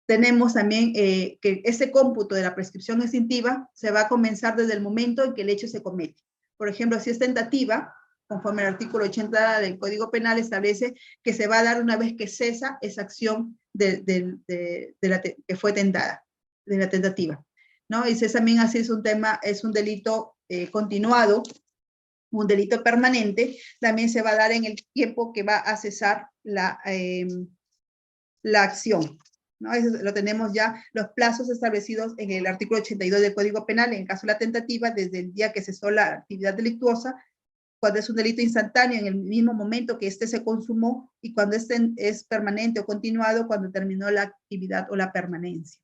Tenemos también que ese cómputo de la prescripción extintiva se va a comenzar desde el momento en que el hecho se comete. Por ejemplo, si es tentativa, conforme al artículo 80 del Código Penal establece que se va a dar una vez que cesa esa acción que fue tentada, de la tentativa, ¿no? Y si es también así, es un delito continuado, un delito permanente, también se va a dar en el tiempo que va a cesar la acción, ¿no? Eso lo tenemos ya, los plazos establecidos en el artículo 82 del Código Penal, en caso de la tentativa, desde el día que cesó la actividad delictuosa, cuando es un delito instantáneo, en el mismo momento que éste se consumó, y cuando este es permanente o continuado, cuando terminó la actividad o la permanencia.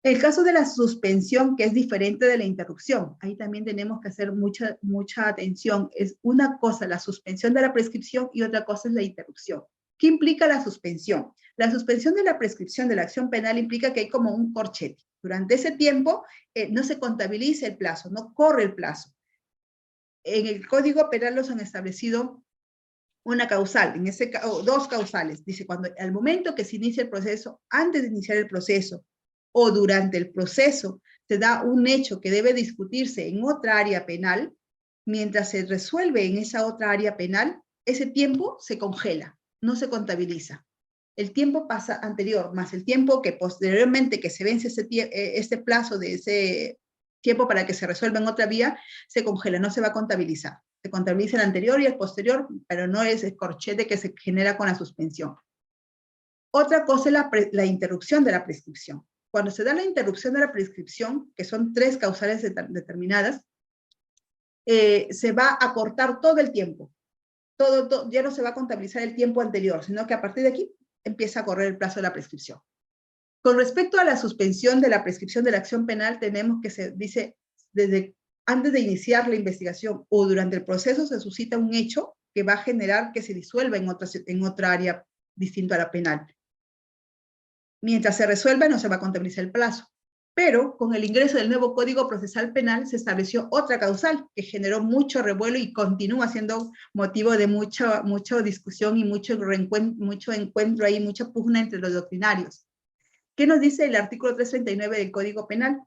El caso de la suspensión, que es diferente de la interrupción, ahí también tenemos que hacer mucha atención. Es una cosa la suspensión de la prescripción y otra cosa es la interrupción. ¿Qué implica la suspensión? La suspensión de la prescripción de la acción penal implica que hay como un corchete. Durante ese tiempo no se contabiliza el plazo, no corre el plazo. En el Código Penal los han establecido una causal, dos causales. Dice, cuando al momento que se inicia el proceso, antes de iniciar el proceso o durante el proceso, se da un hecho que debe discutirse en otra área penal, mientras se resuelve en esa otra área penal, ese tiempo se congela, no se contabiliza. El tiempo pasa anterior, más el tiempo que posteriormente que se vence este plazo de ese tiempo para que se resuelva en otra vía, se congela, no se va a contabilizar. Se contabiliza el anterior y el posterior, pero no es el corchete que se genera con la suspensión. Otra cosa es la interrupción de la prescripción. Cuando se da la interrupción de la prescripción, que son 3 causales determinadas, se va a cortar todo el tiempo. Ya no se va a contabilizar el tiempo anterior, sino que a partir de aquí empieza a correr el plazo de la prescripción. Con respecto a la suspensión de la prescripción de la acción penal, tenemos que se dice, desde antes de iniciar la investigación o durante el proceso se suscita un hecho que va a generar que se disuelva en otra área distinto a la penal. Mientras se resuelva no se va a contabilizar el plazo. Pero con el ingreso del nuevo Código Procesal Penal se estableció otra causal que generó mucho revuelo y continúa siendo motivo de mucha discusión y mucho encuentro ahí, mucha pugna entre los doctrinarios. ¿Qué nos dice el artículo 339 del Código Penal?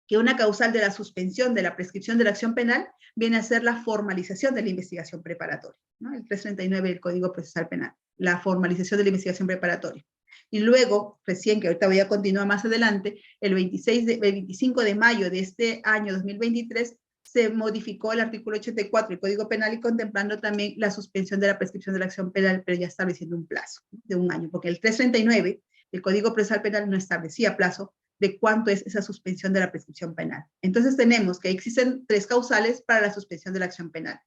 Que una causal de la suspensión de la prescripción de la acción penal viene a ser la formalización de la investigación preparatoria, ¿no? El 339 del Código Procesal Penal, la formalización de la investigación preparatoria. Y luego, recién, que ahorita voy a continuar más adelante, el 25 de mayo de este año 2023, se modificó el artículo 84 del Código Penal y contemplando también la suspensión de la prescripción de la acción penal, pero ya estableciendo un plazo de 1 año, porque el 339 del Código Procesal Penal no establecía plazo de cuánto es esa suspensión de la prescripción penal. Entonces tenemos que existen 3 causales para la suspensión de la acción penal.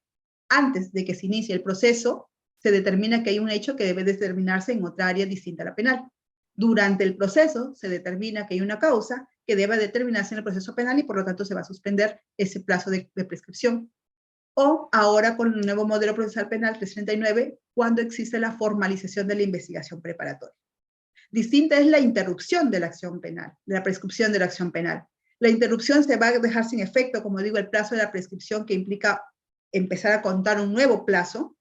Antes de que se inicie el proceso, se determina que hay un hecho que debe determinarse en otra área distinta a la penal. Durante el proceso se determina que hay una causa que debe determinarse en el proceso penal y por lo tanto se va a suspender ese plazo de prescripción. O ahora con el nuevo modelo procesal penal 339, cuando existe la formalización de la investigación preparatoria. Distinta es la interrupción de la acción penal, de la prescripción de la acción penal. La interrupción se va a dejar sin efecto, como digo, el plazo de la prescripción, que implica empezar a contar un nuevo plazo,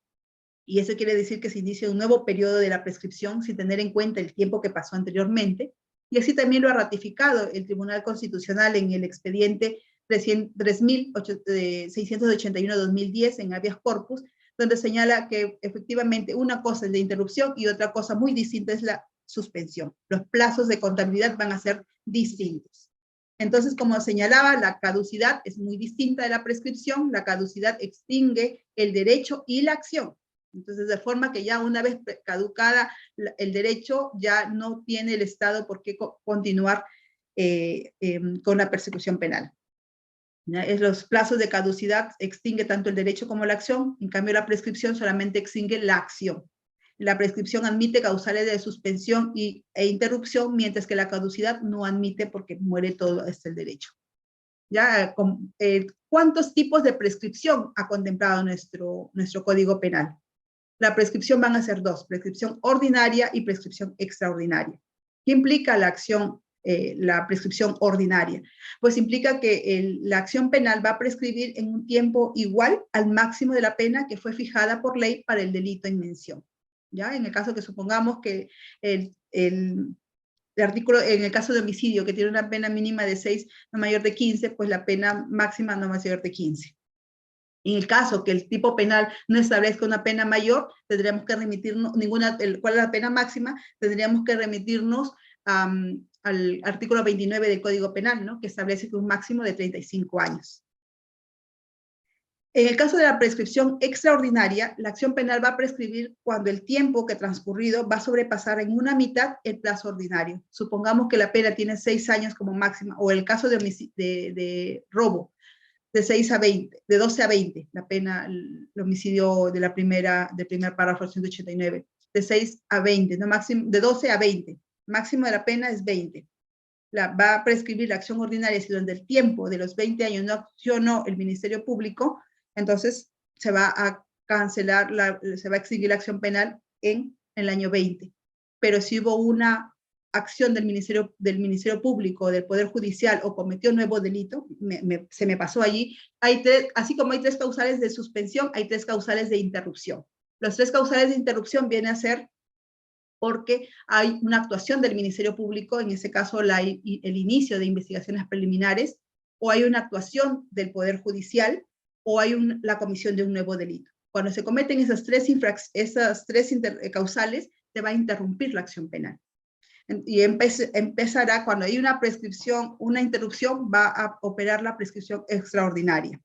y eso quiere decir que se inicia un nuevo periodo de la prescripción sin tener en cuenta el tiempo que pasó anteriormente, y así también lo ha ratificado el Tribunal Constitucional en el expediente 3681-2010 en habeas corpus, donde señala que efectivamente una cosa es la interrupción y otra cosa muy distinta es la suspensión. Los plazos de contabilidad van a ser distintos. Entonces, como señalaba, la caducidad es muy distinta de la prescripción. La caducidad extingue el derecho y la acción. Entonces, de forma que ya una vez caducada el derecho, ya no tiene el Estado por qué continuar con la persecución penal. Los plazos de caducidad extingue tanto el derecho como la acción, en cambio la prescripción solamente extingue la acción. La prescripción admite causales de suspensión e interrupción, mientras que la caducidad no admite porque muere todo el derecho. ¿Ya? ¿Cuántos tipos de prescripción ha contemplado nuestro Código Penal? La prescripción van a ser dos, prescripción ordinaria y prescripción extraordinaria. ¿Qué implica la acción, la prescripción ordinaria? Pues implica que la acción penal va a prescribir en un tiempo igual al máximo de la pena que fue fijada por ley para el delito en mención. ¿Ya? En el caso que supongamos que el artículo, en el caso de homicidio, que tiene una pena mínima de 6, no mayor de 15, pues la pena máxima no mayor de 15. En el caso que el tipo penal no establezca una pena mayor, tendríamos que remitirnos, ¿cuál es la pena máxima? Tendríamos que remitirnos al artículo 29 del Código Penal, ¿no? Que establece que un máximo de 35 años. En el caso de la prescripción extraordinaria, la acción penal va a prescribir cuando el tiempo que transcurrido va a sobrepasar en una mitad el plazo ordinario. Supongamos que la pena tiene 6 años como máxima, o el caso de robo, de 6 a 20, de 12 a 20, la pena, el homicidio del primer párrafo del 189, de 6 a 20, no máximo, de 12 a 20, máximo de la pena es 20. Va a prescribir la acción ordinaria si durante el tiempo de los 20 años no accionó el Ministerio Público, entonces se va a cancelar, se va a extinguir la acción penal en el año 20. Pero si hubo una acción del Ministerio Público, del Poder Judicial, o cometió un nuevo delito, se me pasó allí, así como hay 3 causales de suspensión, hay 3 causales de interrupción. Los 3 causales de interrupción vienen a ser porque hay una actuación del Ministerio Público, en ese caso el inicio de investigaciones preliminares, o hay una actuación del Poder Judicial, o hay la comisión de un nuevo delito. Cuando se cometen esas 3 causales, se va a interrumpir la acción penal. Y empezará, cuando hay una prescripción, una interrupción, va a operar la prescripción extraordinaria.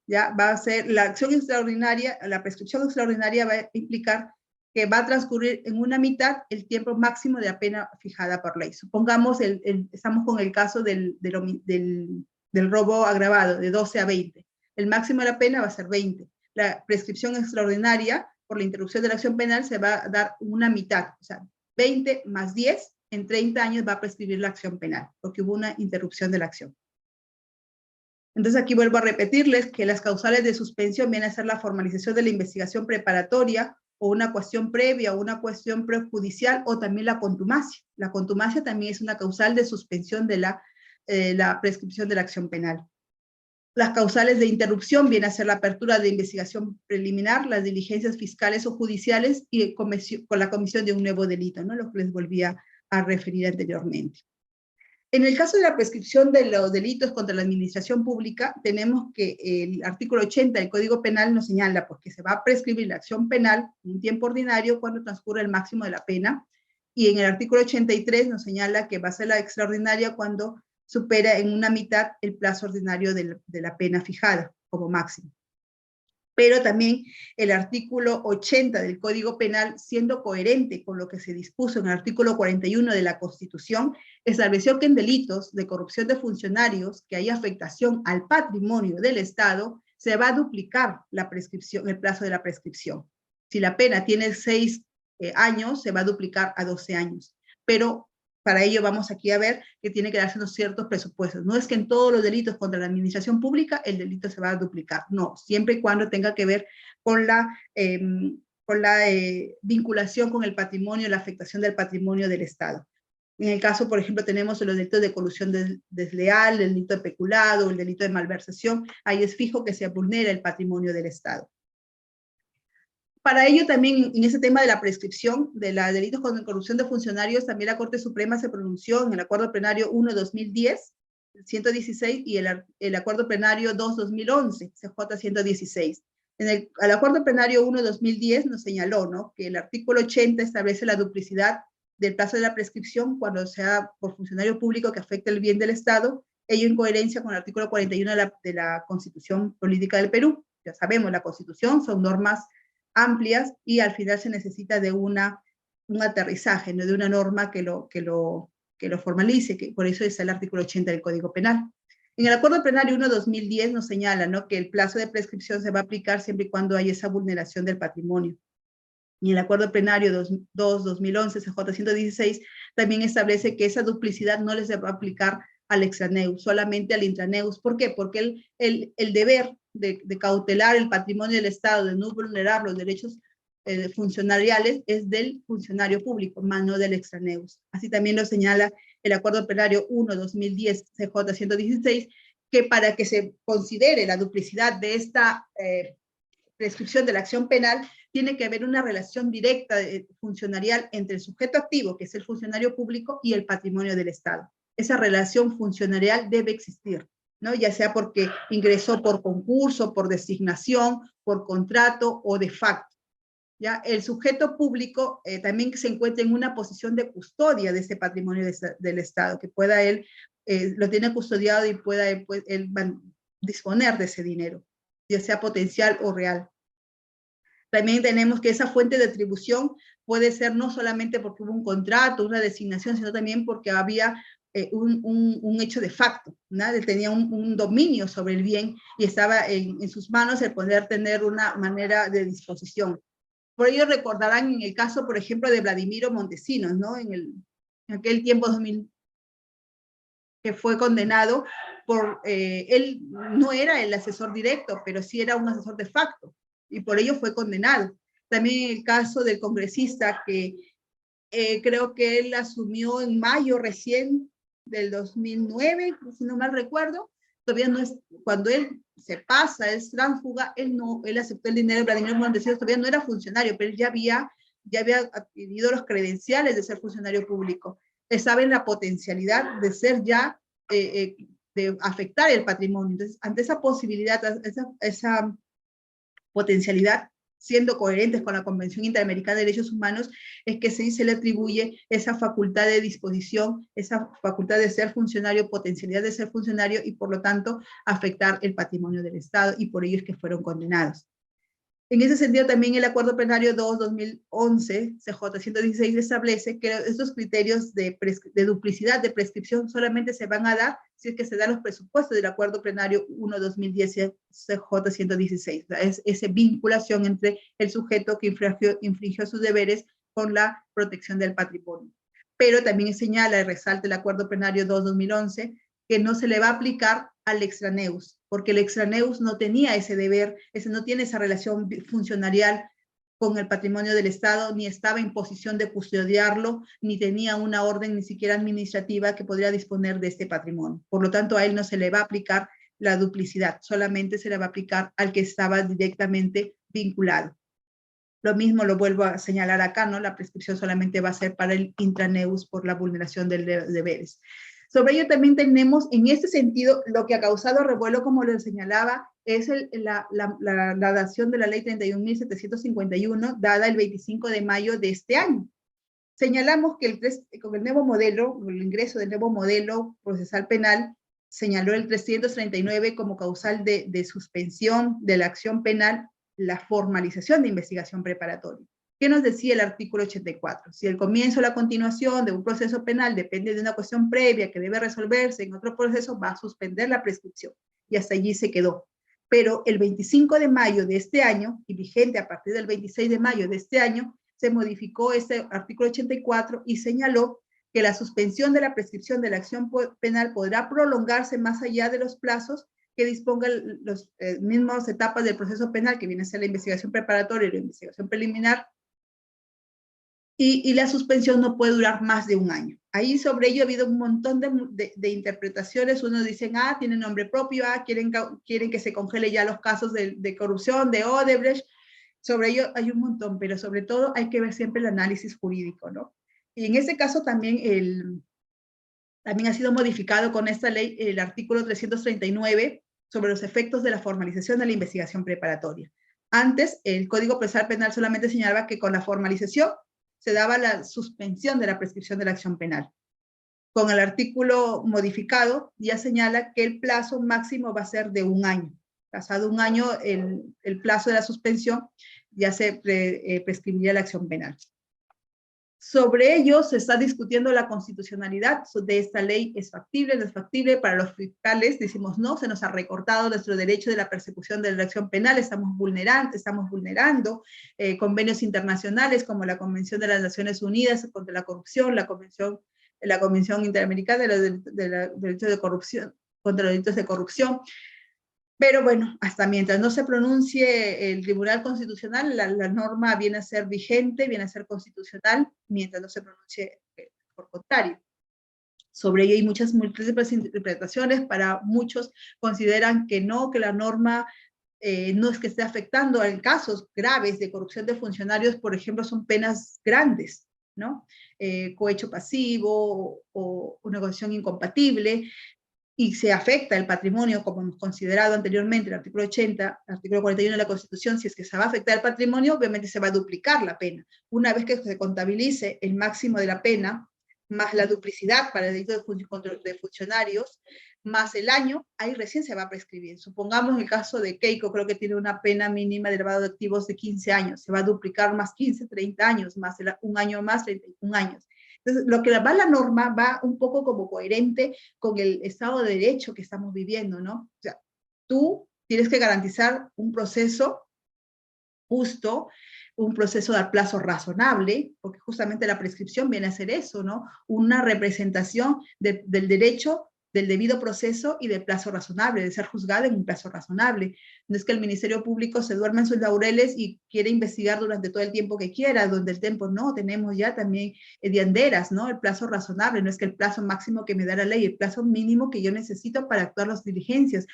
Ya va a ser la acción extraordinaria, la prescripción extraordinaria va a implicar que va a transcurrir en una mitad el tiempo máximo de la pena fijada por ley. Supongamos, estamos con el caso del robo agravado, de 12 a 20. El máximo de la pena va a ser 20. La prescripción extraordinaria, por la interrupción de la acción penal, se va a dar una mitad, o sea, 20 más 10, en 30 años va a prescribir la acción penal, porque hubo una interrupción de la acción. Entonces aquí vuelvo a repetirles que las causales de suspensión vienen a ser la formalización de la investigación preparatoria, o una cuestión previa, o una cuestión prejudicial, o también la contumacia. La contumacia también es una causal de suspensión de la prescripción de la acción penal. Las causales de interrupción vienen a ser la apertura de investigación preliminar, las diligencias fiscales o judiciales, y con la comisión de un nuevo delito, ¿no? Lo que les volvía a referir anteriormente. En el caso de la prescripción de los delitos contra la administración pública, tenemos que el artículo 80 del Código Penal nos señala porque se va a prescribir la acción penal en un tiempo ordinario cuando transcurre el máximo de la pena, y en el artículo 83 nos señala que va a ser la extraordinaria cuando supera en una mitad el plazo ordinario de la pena fijada como máximo. Pero también el artículo 80 del Código Penal, siendo coherente con lo que se dispuso en el artículo 41 de la Constitución, estableció que en delitos de corrupción de funcionarios que haya afectación al patrimonio del Estado, se va a duplicar la prescripción, el plazo de la prescripción. Si la pena tiene 6 años, se va a duplicar a 12 años. Pero para ello vamos aquí a ver que tiene que darse unos ciertos presupuestos. No es que en todos los delitos contra la administración pública el delito se va a duplicar, no, siempre y cuando tenga que ver con la vinculación con el patrimonio, la afectación del patrimonio del Estado. En el caso, por ejemplo, tenemos los delitos de colusión desleal, el delito de peculado, el delito de malversación, ahí es fijo que se vulnera el patrimonio del Estado. Para ello también en ese tema de la prescripción de los delitos con corrupción de funcionarios, también la Corte Suprema se pronunció en el Acuerdo Plenario 1-2010, 116, y el Acuerdo Plenario 2-2011, CJ 116. El Acuerdo Plenario 1-2010 nos señaló, ¿no?, que el artículo 80 establece la duplicidad del plazo de la prescripción cuando sea por funcionario público que afecte el bien del Estado, ello en coherencia con el artículo 41 de la Constitución Política del Perú. Ya sabemos, la Constitución son normas amplias y al final se necesita de un aterrizaje, ¿no?, de una norma que lo formalice, que por eso está el artículo 80 del Código Penal. En el Acuerdo Plenario 1-2010 nos señala, ¿no?, que el plazo de prescripción se va a aplicar siempre y cuando haya esa vulneración del patrimonio. Y el Acuerdo Plenario 2-2011, CJ 116, también establece que esa duplicidad no les va a aplicar al extraneus, solamente al intraneus. ¿Por qué? Porque el deber de cautelar el patrimonio del Estado, de no vulnerar los derechos funcionariales, es del funcionario público, más no del extraneus. Así también lo señala el Acuerdo Plenario 1-2010, CJ 116, que para que se considere la duplicidad de esta prescripción de la acción penal, tiene que haber una relación directa funcionarial entre el sujeto activo, que es el funcionario público, y el patrimonio del Estado. Esa relación funcionarial debe existir, ¿no?, ya sea porque ingresó por concurso, por designación, por contrato o de facto. ¿Ya? El sujeto público también se encuentra en una posición de custodia de ese patrimonio del Estado, que pueda él, lo tiene custodiado y pueda él disponer de ese dinero, ya sea potencial o real. También tenemos que esa fuente de atribución puede ser no solamente porque hubo un contrato, una designación, sino también porque había un hecho de facto, ¿no? Él tenía un dominio sobre el bien y estaba en sus manos el poder tener una manera de disposición. Por ello recordarán en el caso, por ejemplo, de Vladimiro Montesinos, ¿no?, en aquel tiempo 2000, que fue condenado por, él no era el asesor directo, pero sí era un asesor de facto, y por ello fue condenado. También el caso del congresista que creo que él asumió en mayo recién del 2009, si no mal recuerdo, todavía no es, cuando él se pasa, es tránsfuga, él aceptó el dinero de Vladimiro Montesinos, todavía no era funcionario, pero él ya había adquirido los credenciales de ser funcionario público. Él sabe la potencialidad de ser ya, de afectar el patrimonio. Entonces, ante esa posibilidad, esa potencialidad, siendo coherentes con la Convención Interamericana de Derechos Humanos, es que se le atribuye esa facultad de disposición, esa facultad de ser funcionario, potencialidad de ser funcionario y por lo tanto afectar el patrimonio del Estado, y por ello es que fueron condenados. En ese sentido, también el Acuerdo Plenario 2-2011, CJ 116, establece que estos criterios de duplicidad de prescripción solamente se van a dar si es que se dan los presupuestos del Acuerdo Plenario 1-2010, CJ 116. Es esa vinculación entre el sujeto que infringió sus deberes con la protección del patrimonio. Pero también señala y resalta el Acuerdo Plenario 2-2011 que no se le va a aplicar al extraneus, porque el extraneus no tenía ese deber, no tiene esa relación funcionarial con el patrimonio del Estado, ni estaba en posición de custodiarlo, ni tenía una orden ni siquiera administrativa que podría disponer de este patrimonio. Por lo tanto, a él no se le va a aplicar la duplicidad, solamente se le va a aplicar al que estaba directamente vinculado. Lo mismo lo vuelvo a señalar acá, ¿no? La prescripción solamente va a ser para el intraneus por la vulneración de deberes. Sobre ello también tenemos, en este sentido, lo que ha causado revuelo, como lo señalaba, es la dación de la ley 31.751, dada el 25 de mayo de este año. Señalamos que con el nuevo modelo, el ingreso del nuevo modelo procesal penal, señaló el 339 como causal de suspensión de la acción penal, la formalización de investigación preparatoria. ¿Qué nos decía el artículo 84? Si el comienzo o la continuación de un proceso penal depende de una cuestión previa que debe resolverse en otro proceso, va a suspender la prescripción. Y hasta allí se quedó. Pero el 25 de mayo de este año, y vigente a partir del 26 de mayo de este año, se modificó este artículo 84 y señaló que la suspensión de la prescripción de la acción penal podrá prolongarse más allá de los plazos que dispongan las mismas etapas del proceso penal, que viene a ser la investigación preparatoria y la investigación preliminar, y la suspensión no puede durar más de un año. Ahí sobre ello ha habido un montón de interpretaciones. Unos dicen, tiene nombre propio, quieren que se congele ya los casos de corrupción, de Odebrecht. Sobre ello hay un montón, pero sobre todo hay que ver siempre el análisis jurídico, ¿no? Y en este caso también ha sido modificado con esta ley el artículo 339 sobre los efectos de la formalización de la investigación preparatoria. Antes, el Código Procesal Penal solamente señalaba que con la formalización se daba la suspensión de la prescripción de la acción penal. Con el artículo modificado ya señala que el plazo máximo va a ser de un año. Pasado un año, el plazo de la suspensión ya se prescribiría la acción penal. Sobre ello se está discutiendo la constitucionalidad de esta ley. ¿Es factible, no es factible? Para los fiscales decimos no, se nos ha recortado nuestro derecho de la persecución de la acción penal, estamos vulnerando convenios internacionales como la Convención de las Naciones Unidas contra la Corrupción, la Convención Interamericana de Delitos de Corrupción, contra los delitos de corrupción. Pero bueno, hasta mientras no se pronuncie el Tribunal Constitucional, la norma viene a ser vigente, viene a ser constitucional, mientras no se pronuncie por contrario. Sobre ello hay muchas múltiples interpretaciones. Para muchos consideran que no, que la norma no es que esté afectando en casos graves de corrupción de funcionarios, por ejemplo, son penas grandes, ¿no? Cohecho pasivo o negociación incompatible, y se afecta el patrimonio, como hemos considerado anteriormente, el artículo 80, el artículo 41 de la Constitución. Si es que se va a afectar el patrimonio, obviamente se va a duplicar la pena. Una vez que se contabilice el máximo de la pena, más la duplicidad para el delito de funcionarios, más el año, ahí recién se va a prescribir. Supongamos el caso de Keiko, creo que tiene una pena mínima de lavado de activos de 15 años, se va a duplicar más 15, 30 años, más un año más, 31 años. Entonces, lo que va la norma va un poco como coherente con el Estado de Derecho que estamos viviendo, ¿no? O sea, tú tienes que garantizar un proceso justo, un proceso de plazo razonable, porque justamente la prescripción viene a ser eso, ¿no? Una representación del derecho, del debido proceso y del plazo razonable, de ser juzgado en un plazo razonable. No es que el Ministerio Público se duerma en sus laureles y quiere investigar durante todo el tiempo que quiera, donde el tiempo no, tenemos ya también dianderas, ¿no? El plazo razonable, no es que el plazo máximo que me da la ley, el plazo mínimo que yo necesito para actuar las diligencias,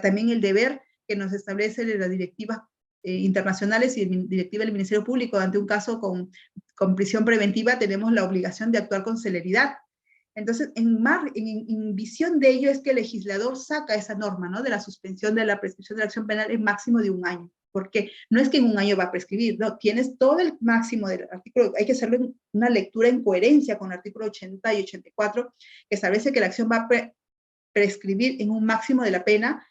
también el deber que nos establece la directiva internacionales y directiva del Ministerio Público. Ante un caso con prisión preventiva tenemos la obligación de actuar con celeridad. Entonces, en visión de ello es que el legislador saca esa norma, ¿no? De la suspensión de la prescripción de la acción penal en máximo de un año. Porque no es que en un año va a prescribir, no, tienes todo el máximo del artículo, hay que hacerle una lectura en coherencia con el artículo 80 y 84, que establece que la acción va a prescribir en un máximo de la pena,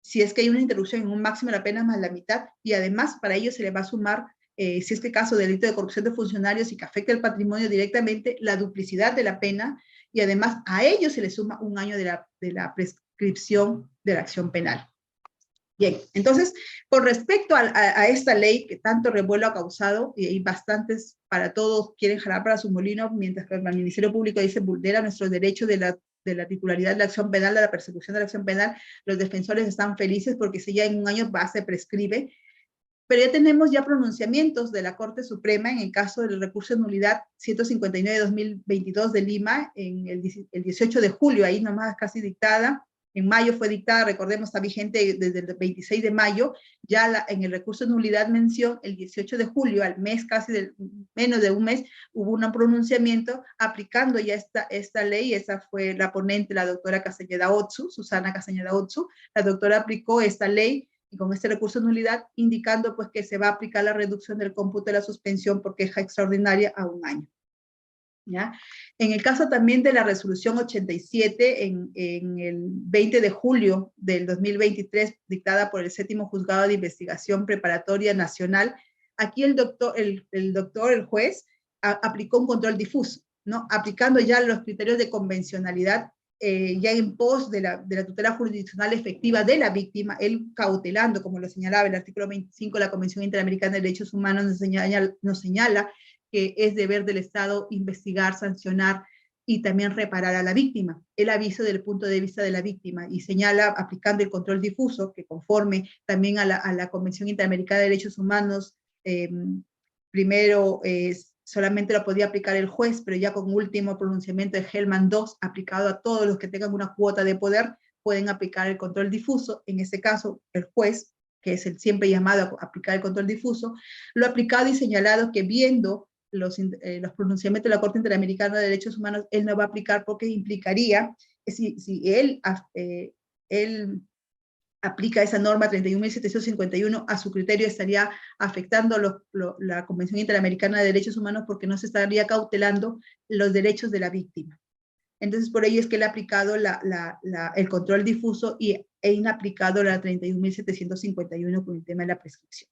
si es que hay una interrupción en un máximo de la pena más la mitad, y además para ello se le va a sumar, si es que caso de delito de corrupción de funcionarios y que afecte el patrimonio directamente, la duplicidad de la pena, y además a ello se le suma un año de la prescripción de la acción penal. Bien, entonces, con respecto a esta ley que tanto revuelo ha causado, y hay bastantes, para todos quieren jalar para su molino, mientras que el Ministerio Público dice vulnera nuestros derechos de la titularidad de la acción penal, de la persecución de la acción penal, los defensores están felices porque si ya en un año se prescribe, pero ya tenemos ya pronunciamientos de la Corte Suprema en el caso del recurso de nulidad 159/2022 de Lima, en el 18 de julio, ahí nomás casi dictada. En mayo fue dictada, recordemos, está vigente desde el 26 de mayo, ya en el recurso de nulidad mención, el 18 de julio, al mes casi, menos de un mes, hubo un pronunciamiento aplicando ya esta ley. Esa fue la ponente, la doctora Castañeda Otsu, Susana Castañeda Otsu. La doctora aplicó esta ley y con este recurso de nulidad, indicando pues que se va a aplicar la reducción del cómputo de la suspensión por queja extraordinaria a un año. ¿Ya? En el caso también de la resolución 87, en el 20 de julio del 2023, dictada por el 7º Juzgado de Investigación Preparatoria Nacional, aquí el juez, aplicó un control difuso, ¿no? Aplicando ya los criterios de convencionalidad, ya en pos de la tutela jurisdiccional efectiva de la víctima, él cautelando, como lo señalaba el artículo 25 de la Convención Interamericana de Derechos Humanos, nos señala que es deber del Estado investigar, sancionar y también reparar a la víctima. Él avisa desde el punto de vista de la víctima y señala, aplicando el control difuso, que conforme también a la Convención Interamericana de Derechos Humanos, primero solamente lo podía aplicar el juez, pero ya con último pronunciamiento de Hellman II, aplicado a todos los que tengan una cuota de poder, pueden aplicar el control difuso. En este caso, el juez, que es el siempre llamado a aplicar el control difuso, lo ha aplicado y señalado que viendo los pronunciamientos de la Corte Interamericana de Derechos Humanos, él no va a aplicar porque implicaría, si él aplica esa norma 31.751, a su criterio estaría afectando la Convención Interamericana de Derechos Humanos porque no se estaría cautelando los derechos de la víctima. Entonces, por ello es que él ha aplicado el control difuso e inaplicado la 31.751 con el tema de la prescripción.